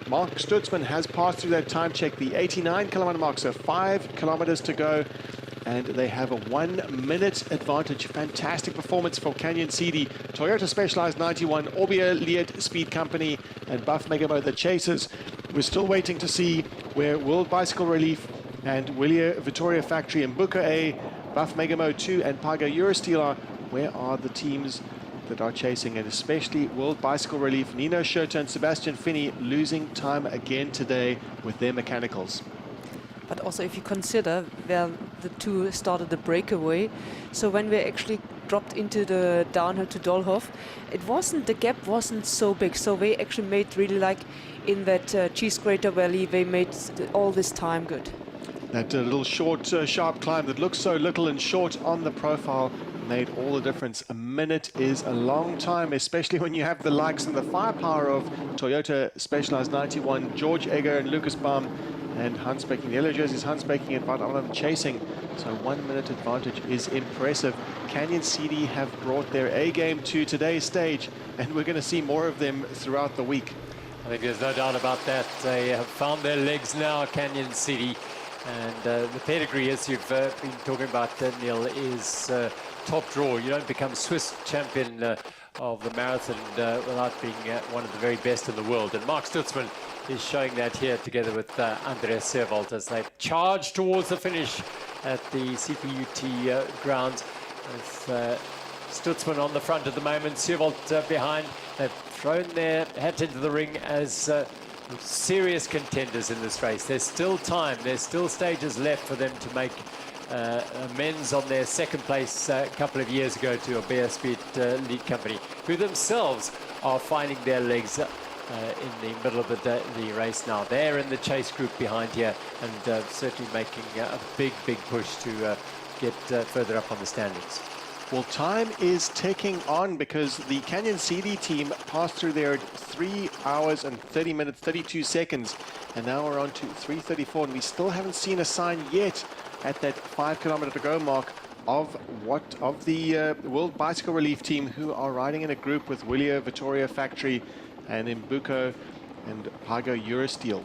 Mark Stutzman has passed through that time check, the 89-kilometer mark, so 5 kilometers to go. And they have a 1 minute advantage. Fantastic performance for Canyon SIDI, Toyota Specialized 91, Orbea Liet Speed Company, and Buff Megamo, the chasers. We're still waiting to see where World Bicycle Relief and Willia Vittoria Factory and Booker A, Buff Megamo 2 and Paga Eurosteel are. Where are the teams that are chasing? And especially World Bicycle Relief, Nino Schurter and Sebastian Finney losing time again today with their mechanicals. But also if you consider where the two started the breakaway, so when we actually dropped into the downhill to Dolhof, the gap wasn't so big, so they actually made really, like in that Cheese Grater Valley, they made all this time good. That little short sharp climb that looks so little and short on the profile made all the difference. A minute is a long time, especially when you have the likes and the firepower of Toyota Specialized 91, George Egger and Lucas Baum, and Hans Becking, the yellow jerseys, Hans Becking and Wout Allen chasing. So 1 minute advantage is impressive. Canyon SIDI have brought their A game to today's stage, and we're going to see more of them throughout the week. I think there's no doubt about that. They have found their legs now, Canyon SIDI. And the pedigree, as you've been talking about, Neil, is top draw. You don't become Swiss champion of the marathon without being one of the very best in the world. And Mark Stutzman is showing that here together with Andreas Zuurvlakte as they charge towards the finish at the CPUT grounds. With Stutzman on the front at the moment, Zuurvlakte behind. They've thrown their hat into the ring as serious contenders in this race. There's still time, there's still stages left for them to make amends on their second place a couple of years ago to Orbea Speed Lead Company, who themselves are finding their legs in the middle of the race now. They're in the chase group behind here and certainly making a big push to get further up on the standings. Well, time is ticking on because the Canyon SIDI team passed through there at 3 hours and 30 minutes, 32 seconds. And now we're on to 3:34, and we still haven't seen a sign yet at that 5 kilometer to go mark of the World Bicycle Relief team, who are riding in a group with Willia Vittoria Factory and Imbuco and Pago Eurosteel.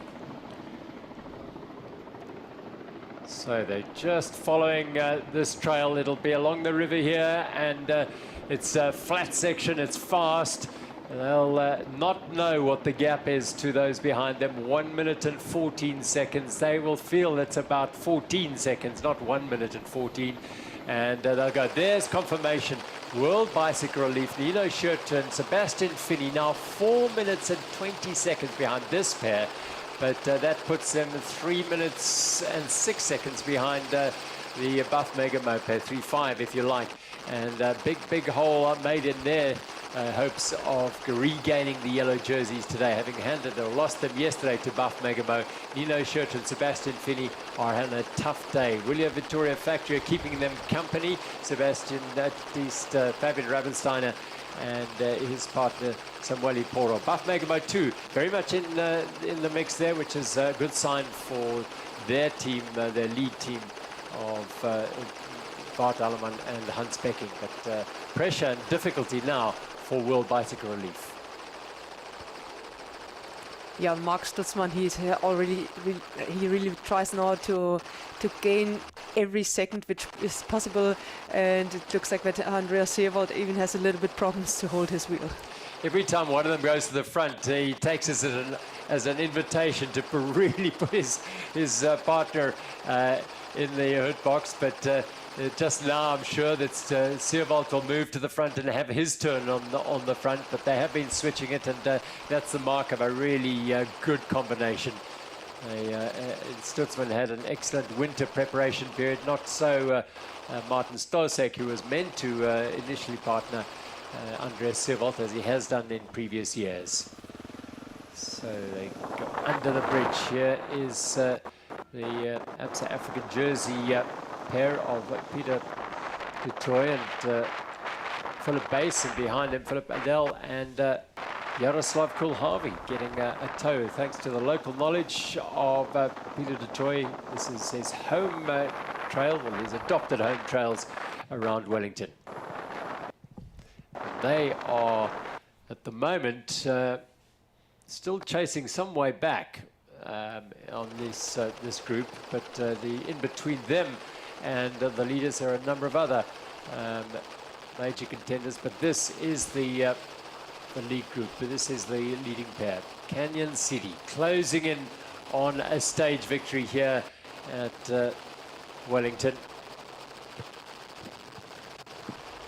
So they're just following this trail. It'll be along the river here, and it's a flat section, it's fast. They'll not know what the gap is to those behind them. 1 minute and 14 seconds. They will feel it's about 14 seconds, not 1 minute and 14. And they'll go, there's confirmation. World Bicycle Relief, Nino Schurter and Sebastian Finney now 4 minutes and 20 seconds behind this pair. But that puts them 3 minutes and 6 seconds behind the Buff Megamo pair, 3.5 if you like. And a big hole made in their hopes of regaining the yellow jerseys today, having handed or lost them yesterday to Buff Megamo. Nino Schurter and Sebastian Finney are having a tough day. Willia Vittoria Factory are keeping them company. Sebastian, at least Fabian Rabensteiner and his partner Samueli Poro. Buff Megamo 2 very much in the mix there, which is a good sign for their team, their lead team of Bart Alleman and Hans Becking. But pressure and difficulty now for World Bicycle Relief. Yeah, Mark Stutzman, he's already he really tries now to gain every second which is possible, and it looks like that Andreas Zuurvlakte even has a little bit problems to hold his wheel. every time one of them goes to the front, he takes it as an invitation to really put his partner in the hurt box. But just now, I'm sure that Zuurvlakte will move to the front and have his turn on the front. But they have been switching it, and that's the mark of a really good combination. Stutzman had an excellent winter preparation period, not so Martin Stosek, who was meant to initially partner Andreas Zuurvlakte, as he has done in previous years. So they go under the bridge. Here is the Absa African jersey pair of Peter du Toit and Philip Bass, and behind him Philip Adel and Jaroslav Kulhavi getting a tow thanks to the local knowledge of Peter du Toit. This is his home trail, well, his adopted home trails around Wellington. They are at the moment still chasing some way back on this group, but in between them and the leaders there are a number of other major contenders, but this is the lead group. But this is the leading pair. Canyon SIDI closing in on a stage victory here at Wellington.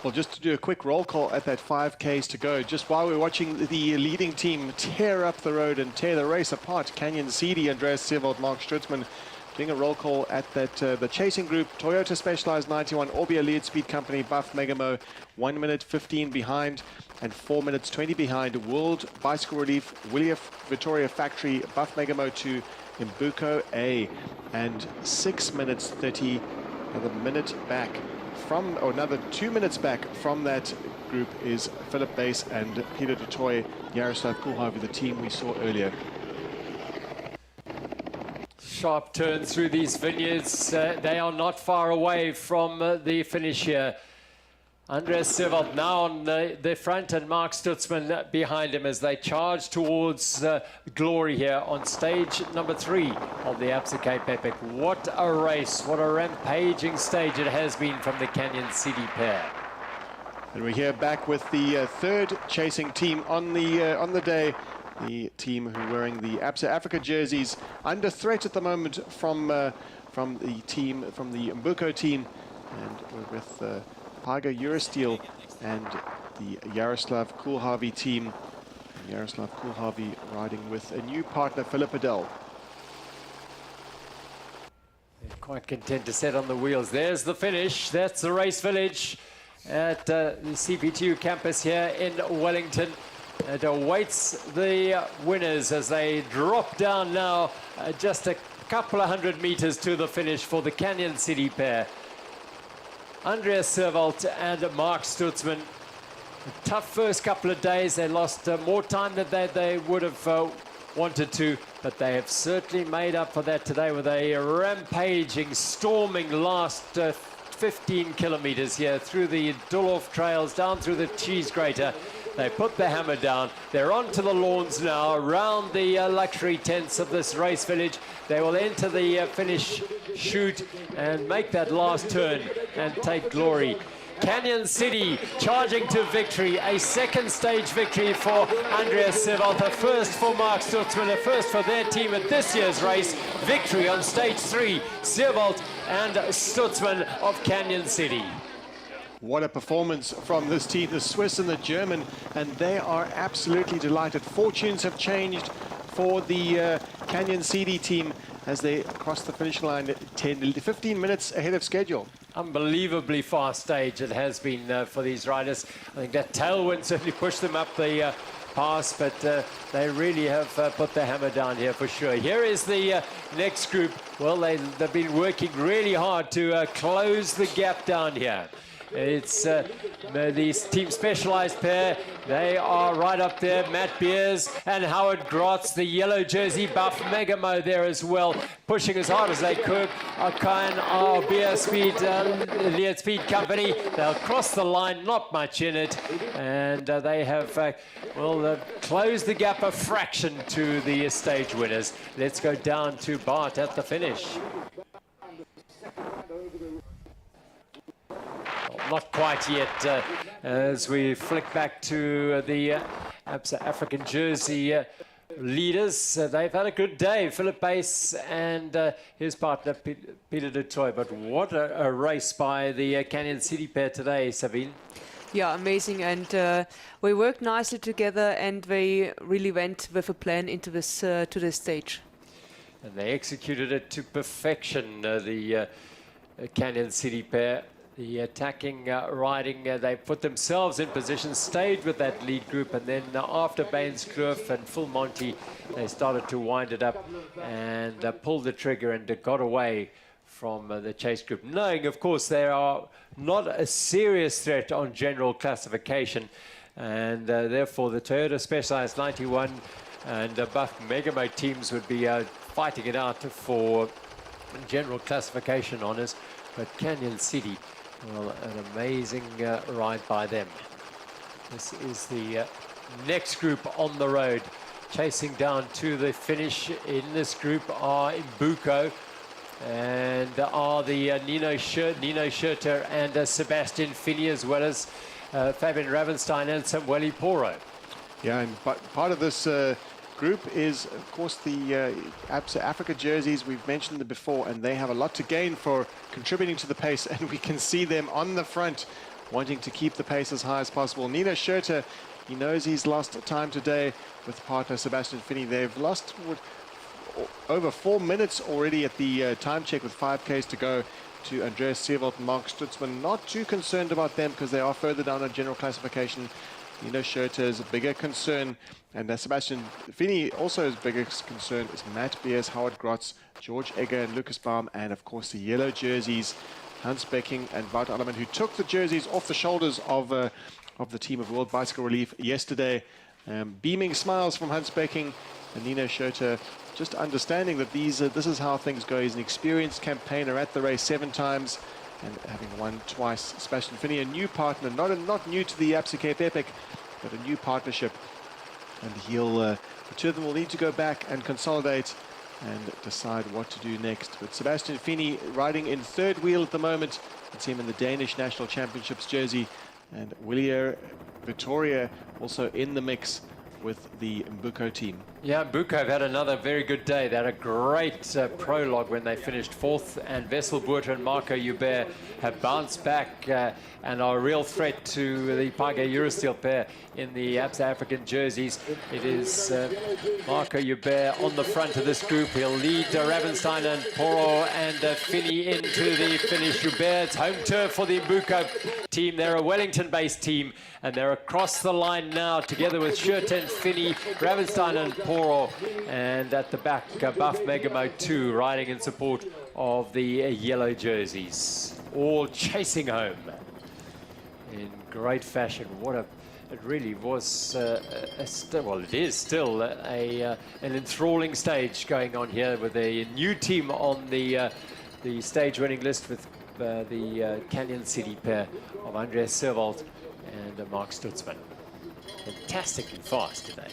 Well, just to do a quick roll call at that 5Ks to go, just while we're watching the leading team tear up the road and tear the race apart, Canyon SIDI, Andreas Zuurvlakte, Mark Stutzman, doing a roll call at that the chasing group. Toyota Specialized 91, Orbia Lead Speed Company, Buff Megamo, 1 minute 15 behind and 4 minutes 20 behind. World Bicycle Relief, William Victoria Factory, Buff Megamo to Imbuco A, and 6 minutes 30, another minute back from, or another 2 minutes back from that group is Philip Bass and Peter du Toit, Jaroslav Kulhavi, the team we saw earlier. Sharp turn through these vineyards. They are not far away from the finish here. Andreas Zuurvlakte now on the front and Mark Stutzman behind him as they charge towards glory here on stage number 3 of the Absa Cape Epic. What a race, what a rampaging stage it has been from the Canyon SIDI pair. And we're here back with the third chasing team on the day. The team who are wearing the Absa Africa jerseys, under threat at the moment from the Imbuco team, and we're with Paga Eurosteel and the Jaroslav Kulhavi team. And Jaroslav Kulhavi riding with a new partner, Philip Adel. They're quite content to set on the wheels. There's the finish. That's the race village at the CPTU campus here in Wellington. It awaits the winners as they drop down now just a couple of 100 meters to the finish for the Canyon SIDI pair. Andreas Zuurvlakte and Mark Stutzman. A tough first couple of days. They lost more time than they would have wanted to, but they have certainly made up for that today with a rampaging, storming last 15 kilometers here through the Dulhof trails, down through the cheese grater. They put the hammer down. They're onto the lawns now, around the luxury tents of this race village. They will enter the finish chute and make that last turn and take glory. Canyon SIDI charging to victory, a second stage victory for Andreas Zuurvlakte, a first for Mark Stutzman, a first for their team at this year's race. Victory on stage 3, Zuurvlakte and Stutzman of Canyon SIDI. What a performance from this team, the Swiss and the German, and they are absolutely delighted. Fortunes have changed for the Canyon SIDI team as they cross the finish line 15 minutes ahead of schedule. Unbelievably fast stage it has been for these riders. I think that tailwind certainly pushed them up the pass, but they really have put the hammer down here for sure. Here is the next group. Well, they've been working really hard to close the gap down here. It's the Team Specialized pair. They are right up there. Matt Beers and Howard Grotz, the yellow jersey, Buff Megamo there as well, pushing as hard as they could. Arkain, Beer Speed, Lead Speed Company. They'll cross the line, not much in it, and they have closed the gap a fraction to the stage winners. Let's go down to Bart at the finish. Not quite yet, as we flick back to the Absa African jersey leaders. They've had a good day, Philip Bass and his partner Peter de Toy. But what a race by the Canyon City pair today, Sabine. Yeah, amazing, and we worked nicely together, and they really went with a plan into this to this stage. And they executed it to perfection, the Canyon City pair. The attacking riding, they put themselves in position, stayed with that lead group, and then after Bainskloof and Full Monty, they started to wind it up and pulled the trigger and got away from the chase group, knowing, of course, they are not a serious threat on general classification, and therefore the Toyota Specialized 91 and Buff Megamode teams would be fighting it out for general classification honours. But Canyon City, well, an amazing ride by them. This is the next group on the road, chasing down to the finish. In this group are Mbuko and are the Nino Schurter and Sebastian Finney, as well as Fabian Ravenstein and Samueli Poro. Yeah, and part of this group is, of course, the Absa Africa jerseys. We've mentioned them before, and they have a lot to gain for contributing to the pace, and we can see them on the front wanting to keep the pace as high as possible. Nino Schurter, he knows he's lost time today with partner Sebastian Finney. They've lost over 4 minutes already at the time check with 5Ks to go to Andreas Zuurvlakte and Mark Stutzman. Not too concerned about them because they are further down on general classification. Nino Schurter is a bigger concern, and Sebastian Finney also his biggest concern is Matt Beers, Howard Grotz, George Egger and Lucas Baum, and of course the yellow jerseys, Hans Becking and Wout Alleman, who took the jerseys off the shoulders of the team of World Bicycle Relief yesterday. Beaming smiles from Hans Becking and Nino Schurter, just understanding that this is how things go. He's an experienced campaigner at the race 7 times and having won twice. Sebastian Finney, a new partner, not new to the Absa Cape Epic, but a new partnership. And the two of them will need to go back and consolidate and decide what to do next. With Sebastian Finney riding in third wheel at the moment, it's him in the Danish National Championships jersey, and Willier Vittoria also in the mix with the Mbuko team. Yeah, Mbuko have had another very good day. They had a great prologue when they finished 4th, and Wessel Boerter and Marco Hubert have bounced back and are a real threat to the Page Eurosteel pair in the Absa African jerseys. It is Marco Hubert on the front of this group. He'll lead Ravenstein and Poro and Finney into the finish. Hubert's home turf for the Mbuko team. They're a Wellington-based team, and they're across the line now together with Schurter and Finney, Ravenstein and Poro, and at the back Buff Megamode 2 riding in support of the yellow jerseys, all chasing home in great fashion. It really was well, it is still an enthralling stage going on here with a new team on the stage winning list with the Canyon City pair of Andreas Zuurvlakte and Mark Stutzman. Fantastically fast today.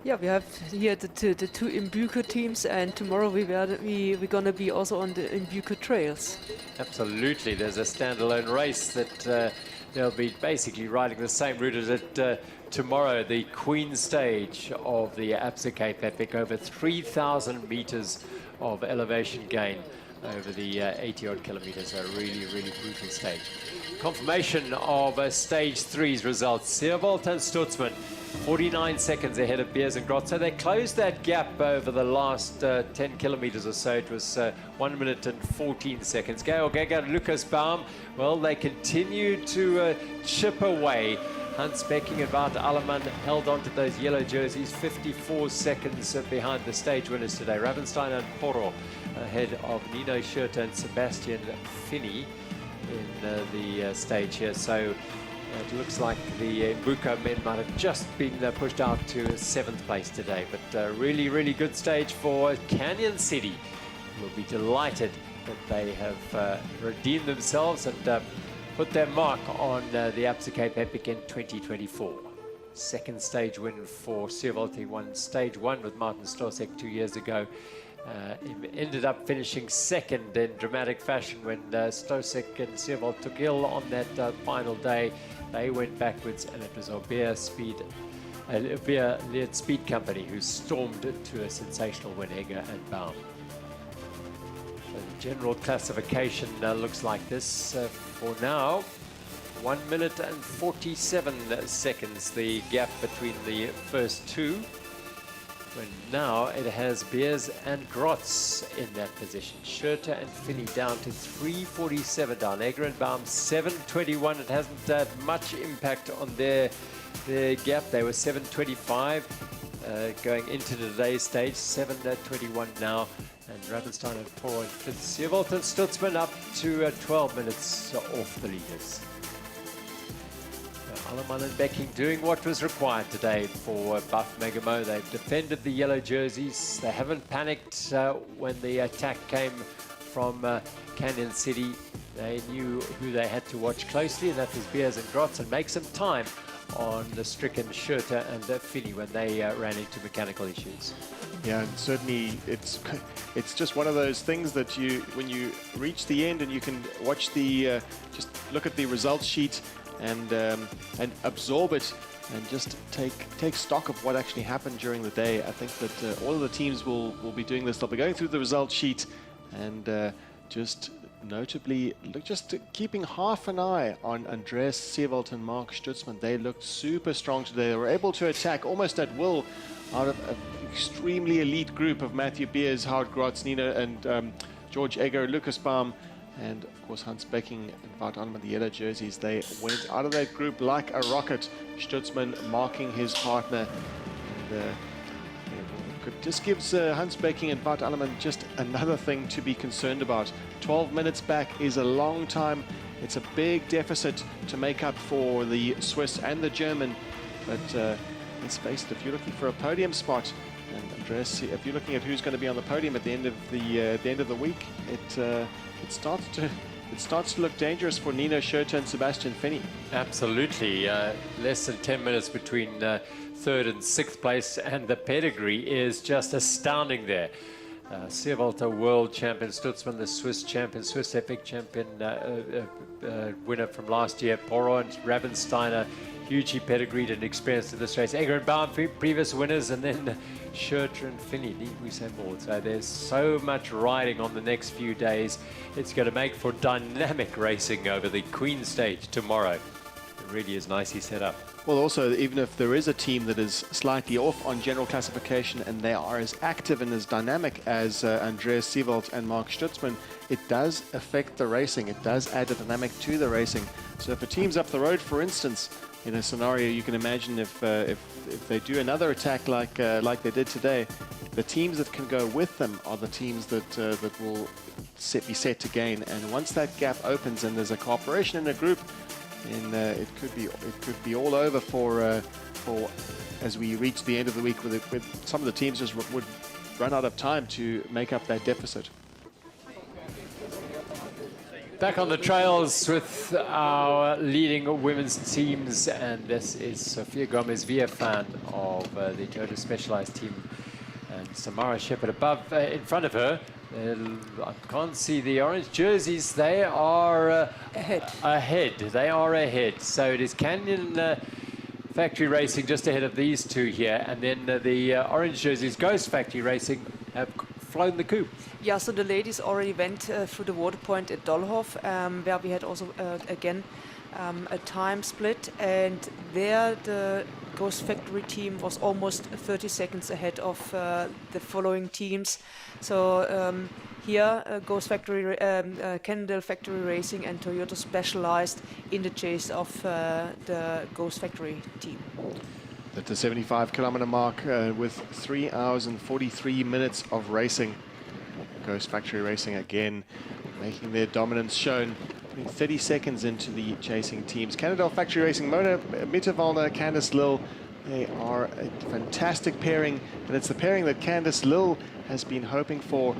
Yeah, we have here the two Mbuko teams, and tomorrow we're gonna be also on the Mbuko trails. Absolutely, there's a standalone race that they'll be basically riding the same route as it tomorrow, the Queen stage of the Absa Cape Epic, over 3,000 meters of elevation gain over the 80-odd kilometers. A really, really brutal stage. Confirmation of stage 3's results. Zuurvlakte and Stutzman, 49 seconds ahead of Beers and Grotz. So they closed that gap over the last 10 kilometers or so. It was 1 minute and 14 seconds. Georg Egger and Lucas Baum, well, they continue to chip away. Hans Becking and Wout Alleman held on to those yellow jerseys, 54 seconds behind the stage winners today. Ravenstein and Poro ahead of Nino Schurter and Sebastian Finney in the stage here. So it looks like the Mbuko men might have just been pushed out to 7th place today. But really, really good stage for Canyon City. We'll be delighted that they have redeemed themselves and put their mark on the Absa Cape Epic in 2024. Second stage win for Zuurvlakte. He won stage 1 with Martin Stosek 2 years ago. He ended up finishing second in dramatic fashion when Stosek and Zuurvlakte took ill on that final day. They went backwards, and it was Aubert Speed Olivia Leert Speed Company, who stormed to a sensational win, Egger and Baum. So the general classification looks like this for now. 1 minute and 47 seconds, the gap between the first two. When now it has Beers and Grotz in that position. Schurter and Finney down to 3:47 down. Egger and Baum 7:21. It hasn't had much impact on their gap. They were 7:25 going into today's stage. 7:21 now. And Ravenstein and Poro and Fritz Zuurvlakte and Stutzman up to 12 minutes off the leaders. Alleman and Becking doing what was required today for Buff Megamo. They've defended the yellow jerseys. They haven't panicked when the attack came from Canyon City. They knew who they had to watch closely, and that was Beers and Grotz, and make some time on the stricken Schurter and Finney when they ran into mechanical issues. Yeah, and certainly it's just one of those things that when you reach the end and you can watch the just look at the results sheet and absorb it and just take stock of what actually happened during the day. I think that all of the teams will be doing this. They'll be going through the results sheet and just notably just keeping half an eye on Andreas Seewald and Mark Stutzman. They looked super strong today. They were able to attack almost at will out of an extremely elite group of Matthew Beers, Howard Grotz, Nina and George Egger, Lucas Baum, and of course Hans Becking and Wout Alleman, the yellow jerseys. They went out of that group like a rocket. Stutzman marking his partner, and it just gives Hans Becking and Wout Alleman just another thing to be concerned about. 12 minutes back is a long time. It's a big deficit to make up for the Swiss and the German, but let's face it, if you're looking for a podium spot, and Andreas, if you're looking at who's going to be on the podium at the end of the week, it starts to look dangerous for Nino Schurter and Sebastian Finney. Absolutely. Less than 10 minutes between third and sixth place, and the pedigree is just astounding there. Seewald, world champion, Stutzman, the Swiss champion, Swiss Epic champion, winner from last year, Poro and Ravensteiner, hugely pedigreed and experienced in this race. Egger and Baum, previous winners, and then Schurter and Finney, need we say more? So there's so much riding on the next few days. It's going to make for dynamic racing over the Queen stage tomorrow. It really is nicely set up. Well, also, even if there is a team that is slightly off on general classification and they are as active and as dynamic as Andreas Seewald and Mark Stutzman, it does affect the racing. It does add a dynamic to the racing. So if a team's up the road, for instance, in a scenario you can imagine if they do another attack like they did today, the teams that can go with them are the teams that will be set to gain. And once that gap opens and there's a cooperation in a group, and it could be all over for as we reach the end of the week, with some of the teams just would run out of time to make up that deficit. Back on the trails with our leading women's teams, and this is Sofia Gomez-Villafan of the Toyota Specialized team, and Samara Shepherd above in front of her. I can't see the orange jerseys. They are ahead. They are ahead. So it is Canyon Factory Racing just ahead of these two here, and then the orange jerseys, Ghost Factory Racing, have flown the coop. Yeah, so the ladies already went through the water point at Dollhof, where we had also again a time split, and there the Ghost Factory team was almost 30 seconds ahead of the following teams. So here Ghost Factory, Cannondale Factory Racing and Toyota Specialized in the chase of the Ghost Factory team. At the 75-kilometer mark with 3 hours and 43 minutes of racing. Ghost Factory Racing again making their dominance shown, putting 30 seconds into the chasing teams. Cannondale Factory Racing, Mona Mitterwalder, Candice Lill, they are a fantastic pairing, and it's the pairing that Candice Lill has been hoping for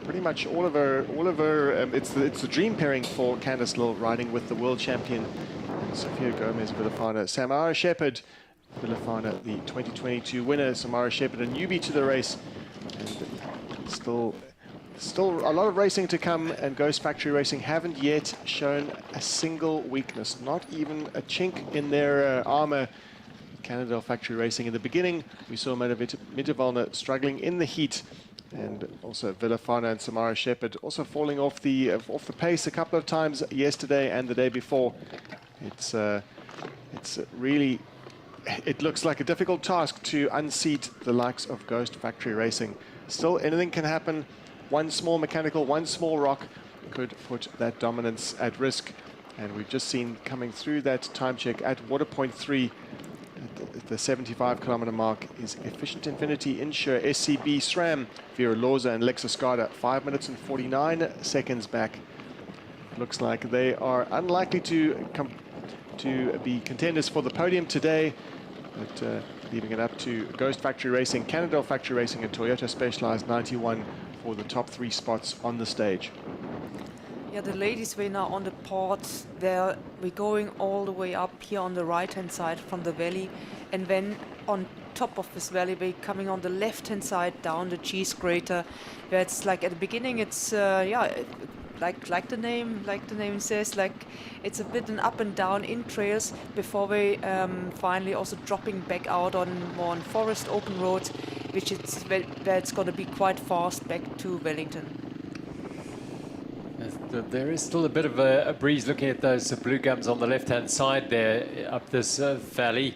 pretty much all of her it's the dream pairing for Candice Lill, riding with the world champion Sofia Gomez-Villafan. Samara Shepherd, Villafana, the 2022 winner. Samara Shepherd, a newbie to the race, and still a lot of racing to come, and Ghost Factory Racing haven't yet shown a single weakness, not even a chink in their armor. Cannondale Factory Racing. In the beginning, we saw Mitterwalder struggling in the heat, and also Villafana and Samara Shepherd also falling off the pace a couple of times yesterday and the day before. It's really, it looks like a difficult task to unseat the likes of Ghost Factory Racing. Still, anything can happen. One small mechanical, one small rock could put that dominance at risk. And we've just seen coming through that time check at water point 3, at the 75-kilometer mark, is Efficient Infinity, Insure, SCB, SRAM, Vera Loza and Lexa Skada, 5 minutes and 49 seconds back. Looks like they are unlikely to be contenders for the podium today, but leaving it up to Ghost Factory Racing, Cannondale Factory Racing and Toyota Specialized 91 for the top 3 spots on the stage. Yeah, the ladies were now on the port there. We're going all the way up here on the right-hand side from the valley, and then on top of this valley we're coming on the left-hand side down the cheese grater, where it's like at the beginning it's yeah, like the name says, like it's a bit an up and down in trails before we finally also dropping back out on more on forest open roads, which is where it's going to be quite fast back to Wellington. There is still a bit of a breeze looking at those blue gums on the left-hand side there up this valley,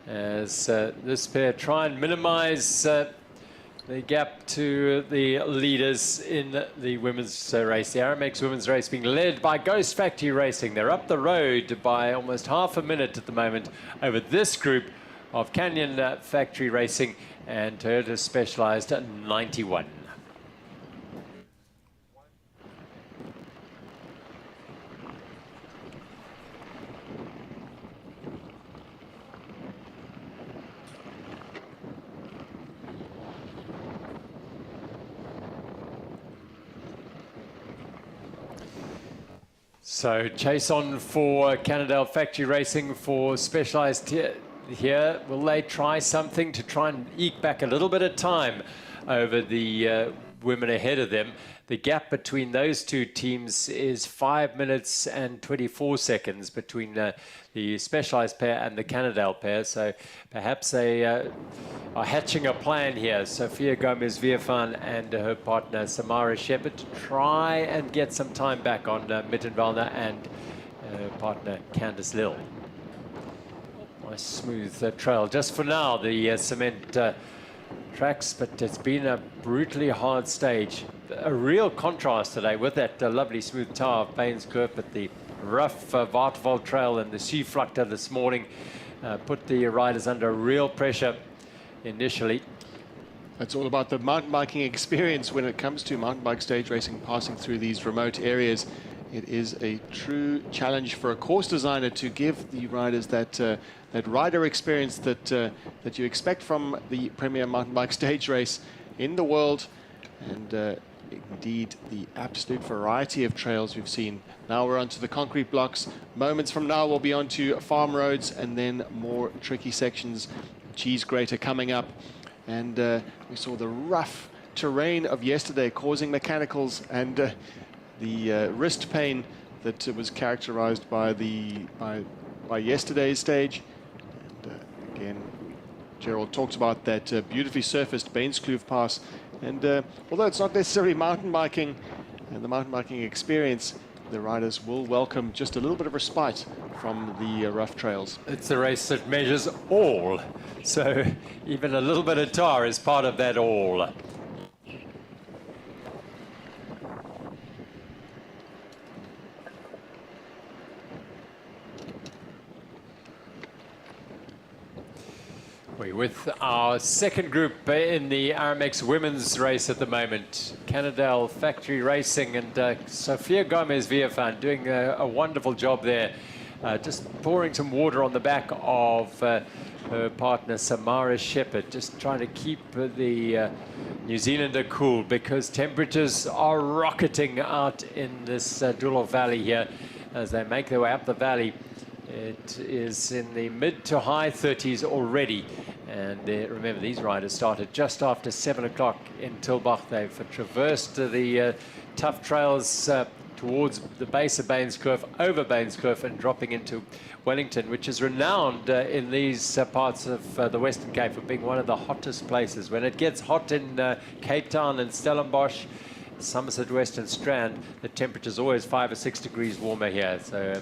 as this pair try and minimize the gap to the leaders in the women's race. The Aramex women's race being led by Ghost Factory Racing. They're up the road by almost half a minute at the moment over this group of Canyon Factory Racing and Toyota Specialized 91. So chase on for Cannondale Factory Racing for Specialized here. Will they try something to try and eke back a little bit of time over the women ahead of them? The gap between those two teams is 5 minutes and 24 seconds between the Specialized pair and the Cannondale pair. So perhaps they are hatching a plan here. Sophia Gomez-Viefan and her partner Samara Shepherd to try and get some time back on Mittenwalder and her partner Candice Lill. Nice smooth trail. Just for now, the cement tracks, but it's been a brutally hard stage. A real contrast today with that lovely smooth tower of Bainskloof, but the rough Waterval Trail and the Zuurvlakte this morning put the riders under real pressure initially. It's all about the mountain biking experience when it comes to mountain bike stage racing, passing through these remote areas. It is a true challenge for a course designer to give the riders that rider experience that you expect from the premier mountain bike stage race in the world, and indeed the absolute variety of trails we've seen. Now we're onto the concrete blocks. Moments from now we'll be onto farm roads and then more tricky sections. Cheese grater coming up, and we saw the rough terrain of yesterday causing mechanicals and the wrist pain that was characterized by yesterday's stage. And again, Gerald talked about that beautifully surfaced Bainskloof Pass, and although it's not necessarily mountain biking and the mountain biking experience, the riders will welcome just a little bit of respite from the rough trails. It's the race that measures all, so even a little bit of tar is part of that all. We're with our second group in the Aramex women's race at the moment. Cannondale Factory Racing and Sophia Gomez-Viefan doing a wonderful job there. Just pouring some water on the back of her partner Samara Shepherd, just trying to keep the New Zealander cool, because temperatures are rocketing out in this Doolhof Valley here as they make their way up the valley. It is in the mid to high 30s already, and remember, these riders started just after 7 o'clock in Tilbach. They've traversed the tough trails towards the base of Bainskloof, over Bainskloof, and dropping into Wellington, which is renowned in these parts of the Western Cape for being one of the hottest places. When it gets hot in Cape Town and Stellenbosch, Somerset West and Strand, the temperature is always 5 or 6 degrees warmer here. So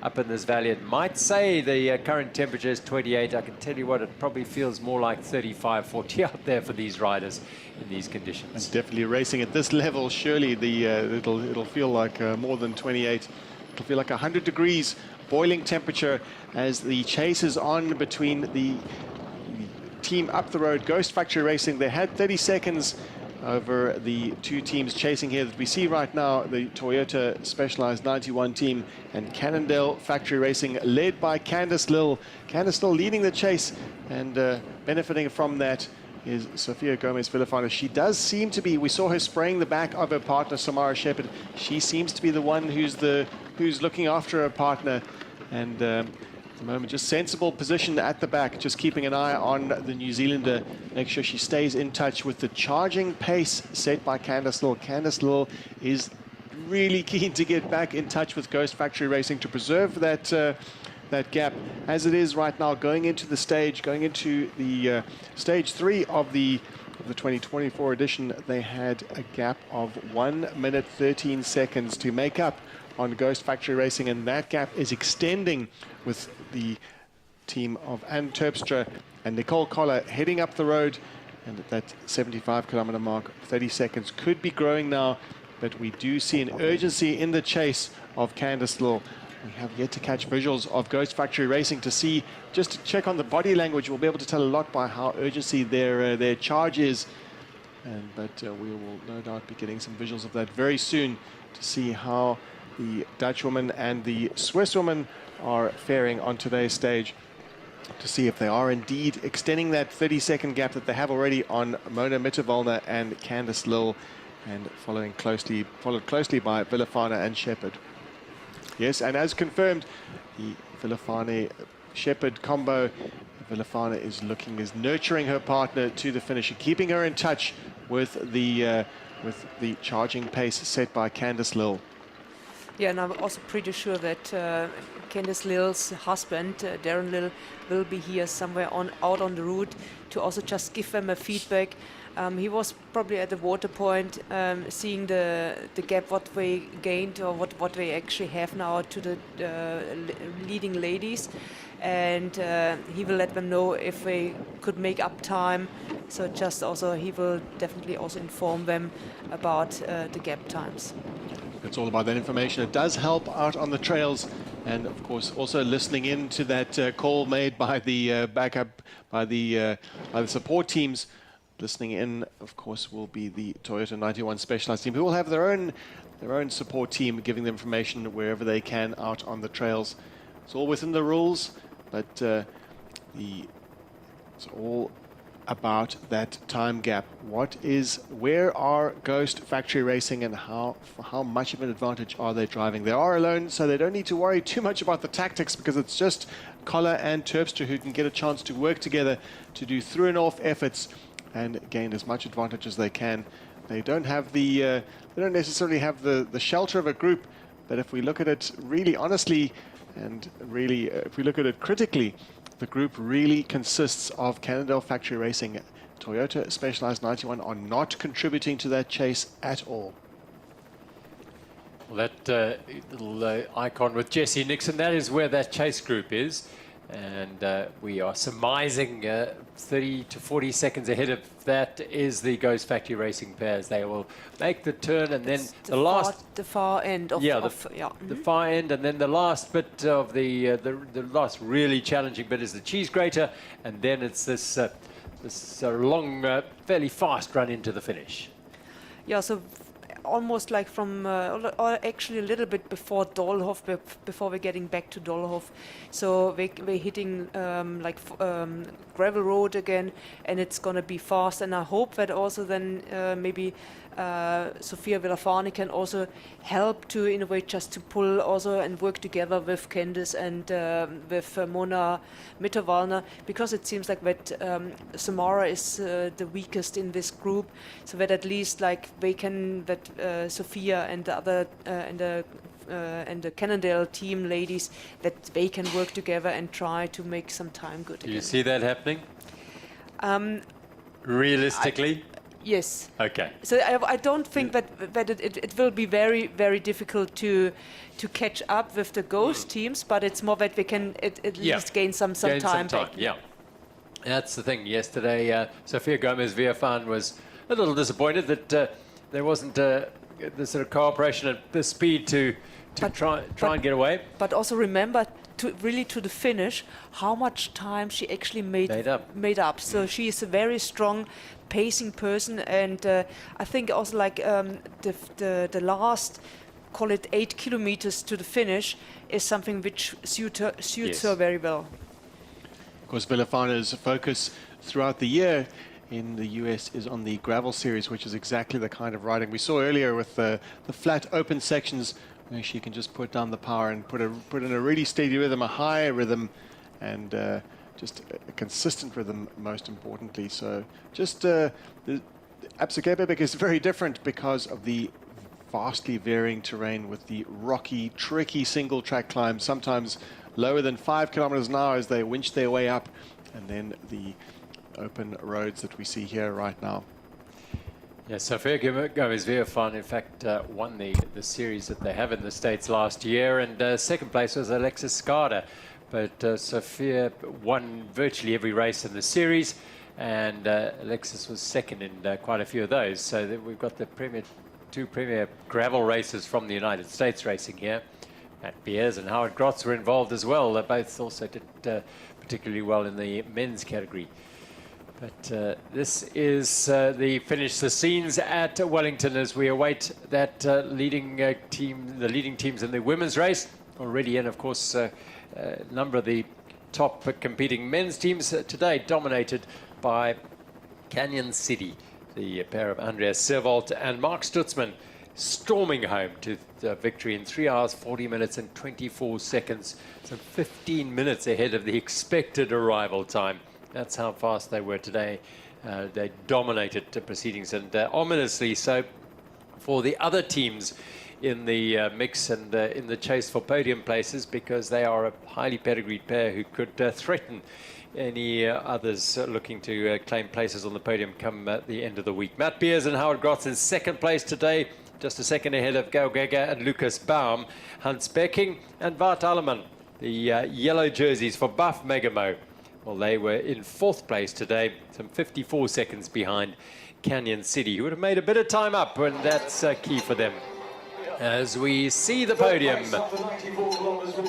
up in this valley, it might say the current temperature is 28. I can tell you what, it probably feels more like 35, 40 out there for these riders in these conditions. And definitely racing at this level, surely it'll feel like more than 28. It'll feel like 100 degrees boiling temperature as the chase is on between the team up the road, Ghost Factory Racing. They had 30 seconds over the two teams chasing here that we see right now, the Toyota Specialized 91 team and Cannondale Factory Racing, led by Candice Lill. Candice Lill leading the chase, and benefiting from that is Sofia Gomez Villafana. She does seem to be, we saw her spraying the back of her partner Samara Shepherd. She seems to be the one who's looking after her partner, and at the moment, just sensible position at the back, just keeping an eye on the New Zealander, make sure she stays in touch with the charging pace set by Candice Lill. Candice Lill is really keen to get back in touch with Ghost Factory Racing to preserve that gap as it is right now, going into the stage, going into the stage 3 of the 2024 edition. They had a gap of 1 minute 13 seconds to make up on Ghost Factory Racing, and that gap is extending with the team of Anne Terpstra and Nicole Collar heading up the road, and at that 75-kilometer mark, 30 seconds could be growing now, but we do see an urgency in the chase of Candice Lill. We have yet to catch visuals of Ghost Factory Racing to see, just to check on the body language. We'll be able to tell a lot by how urgency their charge is, but we will no doubt be getting some visuals of that very soon to see how the Dutch woman and the Swiss woman are faring on today's stage, to see if they are indeed extending that 30-second gap that they have already on Mona Mitterwalner and Candice Lill, and followed closely by Villafana and Shepherd. Yes, and as confirmed, the Villafana-Shepherd combo, Villafana is nurturing her partner to the finish, keeping her in touch with the charging pace set by Candice Lill. Yeah, and I'm also pretty sure that Candice Lill's husband, Darren Lill, will be here somewhere out on the route to also just give them a feedback. He was probably at the water point, seeing the gap what we gained or what we actually have now to the leading ladies, and he will let them know if we could make up time. So just also he will definitely also inform them about the gap times. It's all about that information. It does help out on the trails, and of course also listening in to that call made by the backup, by the support teams. Listening in, of course, will be the Toyota 91 Specialized team, who will have their own support team giving them information wherever they can out on the trails. It's all within the rules, but it's all about that time gap. Where are Ghost Factory Racing, and how much of an advantage are they driving? They are alone, so they don't need to worry too much about the tactics, because it's just Collar and Terpstra who can get a chance to work together to do through and off efforts and gain as much advantage as they can. They don't have they don't necessarily have the shelter of a group, but if we look at it really honestly, and really if we look at it critically, the group really consists of Cannondale Factory Racing. Toyota Specialized 91 are not contributing to that chase at all. Well, that little icon with Jesse Nixon, that is where that chase group is. And we are surmising 30 to 40 seconds ahead of that is the Ghost Factory Racing pairs. They will make the turn, and then the far end of the far end, and then the last bit of the last really challenging bit is the cheese grater, and then it's this long, fairly fast run into the finish. Yeah, so almost like from, or actually a little bit before Doolhof, before we're getting back to Doolhof. So we're hitting gravel road again, and it's going to be fast. And I hope that also then maybe Sofia Villafana can also help to, in a way, just to pull also and work together with Candice and with Mona Mitterwalner, because it seems like that Samara is the weakest in this group, so that at least like they can, that Sophia and the other and the Cannondale team ladies, that they can work together and try to make some time good. Do you see that happening? Realistically? Yes. Okay. So I don't think that it will be very, very difficult to catch up with the ghost teams, but it's more that we can at least gain some time back. Yeah. That's the thing. Yesterday, Sofia Gomez-Villafañe was a little disappointed that there wasn't the sort of cooperation at the speed to try and get away. But also remember, to the finish, how much time she actually made up. So she is a very strong pacing person, and I think also like the last, call it 8 kilometers to the finish, is something which suits her very well. Of course, Villafañe's focus throughout the year in the US is on the gravel series, which is exactly the kind of riding we saw earlier with the flat open sections, where she can just put down the power and put in a really steady rhythm, a high rhythm, and just a consistent rhythm, most importantly. So just the Absa Cape Epic is very different because of the vastly varying terrain with the rocky, tricky single track climbs, sometimes lower than 5 kilometers an hour as they winch their way up, and then the open roads that we see here right now. Yeah, Sofia Gomez-Villafañe, in fact, won the series that they have in the States last year, and second place was Alexis Skada. But Sofia won virtually every race in the series, and Alexis was second in quite a few of those. So we've got the two premier gravel races from the United States racing here. Matt Beers and Howard Grotz were involved as well. They both also did particularly well in the men's category. But this is the finish, the scenes at Wellington as we await that leading teams in the women's race. Already in, of course, a number of the top competing men's teams today, dominated by Canyon SIDI, the pair of Andreas Zuurvlakte and Mark Stutzman, storming home to the victory in 3 hours, 40 minutes and 24 seconds, some 15 minutes ahead of the expected arrival time. That's how fast they were today. They dominated the proceedings, and ominously so for the other teams in the mix and in the chase for podium places, because they are a highly pedigreed pair who could threaten any others looking to claim places on the podium come the end of the week. Matt Beers and Howard Grotz in second place today, just a second ahead of Gail Gega and Lucas Baum. Hans Becking and Bart Alleman, the yellow jerseys for Buff Megamo. Well, they were in fourth place today, some 54 seconds behind Canyon SIDI, who would have made a bit of time up, and that's key for them. As we see the podium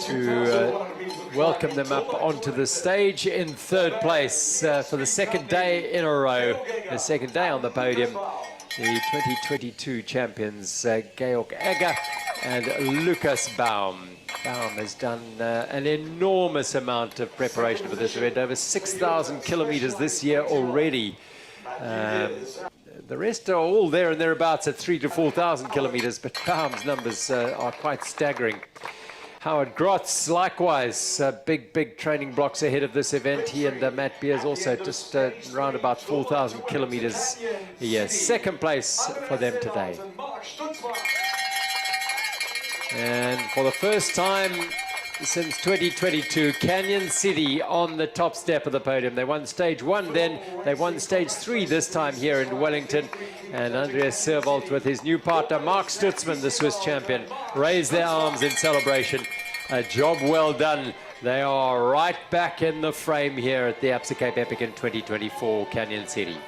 to welcome them up onto the stage in third place for the second day in a row, the second day on the podium, the 2022 champions Georg Egger and Lucas Baum. Baum has done an enormous amount of preparation for this event, over 6,000 kilometers this year already. The rest are all there and thereabouts at 3,000 to 4,000 kilometers, but Baum's numbers are quite staggering. Howard Grotz, likewise, big training blocks ahead of this event. He and Matt Beers also just around about 4,000 kilometers a year. Second place for them today. And for the first time since 2022, Canyon SIDI on the top step of the podium. They won stage 1, then they won stage 3 this time here in Wellington. And Andreas Zuurvlakte with his new partner, Mark Stutzman, the Swiss champion, raised their arms in celebration. A job well done. They are right back in the frame here at the Absa Cape Epic in 2024, Canyon SIDI.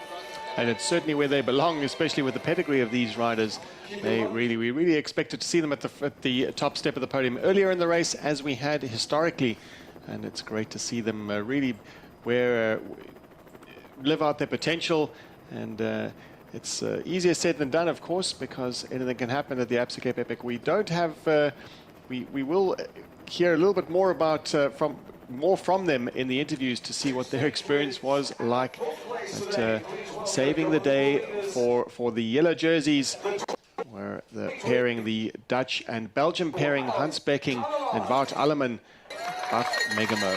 And it's certainly where they belong, especially with the pedigree of these riders. We really expected to see them at the top step of the podium earlier in the race, as we had historically. And it's great to see them really live out their potential. And it's easier said than done, of course, because anything can happen at the Absa Cape Epic. We don't have, we will hear a little bit more about from them in the interviews to see what their experience was like at saving the day for the yellow jerseys, where the Dutch and Belgian pairing, Hans Becking and Bart Alleman, Buff Megamo.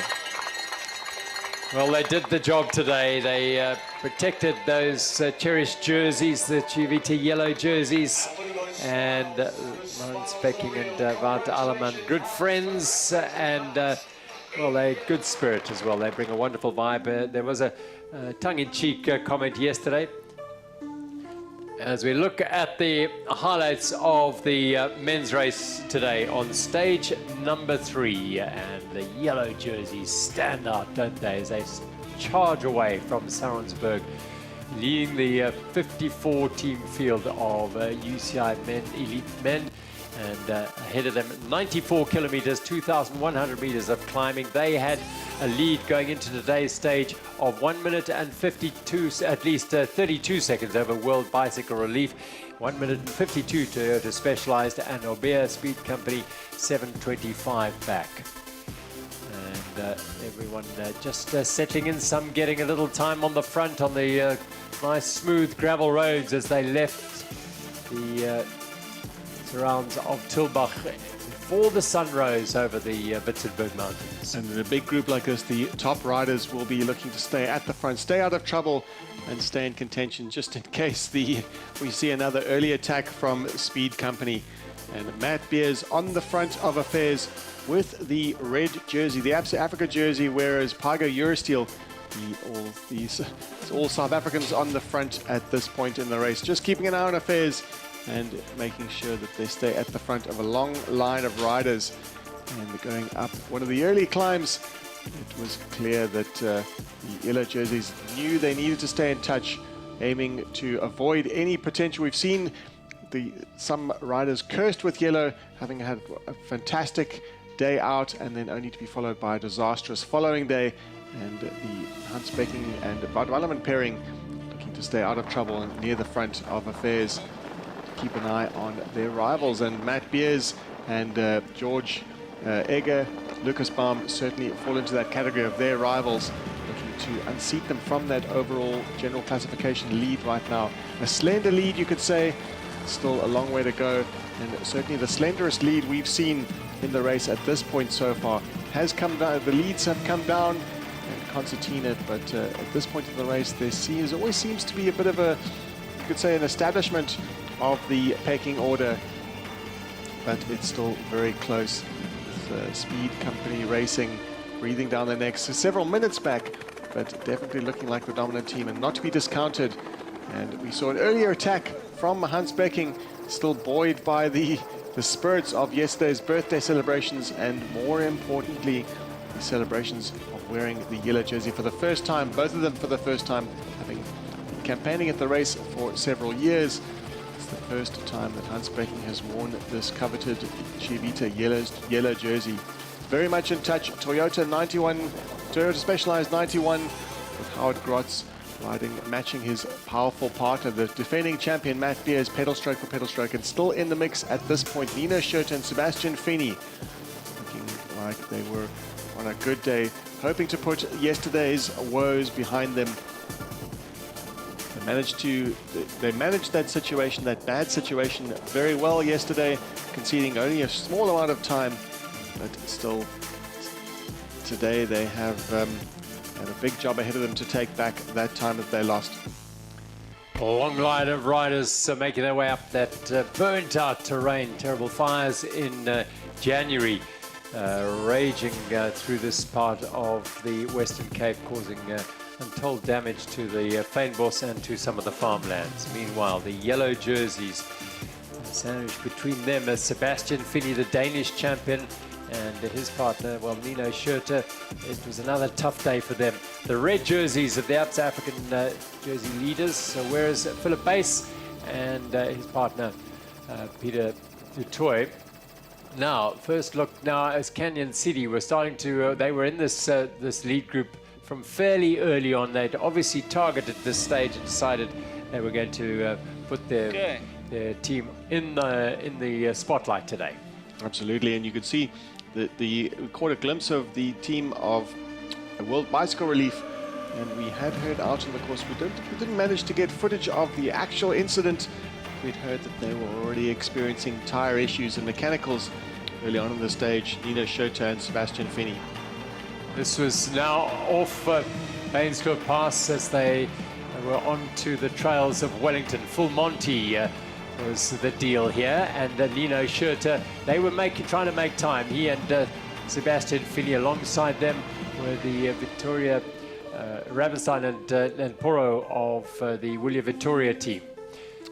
Well, they did the job today. They protected those cherished jerseys, the GVT yellow jerseys, and Hans Becking and Wouter Alleman, good friends, and well, they're good spirit as well. They bring a wonderful vibe. There was a tongue-in-cheek comment yesterday. As we look at the highlights of the men's race today on stage number 3, and the yellow jerseys stand out, don't they, as they charge away from Saronsberg, leading the 54-team field of UCI men, elite men, and ahead of them 94 kilometers, 2,100 meters of climbing. They had a lead going into today's stage of 1 minute and 52, at least 32 seconds over World Bicycle Relief. 1 minute and 52 Toyota Specialized, and Obeah Speed Company 7:25 back. And everyone just settling in, some getting a little time on the front on the nice smooth gravel roads as they left the surrounds of Tilbach before the sun rose over the Witzenberg Mountains. And in a big group like this, the top riders will be looking to stay at the front, stay out of trouble, and stay in contention just in case we see another early attack from Speed Company. And Matt Beers on the front of affairs with the red jersey, the Absa Africa jersey, whereas Pago Eurosteel, all South Africans on the front at this point in the race, just keeping an eye on affairs and making sure that they stay at the front of a long line of riders. And going up one of the early climbs, it was clear that the yellow jerseys knew they needed to stay in touch, aiming to avoid any potential. We've seen some riders cursed with yellow, having had a fantastic day out and then only to be followed by a disastrous following day. And the Hans Becking and Wout Alleman pairing looking to stay out of trouble and near the front of affairs. Keep an eye on their rivals, and Matt Beers and George Egger, Lucas Baum certainly fall into that category of their rivals, looking to unseat them from that overall general classification lead right now. A slender lead, you could say, still a long way to go, and certainly the slenderest lead we've seen in the race at this point so far has come down. The leads have come down and concertina, but at this point in the race there always seems to be a bit of a, you could say, an establishment of the pecking order, but it's still very close. With Speed Company racing, breathing down their necks, several minutes back, but definitely looking like the dominant team and not to be discounted. And we saw an earlier attack from Hans Becking, still buoyed by the spirits of yesterday's birthday celebrations, and more importantly, the celebrations of wearing the yellow jersey for the first time, both of them for the first time, having been campaigning at the race for several years. It's the first time that Hans Becking has worn this coveted Chivita yellow jersey. Very much in touch. Toyota 91, Toyota Specialized 91, with Howard Grotz riding, matching his powerful partner, the defending champion Matt Beers, pedal stroke for pedal stroke, and still in the mix at this point, Nino Schurter and Sebastian Finney, looking like they were on a good day, hoping to put yesterday's woes behind them. They managed that situation, that bad situation, very well yesterday, conceding only a small amount of time, but still today they have had a big job ahead of them to take back that time that they lost. A long line of riders making their way up that burnt out terrain. Terrible fires in January raging through this part of the Western Cape, causing untold damage to the Fynbos and to some of the farmlands. Meanwhile, the yellow jerseys sandwiched between them as Sebastian Finney, the Danish champion, and his partner, well, Nino Schurter. It was another tough day for them. The red jerseys of the Absa African jersey leaders, so whereas Philip Bass and his partner, Peter Dutoy. Now, first look now as Canyon SIDI were starting to, they were in this lead group from fairly early on. They'd obviously targeted this stage and decided they were going to put their team in the spotlight today. Absolutely, and you could see we caught a glimpse of the team of World Bicycle Relief, and we had heard out in the course. We didn't manage to get footage of the actual incident. We'd heard that they were already experiencing tire issues and mechanicals early on in the stage. Nino Schurter and Sebastian Finney. This was now off Bainskloof Pass as they were on to the trails of Wellington. Full Monty was the deal here, and Nino Schurter, they were trying to make time. He and Sebastian Fini alongside them were the Victoria Ravenstein and Poro of the William Victoria team.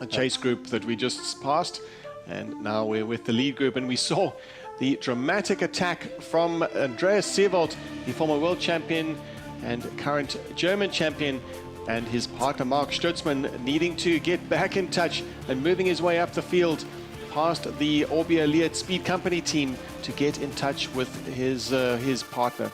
A chase group that we just passed, and now we're with the lead group, and we saw the dramatic attack from Andreas Seewald, the former world champion and current German champion, and his partner Mark Stutzman needing to get back in touch and moving his way up the field past the Orbia Leert Speed Company team to get in touch with his partner.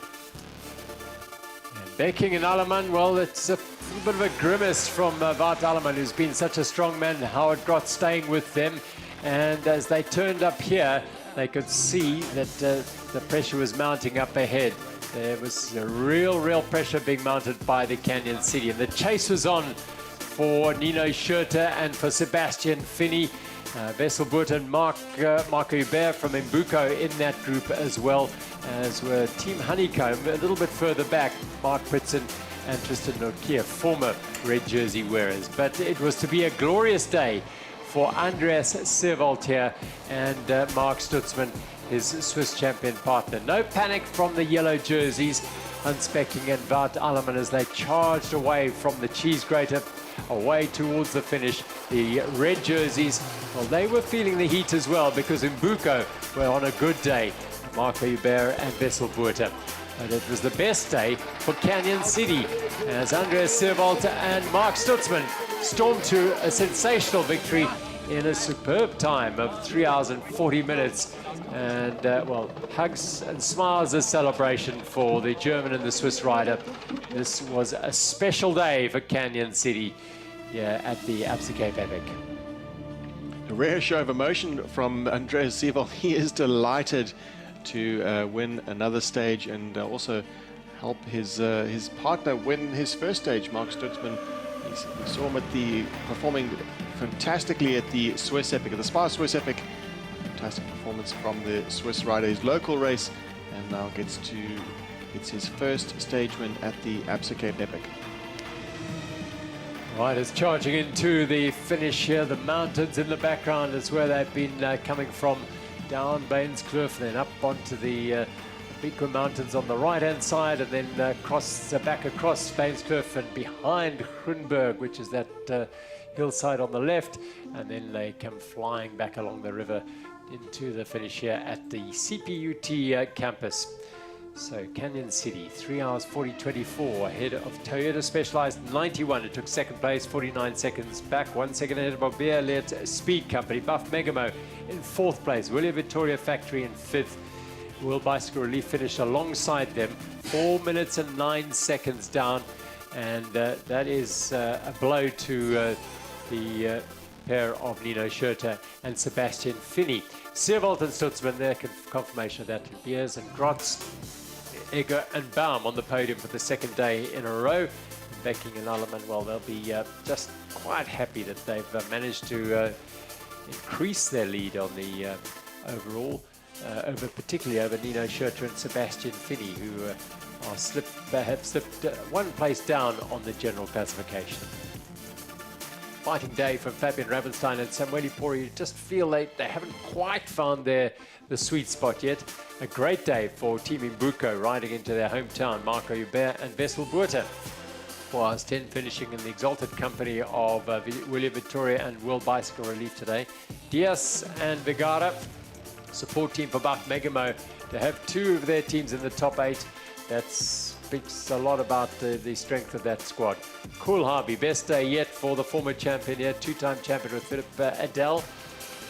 Becking and Alleman, well, it's a bit of a grimace from Wout Alleman, who's been such a strong man. Howard Grott staying with them, and as they turned up here, they could see that the pressure was mounting up ahead. There was a real pressure being mounted by the Canyon SIDI, and the chase was on for Nino Schurter and for Sebastian Fini. Wesselboot and Marco Hubert from Mbuko in that group, as well as were Team Honeycomb a little bit further back, Mark Pritson and Tristan Nokia, former red jersey wearers. But it was to be a glorious day for Andreas Seewald here and Mark Stutzman, his Swiss champion partner. No panic from the yellow jerseys, Hans Becking and Wout Alleman, as they charged away from the cheese grater away towards the finish. The red jerseys, well, they were feeling the heat as well, because Mbuko were on a good day, Marco Hubert and Wesselboot. But it was the best day for Canyon SIDI, as Andreas Seewald and Mark Stutzman stormed to a sensational victory in a superb time of 3 hours and 40 minutes. And, well, hugs and smiles as celebration for the German and the Swiss rider. This was a special day for Canyon SIDI here at the Absa Cape Epic. A rare show of emotion from Andreas Seewald. He is delighted to win another stage and also help his partner win his first stage, Mark Stutzman. We saw him performing fantastically at the Swiss Epic, at the Spa Swiss Epic. Fantastic performance from the Swiss rider, his local race, and now gets his first stage win at the Absa Cape Epic. Right, it's charging into the finish here. The mountains in the background is where they've been coming from, down Bainskloof, then up onto the Beekman Mountains on the right-hand side, and then back across Bainskloof and behind Groenberg, which is that hillside on the left, and then they come flying back along the river into the finish here at the CPUT campus. So Canyon SIDI, 3 hours 40:24 ahead of Toyota Specialized 91. It took second place, 49 seconds back. 1 second ahead of Orbia Leert Speed Company. Buff Megamo in fourth place. William Victoria Factory in fifth. World Bicycle Relief finished alongside them, 4 minutes and 9 seconds down. And that is a blow to the pair of Nino Schurter and Sebastian Fini. Seewald and Stutzman, their confirmation of that. Beers and Grotz, Egger and Baum on the podium for the second day in a row. Becking and Alleman, well, they'll be just quite happy that they've managed to increase their lead on the overall, particularly over Nino Schurter and Sebastian Fini, who have slipped one place down on the general classification. Fighting day from Fabian Ravenstein and Samuel Pori. You just feel they haven't quite found the sweet spot yet. A great day for Team Mbuko riding into their hometown. Marco Hubert and Wesselboot. 4 hours 10 finishing in the exalted company of William Victoria and World Bicycle Relief today. Diaz and Vigara, support team for Buff Megamo, to have two of their teams in the top 8. That speaks a lot about the strength of that squad. Cool Harvey, best day yet for the former champion here, two-time champion with Philip Adel,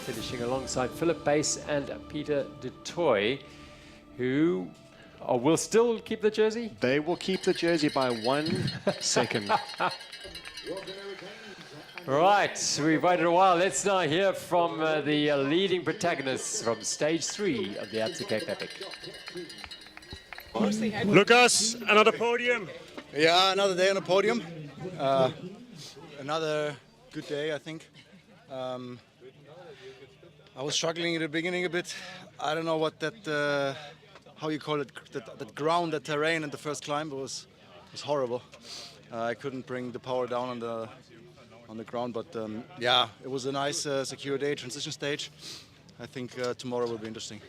finishing alongside Philip Bass and Peter de Toy, who will still keep the jersey? They will keep the jersey by 1 second. Right, we've waited a while. Let's now hear from the leading protagonists from stage 3 of the Absa Cape Epic. Lucas, another podium. Yeah, another day on the podium. Another good day, I think. I was struggling in the beginning a bit. I don't know what that, how you call it, that ground, that terrain in the first climb was horrible. I couldn't bring the power down the ground. But yeah, it was a nice secure day, transition stage. I think tomorrow will be interesting.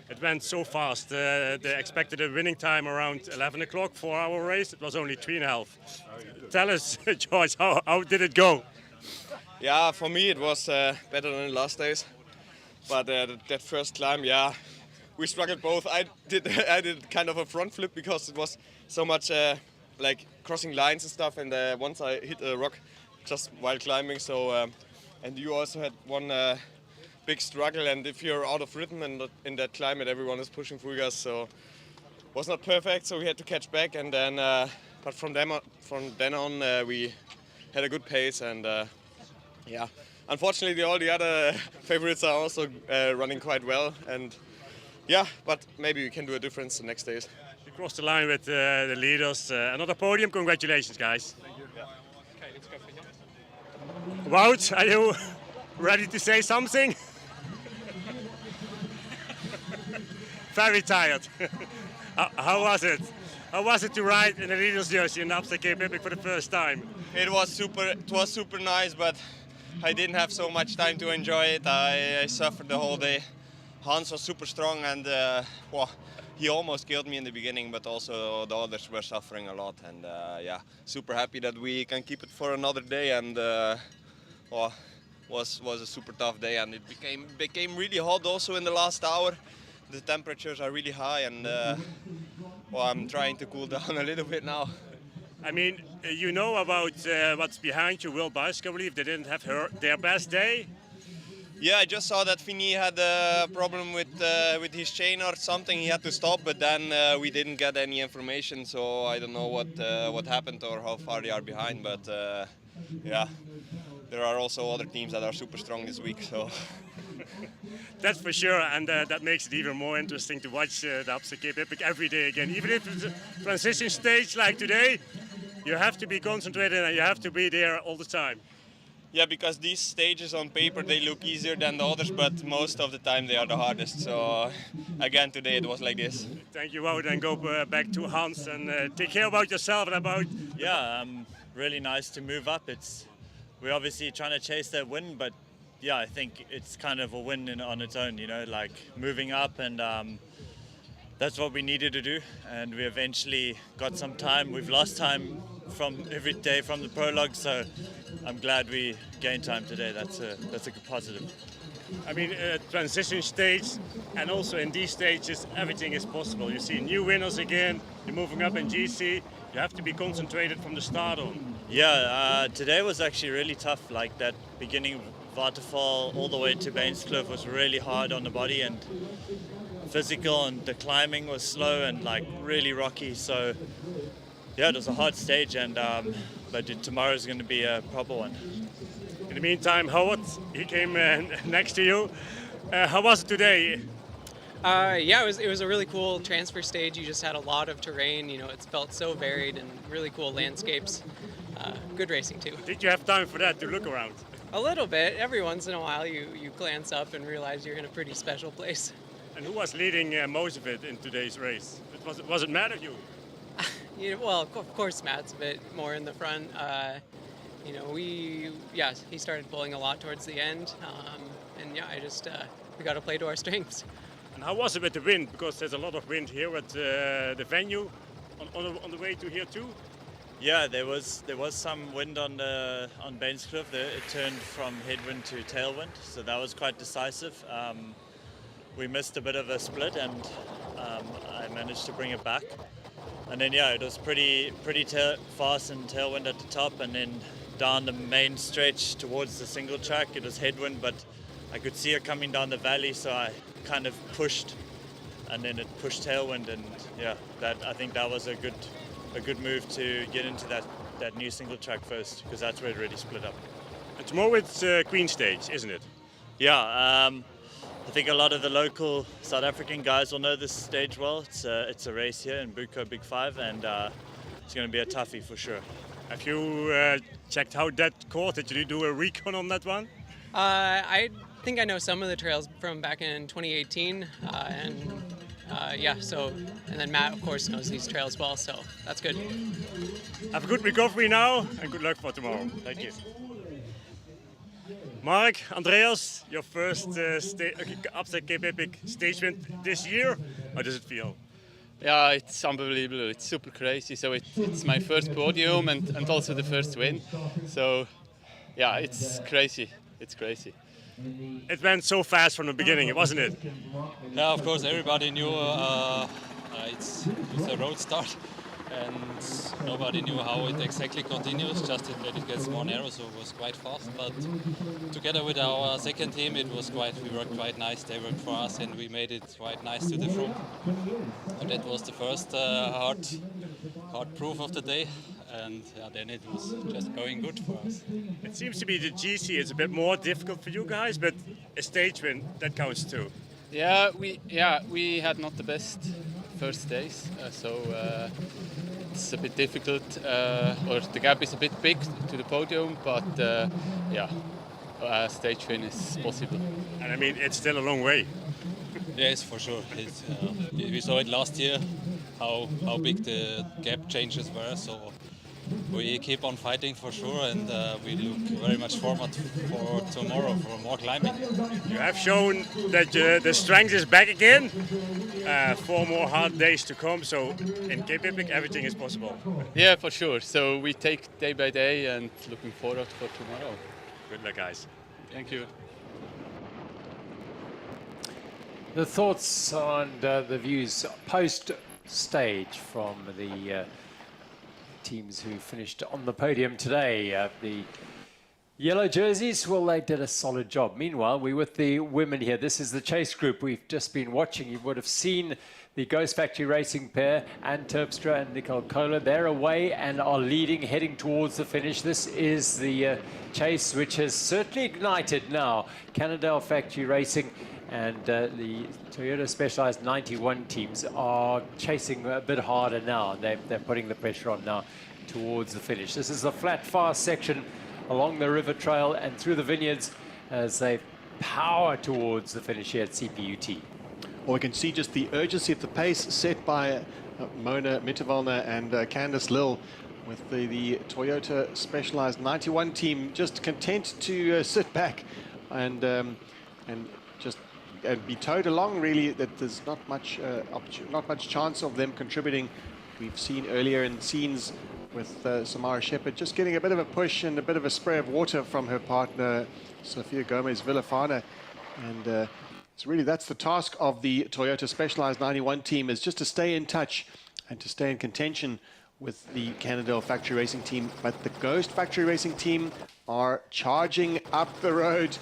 It went so fast. They expected a winning time around 11 o'clock for our race. It was only 3.5. Tell us, George, how did it go? Yeah, for me it was better than the last days. But that first climb, yeah, we struggled both. I did kind of a front flip because it was so much like crossing lines and stuff. And once I hit a rock just while climbing. So and you also had one big struggle. And if you're out of rhythm and in that climate, everyone is pushing through us. So it was not perfect. So we had to catch back. And then, but from then on, we had a good pace. And yeah. Unfortunately, all the other favorites are also running quite well, and yeah, but maybe we can do a difference the next days. You crossed the line with the leaders. Another podium. Congratulations, guys. Thank you. Yeah. Okay, let's go for you. Wout, are you ready to say something? Very tired. How was it? How was it to ride in the leaders' jersey in the Absa Cape Epic for the first time? It was super nice, but I didn't have so much time to enjoy it. I suffered the whole day. Hans was super strong and well, he almost killed me in the beginning, but also the others were suffering a lot. And yeah, super happy that we can keep it for another day. And well, was a super tough day, and it became really hot also in the last hour. The temperatures are really high, and well, I'm trying to cool down a little bit now. I mean, you know about what's behind you, Will Buiske, I believe. They didn't have their best day. Yeah, I just saw that Vinny had a problem with his chain or something. He had to stop, but then we didn't get any information, so I don't know what happened or how far they are behind. But yeah, there are also other teams that are super strong this week. So. That's for sure, and that makes it even more interesting to watch the Absa Cape Epic every day again. Even if it's a transition stage like today, you have to be concentrated and you have to be there all the time. Yeah, because these stages on paper, they look easier than the others, but most of the time they are the hardest. So again, today it was like this. Thank you, Wout, and go back to Hans and take care about yourself and about... Yeah, really nice to move up. We're obviously trying to chase that win, but yeah, I think it's kind of a win on its own, you know, like moving up, and that's what we needed to do. And we eventually got some time. We've lost time from every day from the prologue, so I'm glad we gained time today. That's a good positive. I mean, transition stage, and also in these stages, everything is possible. You see new winners again. You're moving up in GC. You have to be concentrated from the start on. Yeah, today was actually really tough. Like that beginning Waterval all the way to Bainskloof was really hard on the body and physical, and the climbing was slow and like really rocky. So yeah, it was a hard stage, and but tomorrow's going to be a proper one. In the meantime, Howard, he came next to you. How was it today? Yeah, it was a really cool transfer stage. You just had a lot of terrain. You know, it felt so varied and really cool landscapes. Good racing too. Did you have time for that to look around? A little bit. Every once in a while you glance up and realize you're in a pretty special place. And who was leading most of it in today's race? Was it Matt or you? You know, well, of course Matt's a bit more in the front. You know, he started pulling a lot towards the end. And yeah, we got to play to our strengths. And how was it with the wind? Because there's a lot of wind here at the venue on the way to here too. Yeah, there was some wind on Bainskloof. It turned from headwind to tailwind, so that was quite decisive. We missed a bit of a split, and I managed to bring it back. And then yeah, it was pretty fast and tailwind at the top, and then down the main stretch towards the single track, it was headwind, but I could see it coming down the valley, so I kind of pushed, and then it pushed tailwind, and yeah, I think that was a good move to get into that new single track first, because that's where it really split up. And tomorrow it's Queen Stage, isn't it? Yeah, I think a lot of the local South African guys will know this stage well. It's a race here in Buko Big 5, and it's going to be a toughie for sure. Have you checked out that course? Did you do a recon on that one? I think I know some of the trails from back in 2018, yeah, and then Matt, of course, knows these trails well, so that's good. Have a good recovery now, and good luck for tomorrow. Thank you. Mark, Andreas, your first Absa Cape Epic stage win this year. How does it feel? Yeah, it's unbelievable. It's super crazy. So it's my first podium and also the first win. So yeah, it's crazy. It's crazy. It went so fast from the beginning, wasn't it? Yeah, of course, everybody knew it's a road start, and nobody knew how it exactly continues, just that it gets more narrow, so it was quite fast. But together with our second team, we worked quite nice. They worked for us, and we made it quite nice to the front. So that was the first hard proof of the day. And then it was just going good for us. It seems to be the GC is a bit more difficult for you guys, but a stage win, that counts too. Yeah, we had not the best first days, so it's a bit difficult, or the gap is a bit big to the podium, but stage win is possible. And I mean, it's still a long way. Yes, for sure. We saw it last year, how big the gap changes were, so we keep on fighting for sure, and we look very much forward for tomorrow for more climbing. You have shown that the strength is back again. 4 more hard days to come, so in Cape Epic everything is possible. Yeah, for sure. So we take day by day and looking forward for tomorrow. Good luck, guys. Thank you. The thoughts on the views post-stage from the teams who finished on the podium today. The yellow jerseys, well, they did a solid job. Meanwhile, we're with the women here. This is the chase group we've just been watching. You would have seen the Ghost Factory Racing pair, Anne Terpstra and Nicole Kohler. They're away and are leading, heading towards the finish. This is the chase, which has certainly ignited now. Cannondale Factory Racing and the Toyota Specialized 91 teams are chasing a bit harder now. They're putting the pressure on now towards the finish. This is the flat, fast section along the river trail and through the vineyards as they power towards the finish here at CPUT. Well, we can see just the urgency of the pace set by Mona Mitterwallner and Candice Lill, with the Toyota Specialized 91 team just content to sit back and just be towed along. Really, that there's not much chance of them contributing. We've seen earlier in scenes with Samara Shepherd just getting a bit of a push and a bit of a spray of water from her partner Sofia Gomez Villafana, and that's the task of the Toyota Specialized 91 team, is just to stay in touch and to stay in contention with the Cannondale Factory Racing team. But the Ghost Factory Racing team are charging up the road.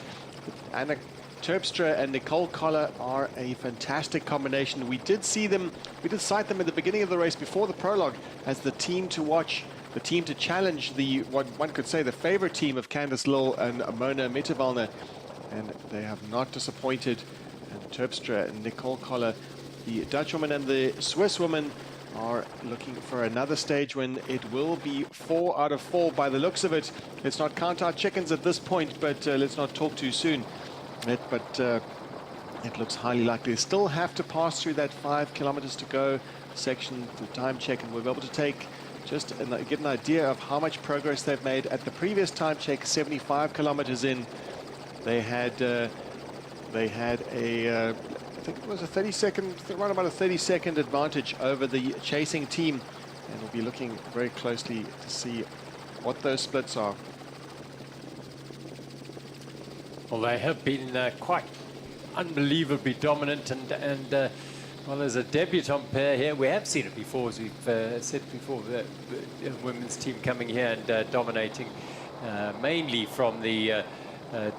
Anna Terpstra and Nicole Kohler are a fantastic combination. We did sight them at the beginning of the race before the prologue as the team to watch, the team to challenge, what one could say the favorite team of Candice Lill and Mona Mitterwallner, and they have not disappointed. And Terpstra and Nicole Kohler, the Dutch woman and the Swiss woman, are looking for another stage win. It will be 4 out of 4 by the looks of it. Let's not count our chickens at this point, but let's not talk too soon. It looks highly likely. They still have to pass through that 5 kilometers to go section for time check, and we'll be able to take just get an idea of how much progress they've made. At the previous time check, 75 kilometers in, they had a I think it was a 30-second, around about a 30-second advantage over the chasing team, and we'll be looking very closely to see what those splits are. Well, they have been quite unbelievably dominant, and well, there's a debutante pair here. We have seen it before, as we've said before, the women's team coming here and dominating, mainly from the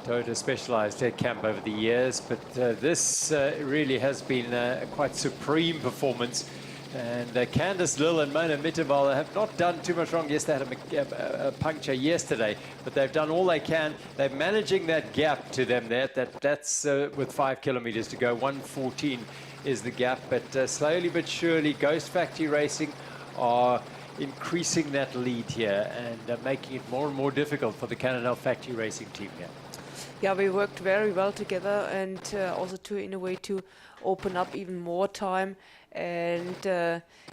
Toyota Specialized camp over the years, but this really has been a quite supreme performance. And Candice Lill and Mona Mitterwallner have not done too much wrong. Yes, they had a puncture yesterday, but they've done all they can. They're managing that gap to them there. That's with 5 kilometers to go. 1:14 is the gap, but slowly but surely, Ghost Factory Racing are increasing that lead here and making it more and more difficult for the Cannondale Factory Racing team here. yeah, we worked very well together, and also to in a way to open up even more time, and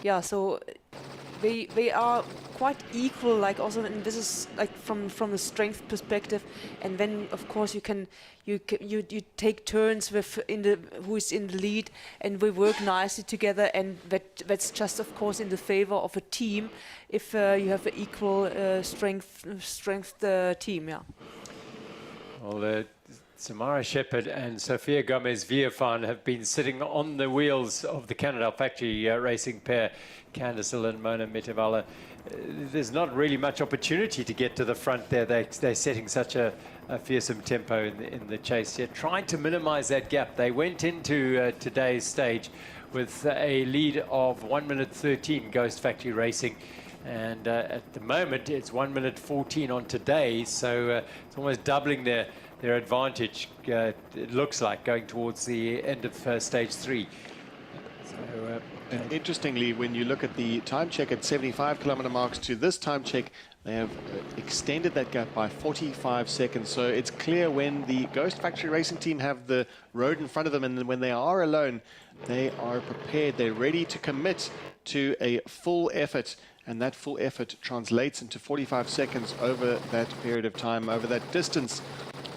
yeah, so they are quite equal, like also, and this is like from a strength perspective, and then of course you take turns with who is in the lead, and we work nicely together, and that's just of course in the favor of a team if you have an equal strength team, yeah. Well, Samara Shepherd and Sophia Gomez-Villafan have been sitting on the wheels of the Cannondale Factory racing pair, Candice Hill and Mona Mitavala. There's not really much opportunity to get to the front there. They're setting such a fearsome tempo in the chase here, trying to minimize that gap. They went into today's stage with a lead of 1 minute 13, Ghost Factory Racing. And at the moment, it's 1 minute 14 on today, so it's almost doubling their advantage, it looks like, going towards the end of stage 3. So, and interestingly, when you look at the time check at 75 kilometer marks to this time check, they have extended that gap by 45 seconds. So it's clear when the Ghost Factory Racing team have the road in front of them, and when they are alone, they are prepared, they're ready to commit to a full effort. And that full effort translates into 45 seconds over that period of time, over that distance,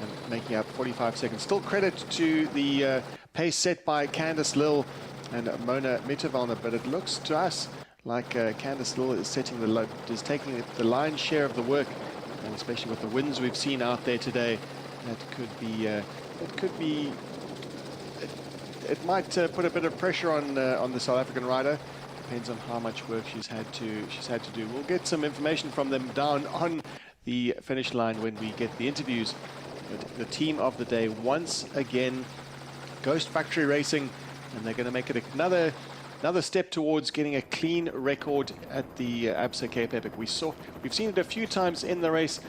and making up 45 seconds. Still credit to the pace set by Candice Lill and Mona Mitavala, but it looks to us like Candice Lill is taking the lion's share of the work, and especially with the winds we've seen out there today, it might put a bit of pressure on the South African rider. Depends on how much work she's had to do. We'll get some information from them down on the finish line when we get the interviews. But the team of the day once again, Ghost Factory Racing, and they're going to make it another step towards getting a clean record at the Absa Cape Epic. We've seen it a few times in the race,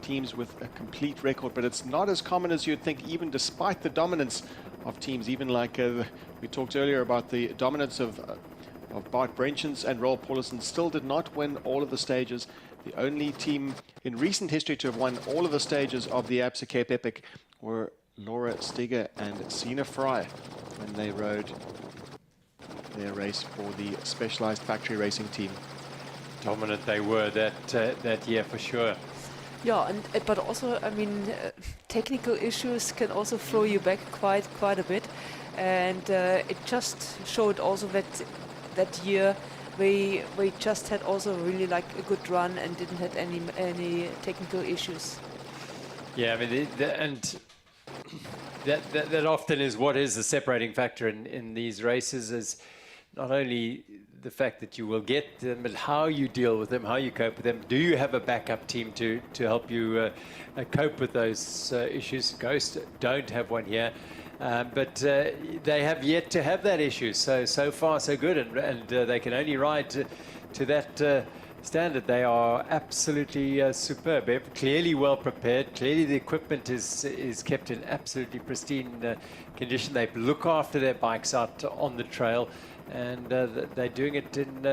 teams with a complete record, but it's not as common as you'd think, even despite the dominance of teams. Even like we talked earlier about the dominance of Bart Brenchens and Roel Paulison, still did not win all of the stages. The only team in recent history to have won all of the stages of the Absa Cape Epic were Laura Steger and Sina Fry when they rode their race for the Specialized Factory Racing team. Dominant they were that year for sure. Yeah, but also, I mean, technical issues can also throw you back quite a bit, and it just showed also that year we just had also really like a good run and didn't have any technical issues. Yeah, I mean, and that often is what is the separating factor in these races, is not only the fact that you will get them, but how you deal with them, how you cope with them. Do you have a backup team to help you cope with those issues? Ghost don't have one here. But they have yet to have that issue. So far, so good, and they can only ride to that standard. They are absolutely superb. They're clearly well prepared. Clearly, the equipment is kept in absolutely pristine condition. They look after their bikes out on the trail, and they're doing it in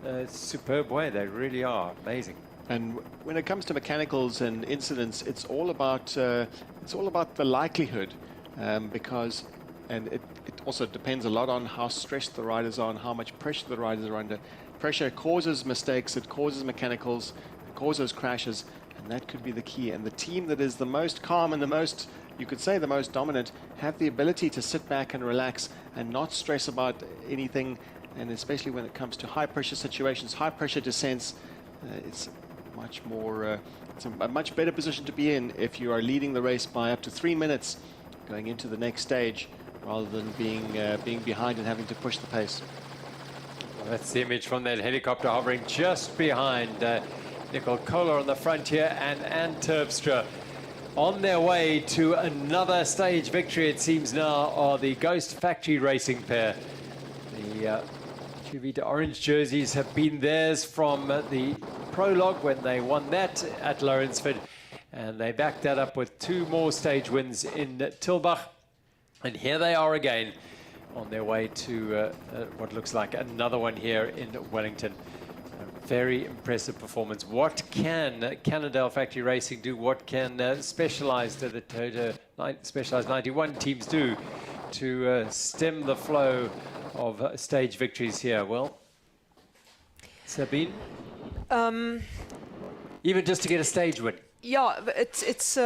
a superb way. They really are amazing. And when it comes to mechanicals and incidents, it's all about the likelihood. Because it also depends a lot on how stressed the riders are and how much pressure the riders are under. Pressure causes mistakes, it causes mechanicals, it causes crashes, and that could be the key. And the team that is the most calm and the most, you could say the most dominant, have the ability to sit back and relax and not stress about anything. And especially when it comes to high pressure situations, high pressure descents, it's much more, it's a much better position to be in if you are leading the race by up to 3 minutes going into the next stage, rather than being behind and having to push the pace. Well, that's the image from that helicopter hovering just behind Nicole Kohler on the front here, and Ann Terpstra on their way to another stage victory, it seems now, are the Ghost Factory Racing pair. The Chivita orange jerseys have been theirs from the prologue when they won that at Lawrenceford. And they backed that up with 2 more stage wins in Tilbach. And here they are again on their way to what looks like another one here in Wellington. Very impressive performance. What can Cannondale Factory Racing do? What can Specialized 91 teams do to stem the flow of stage victories here? Well, Sabine? Even just to get a stage win. Yeah, it's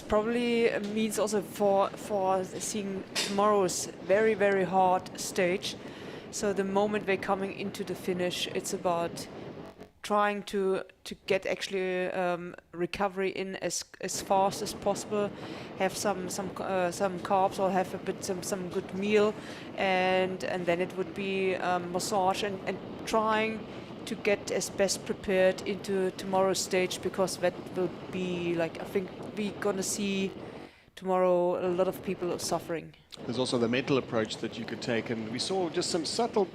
probably means also for seeing tomorrow's very, very hard stage. So the moment we're coming into the finish, it's about trying to get actually recovery in as fast as possible, have some carbs or have a bit some good meal, and then it would be massage and trying to get as best prepared into tomorrow's stage, because that will be like, I think we're gonna see tomorrow a lot of people suffering. There's also the mental approach that you could take, and we saw just some subtle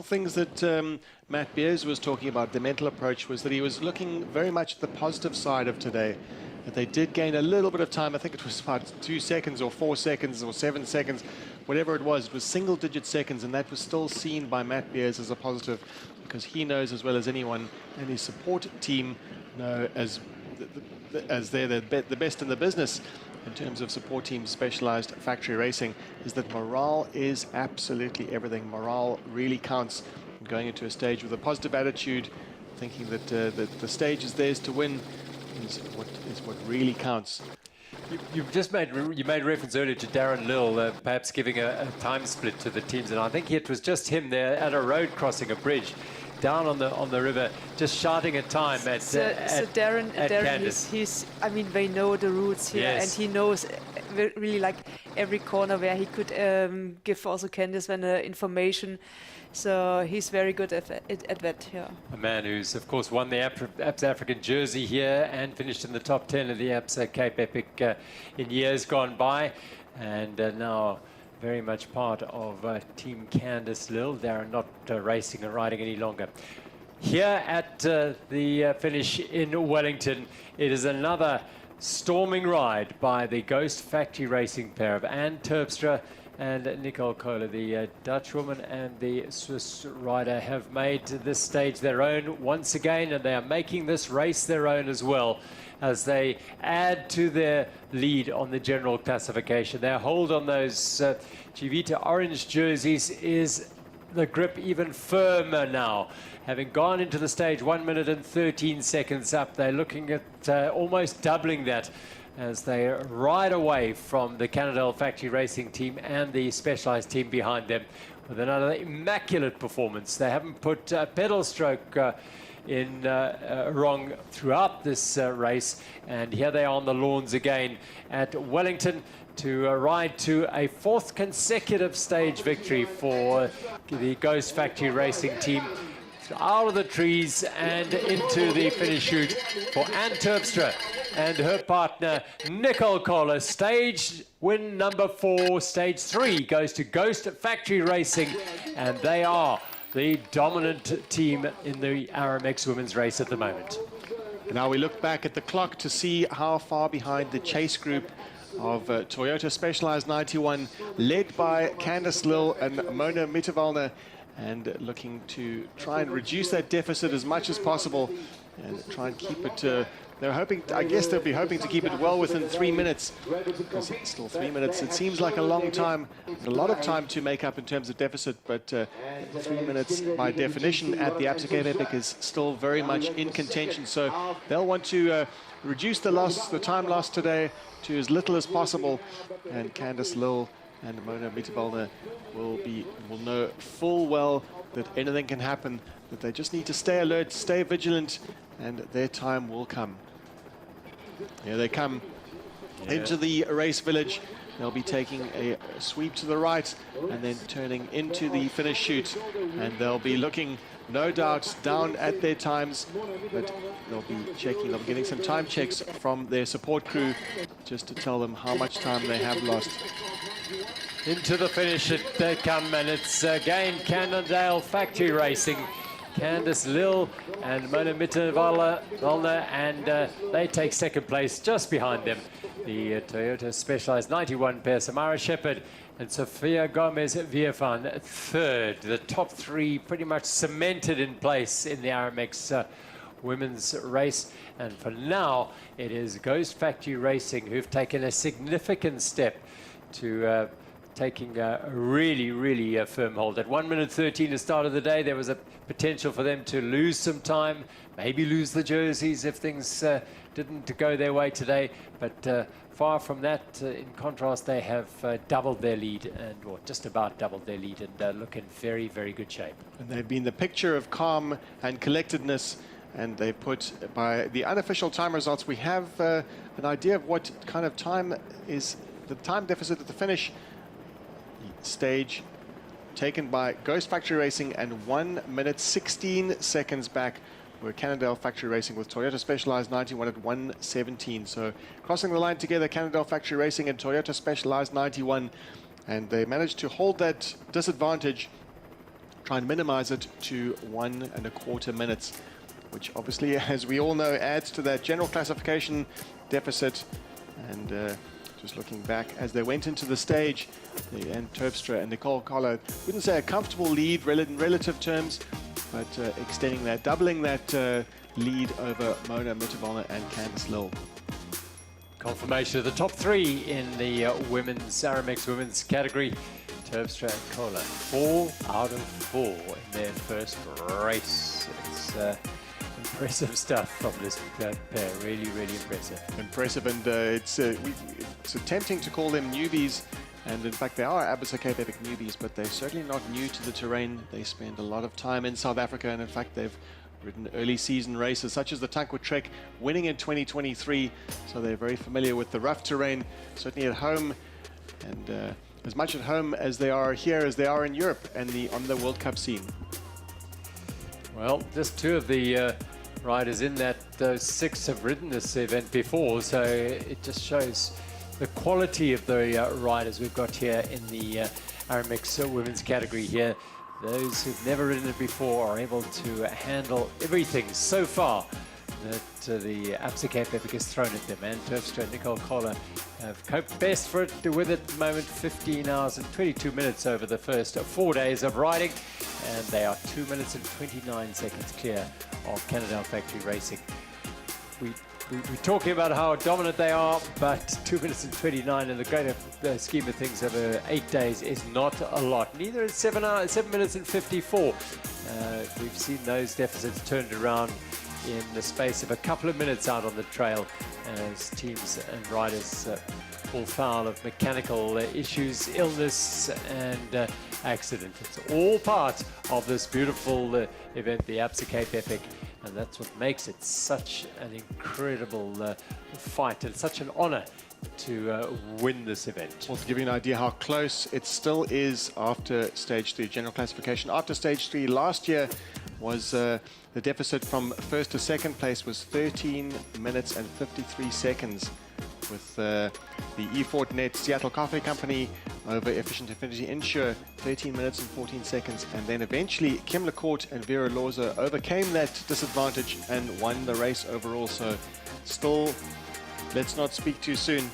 things that Matt Beers was talking about. The mental approach was that he was looking very much at the positive side of today, that they did gain a little bit of time. I think it was about 2 seconds or 4 seconds or 7 seconds, whatever it was single-digit seconds, and that was still seen by Matt Beers as a positive, because he knows as well as anyone, and his support team know as they're the best in the business in terms of support team Specialized Factory Racing, is that morale is absolutely everything. Morale really counts. Going into a stage with a positive attitude, thinking that the stage is theirs to win, is what really counts. You made reference earlier to Darren Lill, perhaps giving a time split to the teams, and I think it was just him there at a road crossing a bridge, down on the river, just shouting at time at Darren he's I mean, they know the routes here, yes. and he knows really like every corner where he could give also Candice information. So he's very good at that, yeah. A man who's, of course, won the Absa African jersey here and finished in the top 10 of the Absa Cape Epic in years gone by, and now very much part of Team Candice Lill. They're not racing and riding any longer. Here at the finish in Wellington, it is another storming ride by the Ghost Factory Racing pair of Anne Terpstra and Nicole Kohler. The Dutch woman and the Swiss rider have made this stage their own once again, and they are making this race their own as well, as they add to their lead on the general classification. Their hold on those Chivita orange jerseys is the grip even firmer now. Having gone into the stage 1 minute and 13 seconds up, they're looking at almost doubling that as they ride away from the Cannondale Factory Racing team and the Specialized team behind them with another immaculate performance. They haven't put a pedal stroke in wrong throughout this race, and here they are on the lawns again at Wellington to ride to a 4th consecutive stage victory for the Ghost Factory Racing team. Out of the trees and into the finish chute for Anne Terpstra and her partner Nicole Kohler. Stage win number 4, stage 3 goes to Ghost Factory Racing, and they are the dominant team in the RMX women's race at the moment. Now we look back at the clock to see how far behind the chase group of Toyota Specialized 91, led by Candice Lill and Mona Mitterwalner, and looking to try and reduce that deficit as much as possible and try and keep it. They're hoping, I guess they'll be hoping to keep it well within 3 minutes, because it's still 3 minutes. It seems like a long time, a lot of time to make up in terms of deficit, but 3 minutes by definition at the Absa Cape Epic is still very much in contention. So they'll want to reduce the time lost today to as little as possible, and Candice Lill and Mona Mitterwalner will know full well that anything can happen, that they just need to stay alert, stay vigilant, and their time will come. Here they come into the race village. They'll be taking a sweep to the right and then turning into the finish chute, and they'll be looking, no doubt, down at their times, but they'll be getting some time checks from their support crew just to tell them how much time they have lost. Into the finish they come, and it's again Cannondale Factory Racing. Candice Lill and Mona Mitterwalner, and they take second place just behind them. the Toyota Specialized 91 pair, Samara Shepherd and Sofia Gomez Villafan third. The top three pretty much cemented in place in the Aramex women's race. And for now, it is Ghost Factory Racing who've taken a significant step to taking a really firm hold. At 1 minute 13 the start of the day, there was a potential for them to lose some time, maybe lose the jerseys if things didn't go their way today. But far from that, in contrast, they have doubled their lead, or just about doubled their lead, and look in very good shape. And they've been the picture of calm and collectedness, and they put, by the unofficial time results, we have an idea of what kind of time is the time deficit at the finish stage taken by Ghost Factory Racing, and 1 minute 16 seconds back were Cannondale Factory Racing with Toyota Specialized 91 at 1:17. So crossing the line together, Cannondale Factory Racing and Toyota Specialized 91, and they managed to hold that disadvantage, try and minimize it to 1 1/4 minutes, which obviously, as we all know, adds to that general classification deficit. And just looking back as they went into the stage, and Terpstra and Nicole Collo, wouldn't say a comfortable lead in relative terms, but extending that, doubling that lead over Mona Mutavalna and Candice Lill. Confirmation of the top three in the women's Aramex women's category. Terpstra and Collo, 4 out of 4 in their first race. It's impressive stuff from this pair, really impressive. Impressive, and it's tempting to call them newbies, and in fact they are Absa Cape Epic newbies, but they're certainly not new to the terrain. They spend a lot of time in South Africa, and in fact they've ridden early season races such as the Tankwa Trek, winning in 2023, so they're very familiar with the rough terrain, certainly at home, and as much at home as they are here as they are in Europe and on the World Cup scene. Well, just two of the riders in those 6 have ridden this event before, so it just shows the quality of the riders we've got here in the Aramex women's category here. Those who've never ridden it before are able to handle everything so far that the Absa Cape Epic has thrown at them. And Terpstra and Nicole Collo have coped best with it at the moment. 15 hours and 22 minutes over the first 4 days of riding, and they are 2 minutes and 29 seconds clear of Cannondale Factory Racing. We're talking about how dominant they are, but 2 minutes and 29 in the greater scheme of things over 8 days is not a lot. Neither is 7 minutes and 54. We've seen those deficits turned around in the space of a couple of minutes out on the trail as teams and riders fall foul of mechanical issues, illness and accident. It's all part of this beautiful event, the Absa Cape Epic, and that's what makes it such an incredible fight and such an honor to win this event. Well, to give you an idea how close it still is after stage 3 general classification. After stage 3 last year was the deficit from first to second place was 13 minutes and 53 seconds, with the E-Fortinet Seattle Coffee Company over Efficient Affinity Insure 13 minutes and 14 seconds, and then eventually Kim LeCourt and Vera Loza overcame that disadvantage and won the race overall. So still, let's not speak too soon.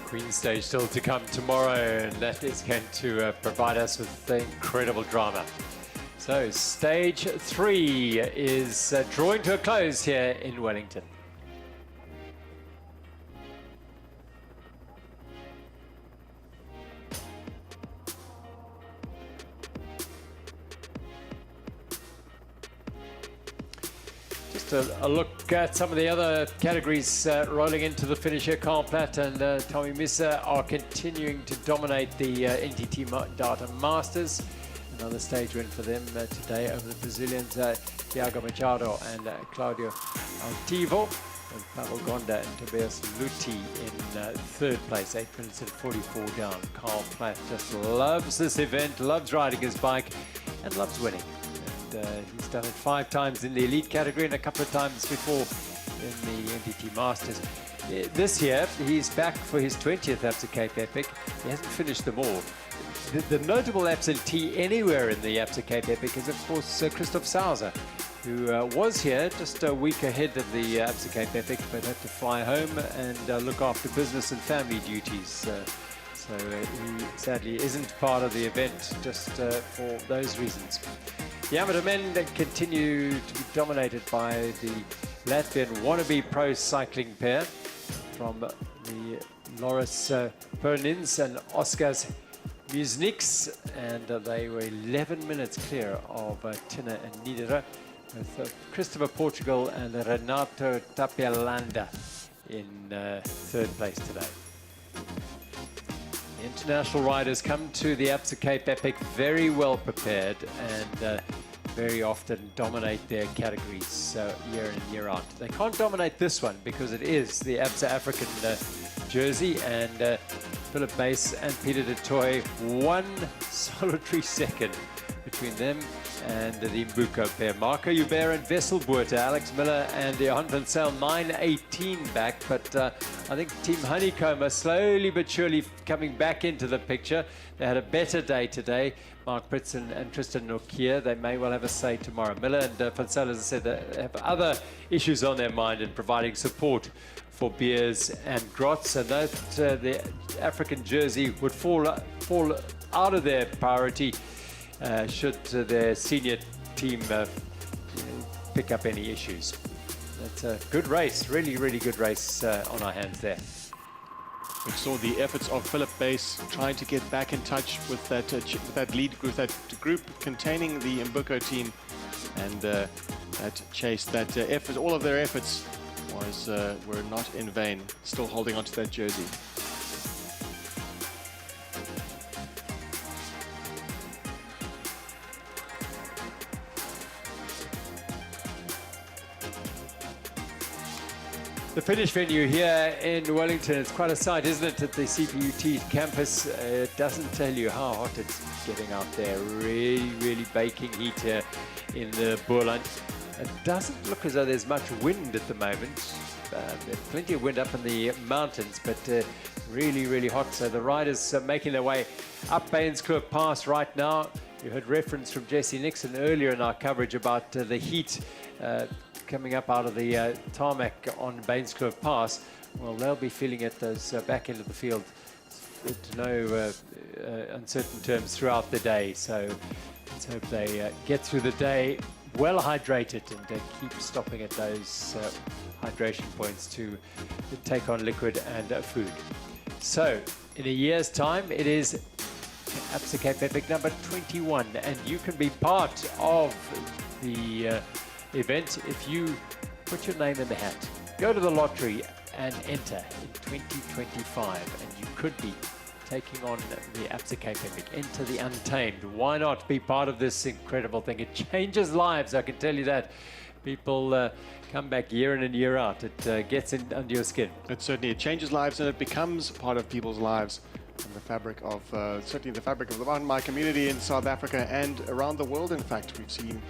Queen stage still to come tomorrow, and that is going to provide us with incredible drama. So stage 3 is drawing to a close here in Wellington. Just a look at some of the other categories rolling into the finish here. Carl Platt and Tommy Missa are continuing to dominate the NTT Data Masters. Another stage win for them today over the Brazilians, Thiago Machado and Claudio Altivo, and Pavel Gonda and Tobias Luti in third place, 8 minutes and 44 down. Carl Platt just loves this event, loves riding his bike, and loves winning. And he's done it 5 times in the elite category and a couple of times before in the NTT Masters. This year, he's back for his 20th Absa Cape Epic. He hasn't finished them all. The notable absentee anywhere in the Absa Cape Epic is, of course, Christoph Sauser, who was here just a week ahead of the Absa Cape Epic, but had to fly home and look after business and family duties. So he sadly isn't part of the event just for those reasons. The amateur men continue to be dominated by the Latvian wannabe pro cycling pair from the Loris Pernins and Oskars Musniks, and they were 11 minutes clear of Tina and Nidera, with Christopher Portugal and Renato Tapialanda in third place today. The international riders come to the Absa Cape Epic very well prepared and very often dominate their categories year in and year out. They can't dominate this one because it is the Absa African jersey, and Philip Mace and Peter de Toy, one solitary second between them and the Mbuko pair. Marco Hubert and Wessel Buerta, Alex Miller and Johan van Zyl 9:18 back, but I think Team Honeycomb are slowly but surely coming back into the picture. They had a better day today. Mark Pritson and Tristan Nokia, they may well have a say tomorrow. Miller and van Zyl, as I said, they have other issues on their mind in providing support for Beers and Grots, and that the African jersey would fall out of their priority should their senior team pick up any issues. That's a good race, really, really good race on our hands there. We saw the efforts of Philip Bass trying to get back in touch with that lead group, that group containing the Mbuko team, and that chase, that effort, all of their efforts were not in vain, still holding on to that jersey. The finish venue here in Wellington, it's quite a sight, isn't it, at the CPUT campus? It doesn't tell you how hot it's getting out there. Really, really baking heat here in the Boerland. It doesn't look as though there's much wind at the moment. There's plenty of wind up in the mountains, but really, really hot. So the riders are making their way up Bainskloof Pass right now. You heard reference from Jesse Nixon earlier in our coverage about the heat coming up out of the tarmac on Bainskloof Pass. Well, they'll be feeling it as back into the field to no uncertain terms throughout the day. So let's hope they get through the day well hydrated and keep stopping at those hydration points to take on liquid and food. So in a year's time, it is Absa Cape Epic number 21, and you can be part of the event if you put your name in the hat. Go to the lottery and enter in 2025, and you could be taking on the Absa Cape Epic. Enter the Untamed. Why not be part of this incredible thing? It changes lives, I can tell you that. People come back year in and year out. It gets under your skin. It certainly changes lives, and it becomes part of people's lives. And the fabric of, certainly the fabric of the mountain bike community in South Africa and around the world. In fact, we've seen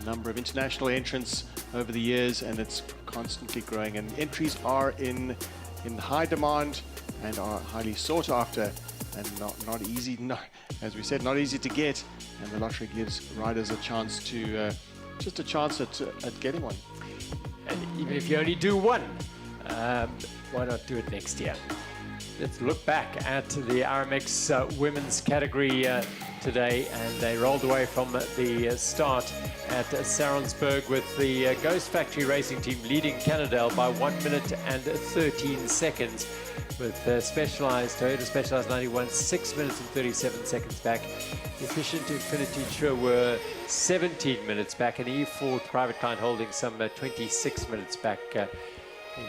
a number of international entrants over the years, and it's constantly growing. And entries are in high demand and are highly sought after, and not easy, as we said, not easy to get. And the lottery gives riders a chance to, just a chance at getting one. And even if you only do one, why not do it next year? Let's look back at the RMX women's category today, and they rolled away from the start at Saronsberg with the Ghost Factory Racing Team leading Cannondale by 1 minute and 13 seconds, with Specialized, Toyota Specialized 91, 6 minutes and 37 seconds back. Efficient Infinity Sure were 17 minutes back, and E4 Private Client holding some 26 minutes back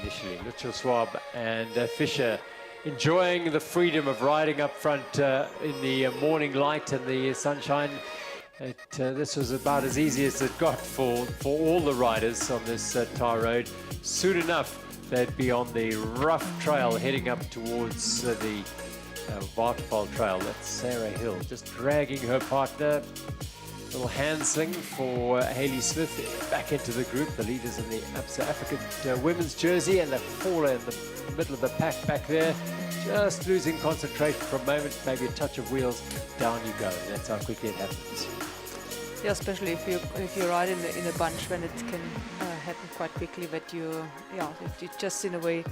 initially. Mitchell Schwab and Fisher enjoying the freedom of riding up front in the morning light and the sunshine. This was about as easy as it got for all the riders on this tar road. Soon enough, they'd be on the rough trail heading up towards the Waterval Trail. That's Sarah Hill just dragging her partner. Little hand sling for Hayley Smith back into the group. The leaders in the Absa African women's jersey, and the faller in the middle of the pack back there, just losing concentration for a moment, maybe a touch of wheels, down you go. That's how quickly it happens. Yeah, especially if you ride in a bunch, when it can happen quite quickly that you just in a way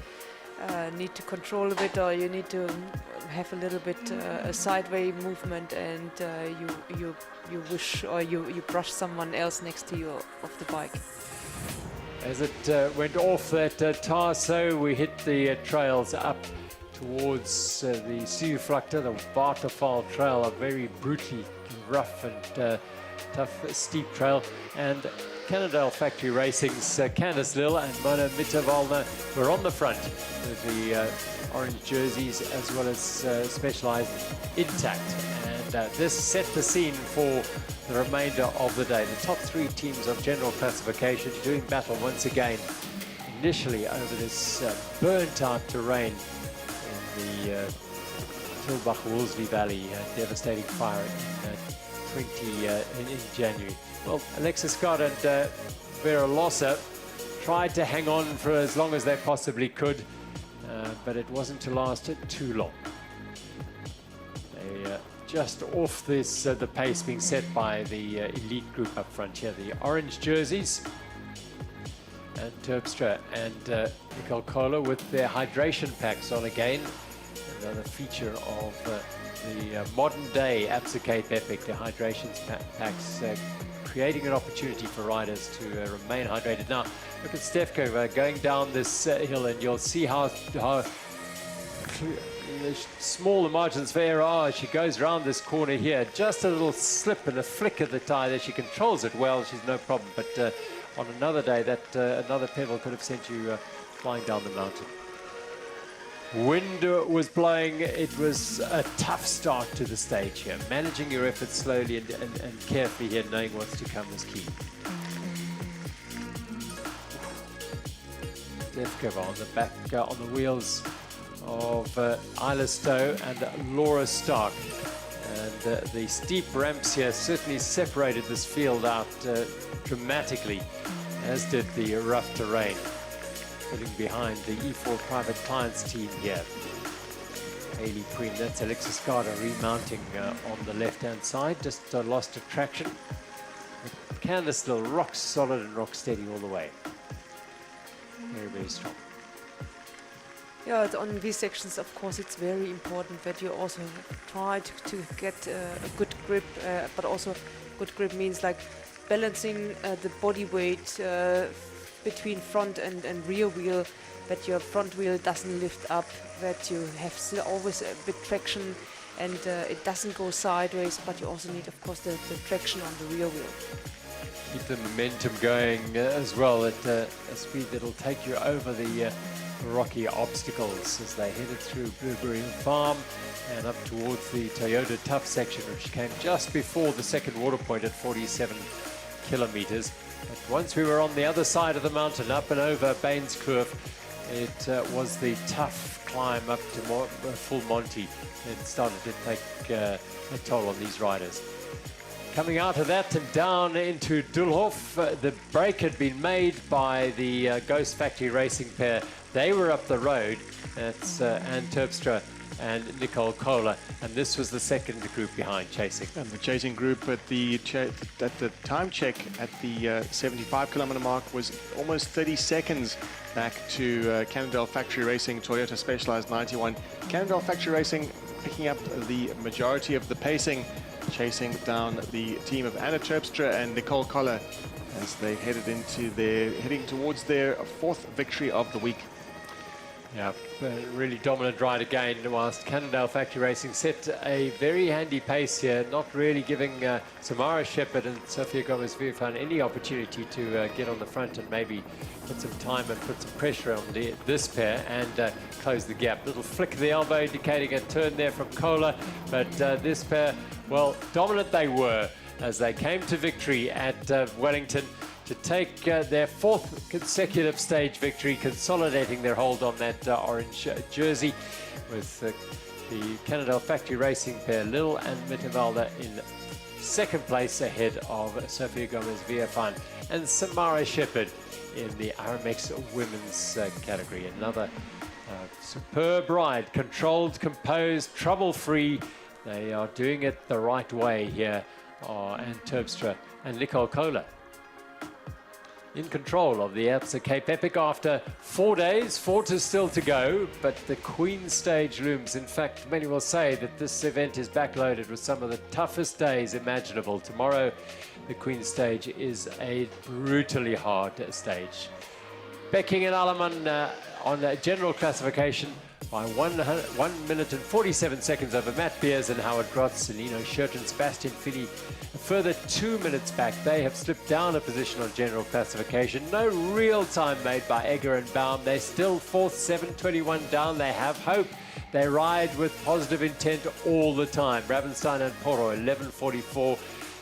need to control a bit, or you need to have a little bit a sideway movement, and you wish, or you brush someone else next to you off the bike. As it went off that tar, so we hit the trails up towards the Zuurvlakte, the Waterval Trail, a very brutally rough and tough, steep trail. And Cannondale Factory Racing's Candice Lill and Mona Mitterwalder were on the front with the orange jerseys, as well as Specialized intact. And this set the scene for the remainder of the day. The top 3 teams of general classification doing battle once again, initially over this burnt-out terrain in the Tilbach-Wolseley Valley, devastating fire in January. Well, Alexis Scott and Vera Lossa tried to hang on for as long as they possibly could, but it wasn't to last too long. They just off this, the pace being set by the elite group up front here, the orange jerseys, and Terpstra and Nicole Kohler with their hydration packs on again. Another feature of the modern day Absa Cape Epic, the hydration packs, creating an opportunity for riders to remain hydrated. Now, look at Stefko going down this hill, and you'll see how small the margins for error are. She goes around this corner here, just a little slip and a flick of the tire there. She controls it well, she's no problem, but on another day, that another pebble could have sent you flying down the mountain. Wind was blowing. It was a tough start to the stage here. Managing your efforts slowly and carefully here, knowing what's to come was key. Defkova on the back, on the wheels of Isla Stowe and Laura Stark. And the steep ramps here certainly separated this field out dramatically, as did the rough terrain. Putting behind the E4 Private Clients team here. Hayley Preen, that's Alexis Carter remounting on the left-hand side, just lost traction. Candice still rock solid and rock steady all the way. Very, very strong. Yeah, on these sections, of course, it's very important that you also try to get a good grip, but also good grip means like balancing the body weight between front and rear wheel, that your front wheel doesn't lift up, that you have still always a bit traction, and it doesn't go sideways, but you also need, of course, the traction on the rear wheel. Keep the momentum going as well at a speed that'll take you over the rocky obstacles as they headed through Blueberry Hill Farm and up towards the Toyota Tough section, which came just before the second water point at 47 kilometers. But once we were on the other side of the mountain, up and over Bainskloof, it was the tough climb up to full Monty. It started to take a toll on these riders. Coming out of that and down into Dulhof, the break had been made by the Ghost Factory Racing pair. They were up the road. That's Anne Terpstra and Nicole Kohler, and this was the second group behind chasing. And the chasing group at the time check at the 75 kilometer mark was almost 30 seconds back to Cannondale Factory Racing Toyota Specialized 91. Cannondale Factory Racing picking up the majority of the pacing, chasing down the team of Anna Terpstra and Nicole Kohler as they heading towards their 4th victory of the week. Yeah, really dominant ride again, whilst Cannondale Factory Racing set a very handy pace here, not really giving Samara Shepherd and Sophia Gomez-Viefan any opportunity to get on the front and maybe put some time and put some pressure on this pair and close the gap. Little flick of the elbow indicating a turn there from Kohler, but this pair, well, dominant they were as they came to victory at Wellington to take their 4th consecutive stage victory, consolidating their hold on that orange jersey, with the Cannondale Factory Racing pair, Lil and Mitterwalder, in 2nd place ahead of Sophia Gomez-Viefan and Samara Shepherd in the Aramex women's category. Another superb ride, controlled, composed, trouble-free. They are doing it the right way here are Anne Terpstra and Nicole Kohler. In control of the Absa Cape Epic after 4 days, 4 still to go, but the Queen Stage looms. In fact, many will say that this event is backloaded with some of the toughest days imaginable. Tomorrow, the Queen Stage is a brutally hard stage. Becking and Alleman on the general classification by 1 minute and 47 seconds over Matt Beers and Howard Grotz. Lino Schurt and Sebastian Fili a further 2 minutes back. They have slipped down a position on general classification. No real time made by Egger and Baum. They're still 4th, 7:21 down. They have hope. They ride with positive intent all the time. Ravenstein and Poro, 11:44.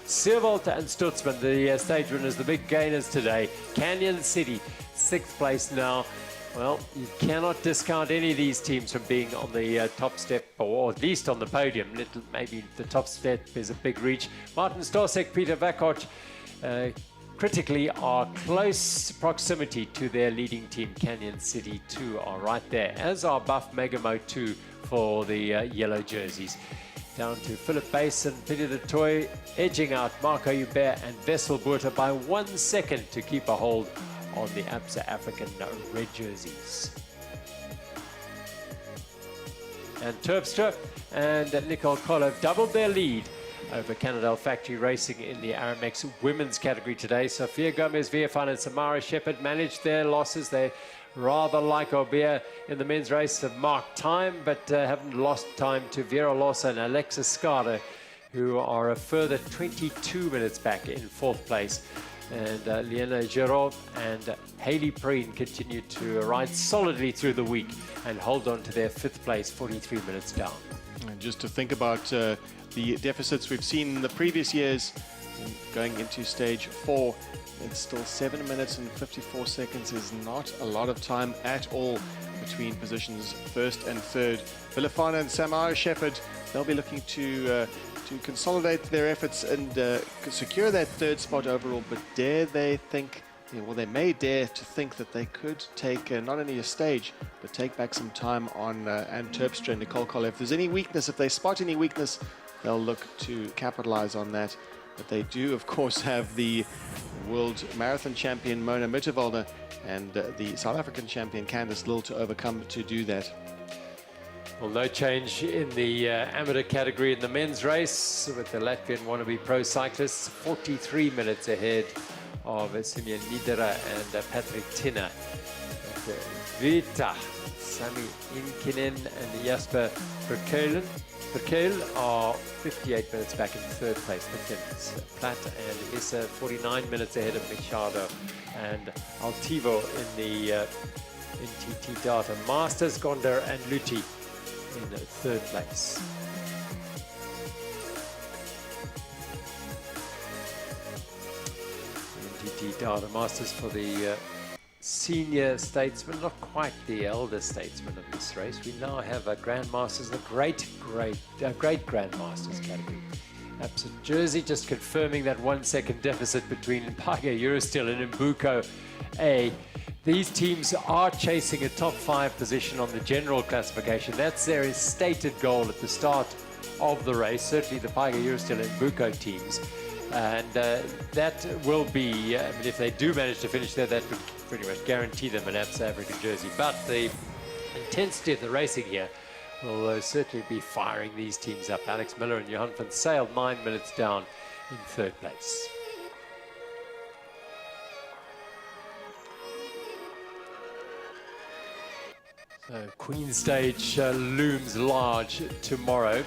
Zuurvlakte and Stutzman, the stage winners, the big gainers today. Canyon City, 6th place now. Well, you cannot discount any of these teams from being on the top step, or at least on the podium. Maybe the top step is a big reach. Martin Stosek, Peter Vakot, critically are close proximity to their leading team. Canyon City 2 are right there, as are Buff Megamo 2 for the yellow jerseys. Down to Philip Bass and Peter de Toy, edging out Marco Hubert and Vessel Buerta by 1 second to keep a hold on the Absa African red jerseys. And Terpstra and Nicole Kohler doubled their lead over Cannondale Factory Racing in the Aramex women's category today. Sophia Gomez, Viafan and Samara Shepherd managed their losses. They rather like Obeah in the men's race have marked time, but haven't lost time to Vera Lossa and Alexis Skada, who are a further 22 minutes back in 4th place. And Liana Giraud and Hayley Preen continue to ride solidly through the week and hold on to their 5th place, 43 minutes down. And just to think about the deficits we've seen in the previous years, going into stage 4, it's still 7 minutes and 54 seconds is not a lot of time at all between positions 1st and 3rd. Villafana and Samara Shepherd, they'll be looking to consolidate their efforts and secure that 3rd spot overall, but dare they think, well, they may dare to think that they could take not only a stage, but take back some time on Anne Terpstra and Nicole Kohler. If there's any weakness, if they spot any weakness, they'll look to capitalize on that. But they do, of course, have the world marathon champion Mona Mitterwalder and the South African champion Candice Lill to overcome to do that. Well, no change in the amateur category in the men's race, with the Latvian wannabe pro cyclists 43 minutes ahead of Simeon Nidera and Patrick Tinner. Vita, Sami Inkinen and Jasper Verkeulen are 58 minutes back in 3rd place. The Finns, Platt and Issa 49 minutes ahead of Machado and Altivo in the NTT Data. Masters, Gonder and Luti in 3rd place. NTT Data Masters for the senior statesman, not quite the elder statesman of this race. We now have a Grandmasters, the great Grandmasters category. Absa Jersey just confirming that 1 second deficit between Mpage Eurostil and Mbuko A. These teams are chasing a top 5 position on the general classification. That's their stated goal at the start of the race, certainly the Mpage Eurostil and Mbuko teams. And that will be, if they do manage to finish there, that would pretty much guarantee them an Absa African jersey. But the intensity of the racing here will certainly be firing these teams up. Alex Miller and Johan van Sail 9 minutes down in 3rd place. So Queen Stage looms large tomorrow.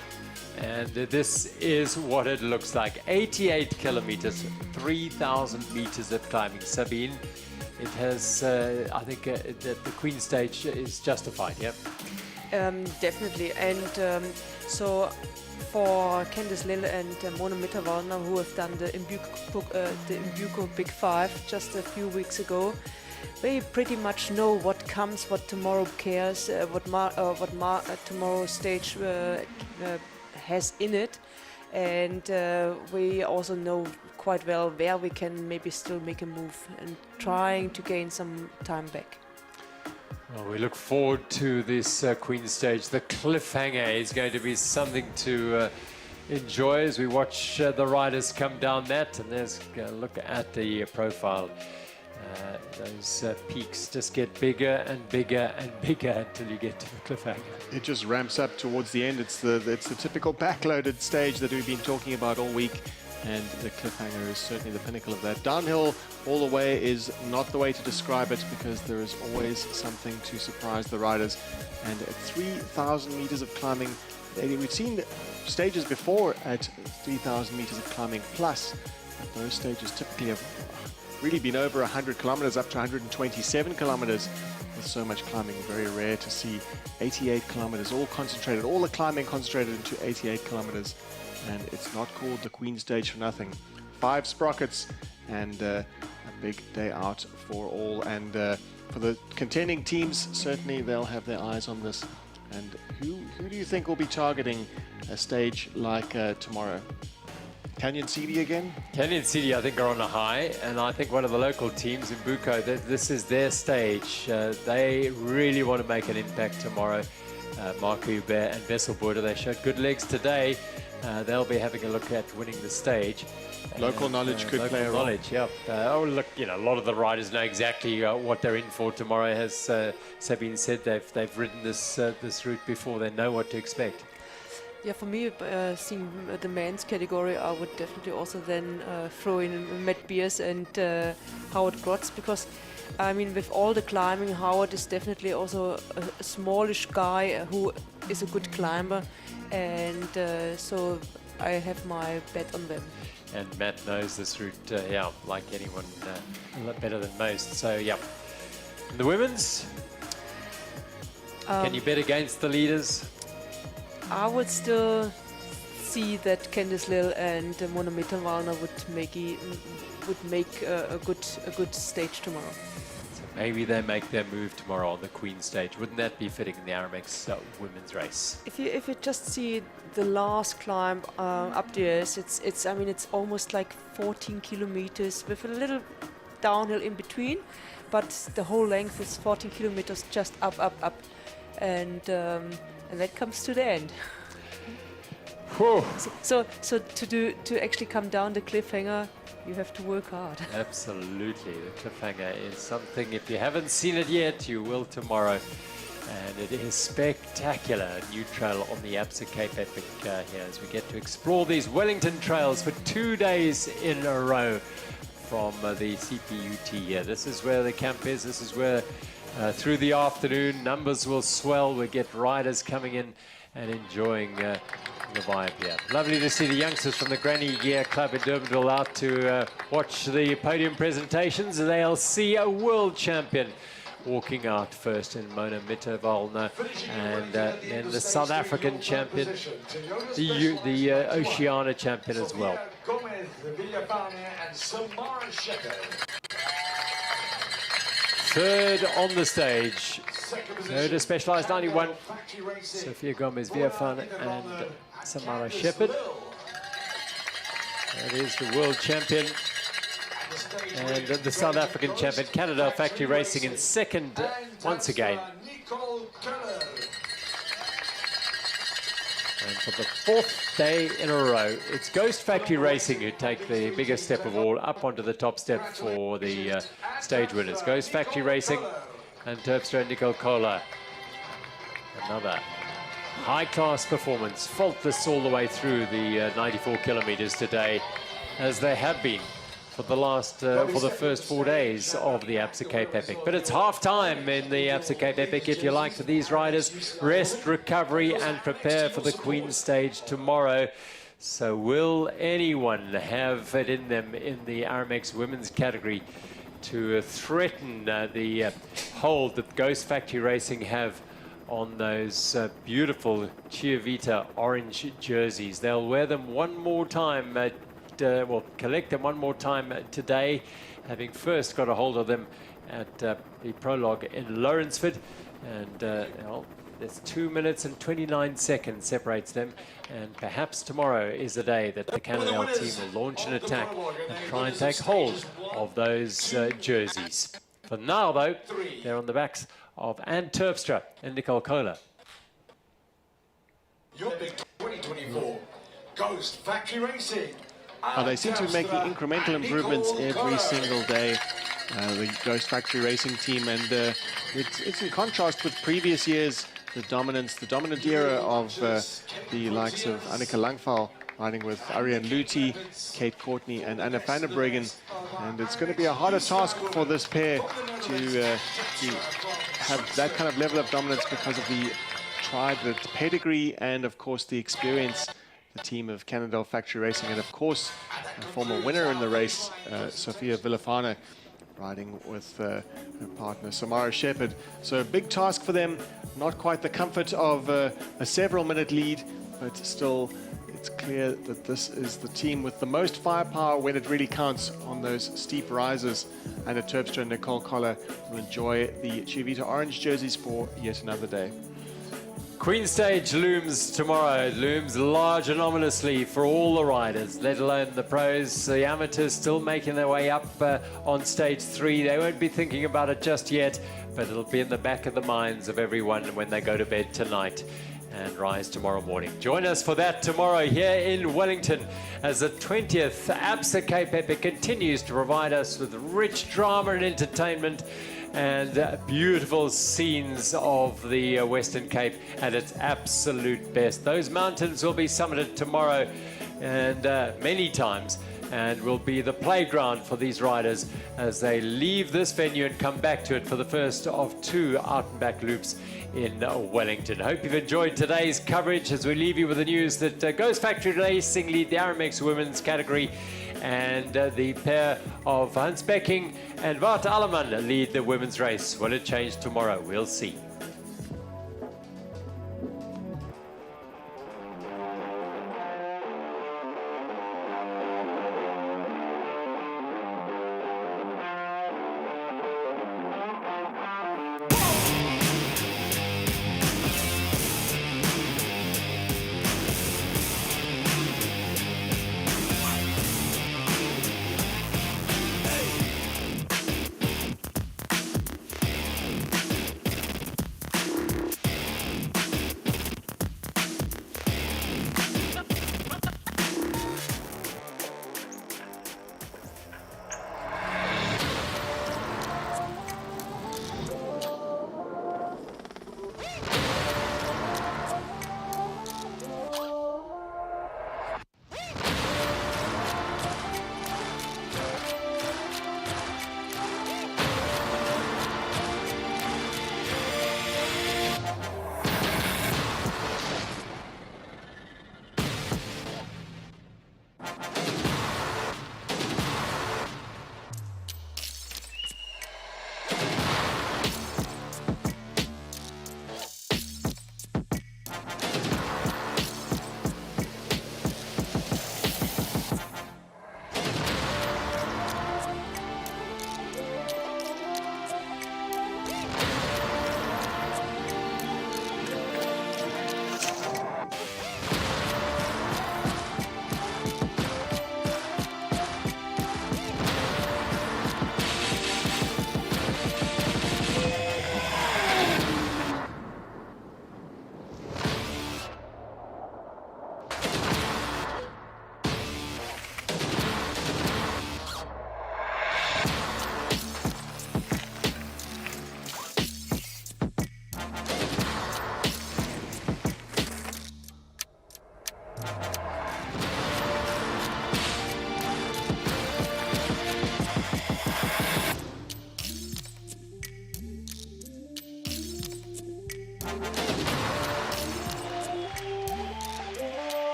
And this is what it looks like. 88 kilometers, 3,000 meters of climbing. Sabine, it has, I think that the Queen Stage is justified, yeah? Definitely. And so for Candice Lill and Mona Mitterwalder, who have done the Mbuko Big 5 just a few weeks ago, they pretty much know what comes, what tomorrow cares, what tomorrow's stage has in it, and we also know quite well where we can maybe still make a move and trying to gain some time back. Well, we look forward to this Queen Stage. The cliffhanger is going to be something to enjoy as we watch the riders come down that. And there's a look at the profile. Those peaks just get bigger and bigger and bigger until you get to the cliffhanger. It just ramps up towards the end. It's the typical backloaded stage that we've been talking about all week, and the cliffhanger is certainly the pinnacle of that. Downhill all the way is not the way to describe it, because there is always something to surprise the riders. And at 3,000 meters of climbing, we've seen stages before at 3,000 meters of climbing plus. Those stages typically have really been over 100 kilometers, up to 127 kilometers with so much climbing. Very rare to see 88 kilometers, all concentrated, all the climbing concentrated into 88 kilometers. And it's not called the Queen Stage for nothing. 5 sprockets and a big day out for all. And for the contending teams, certainly they'll have their eyes on this. And who do you think will be targeting a stage like tomorrow? Canyon SIDI again? Canyon SIDI, I think, are on a high, and I think one of the local teams in Buko, this is their stage. They really want to make an impact tomorrow. Marco Hubert and Wesselboerder, they showed good legs today. They'll be having a look at winning the stage. Local knowledge could play a role. Knowledge, yeah. Oh, look, you know, a lot of the riders know exactly what they're in for tomorrow. As Sabine said, they've ridden this route before. They know what to expect. Yeah, for me, seeing the men's category, I would definitely also then throw in Matt Beers and Howard Grotz, because I mean, with all the climbing, Howard is definitely also a smallish guy who is a good climber, and so I have my bet on them. And Matt knows this route, yeah, like anyone, a lot better than most. So, yeah. The women's, can you bet against the leaders? I would still see that Candice Lill and Mona Mitterwalner would make a good stage tomorrow. So maybe they make their move tomorrow on the Queen Stage. Wouldn't that be fitting in the Aramex women's race? If you just see the last climb up there, it's almost like 14 kilometers with a little downhill in between, but the whole length is 14 kilometers just up, and that comes to the end. So to actually come down the cliffhanger, you have to work hard. Absolutely, the cliffhanger is something. If you haven't seen it yet, you will tomorrow, and it is spectacular. New trail on the Absa Cape Epic here as we get to explore these Wellington trails for 2 days in a row from the CPUT here. This is where the camp is. This is where through the afternoon, numbers will swell. We'll get riders coming in and enjoying the vibe here. Lovely to see the youngsters from the Granny Gear Club in Durbanville out to watch the podium presentations. They'll see a world champion walking out first in Mona Mitterwalner, and then the South African champion, the Oceania champion as well. Third on the stage, Noda Specialized 91, Sophia Gomez Viafan and Samara Shepherd. That is the world champion and the South African champion, Canada Factory Racing in second once again. And for the 4th day in a row, it's Ghost Factory Racing who take the biggest step of all up onto the top step for the stage winners. Ghost Factory Racing and Terpstra and Nicole Kohler. Another high-class performance, faultless all the way through the 94 kilometers today, as they have been for the last, for the first 4 days of the Absa Cape Epic. But it's half-time in the Absa Cape Epic, if you like, for these riders. Rest, recovery, and prepare for the Queen Stage tomorrow. So will anyone have it in them in the Aramex women's category to threaten the hold that Ghost Factory Racing have on those beautiful Chia Vita orange jerseys? They'll wear them one more time well, collect them one more time today, having first got a hold of them at the prologue in Lawrenceford, and well, there's 2 minutes and 29 seconds separates them, and perhaps tomorrow is the day that the Cannondale team will launch an attack and try and take hold of those jerseys. For now, though, they're on the backs of Ann Terpstra and Nicole Kohler. Your big 2024 Ghost Factory Racing. They seem to be making incremental improvements every single day, the Ghost Factory Racing team, and it's in contrast with previous years, the dominant era of the likes of Annika Langval riding with Ariane Luthi, Kate Courtney and Anna van der Breggen, and it's going to be a harder task for this pair to have that kind of level of dominance because of the pedigree and of course the experience. The team of Cannondale Factory Racing, and of course a former winner in the race, Sophia Villafana, riding with her partner Samara Shepherd. So a big task for them, not quite the comfort of a several-minute lead, but still it's clear that this is the team with the most firepower when it really counts on those steep rises. Anna Terpstra and Nicole Collar will enjoy the Chivita orange jerseys for yet another day. Queen Stage looms tomorrow. It looms large and ominously for all the riders, let alone the pros. The amateurs still making their way up on stage 3. They won't be thinking about it just yet, but it'll be in the back of the minds of everyone when they go to bed tonight and rise tomorrow morning. Join us for that tomorrow here in Wellington as the 20th Absa Cape Epic continues to provide us with rich drama and entertainment and beautiful scenes of the Western Cape at its absolute best. Those mountains will be summited tomorrow and many times, and will be the playground for these riders as they leave this venue and come back to it for the first of 2 out and back loops in Wellington. Hope you've enjoyed today's coverage as we leave you with the news that Ghost Factory Racing lead the Aramex women's category, and the pair of Hans Becking and Wouter Alleman lead the women's race. Will it change tomorrow? We'll see.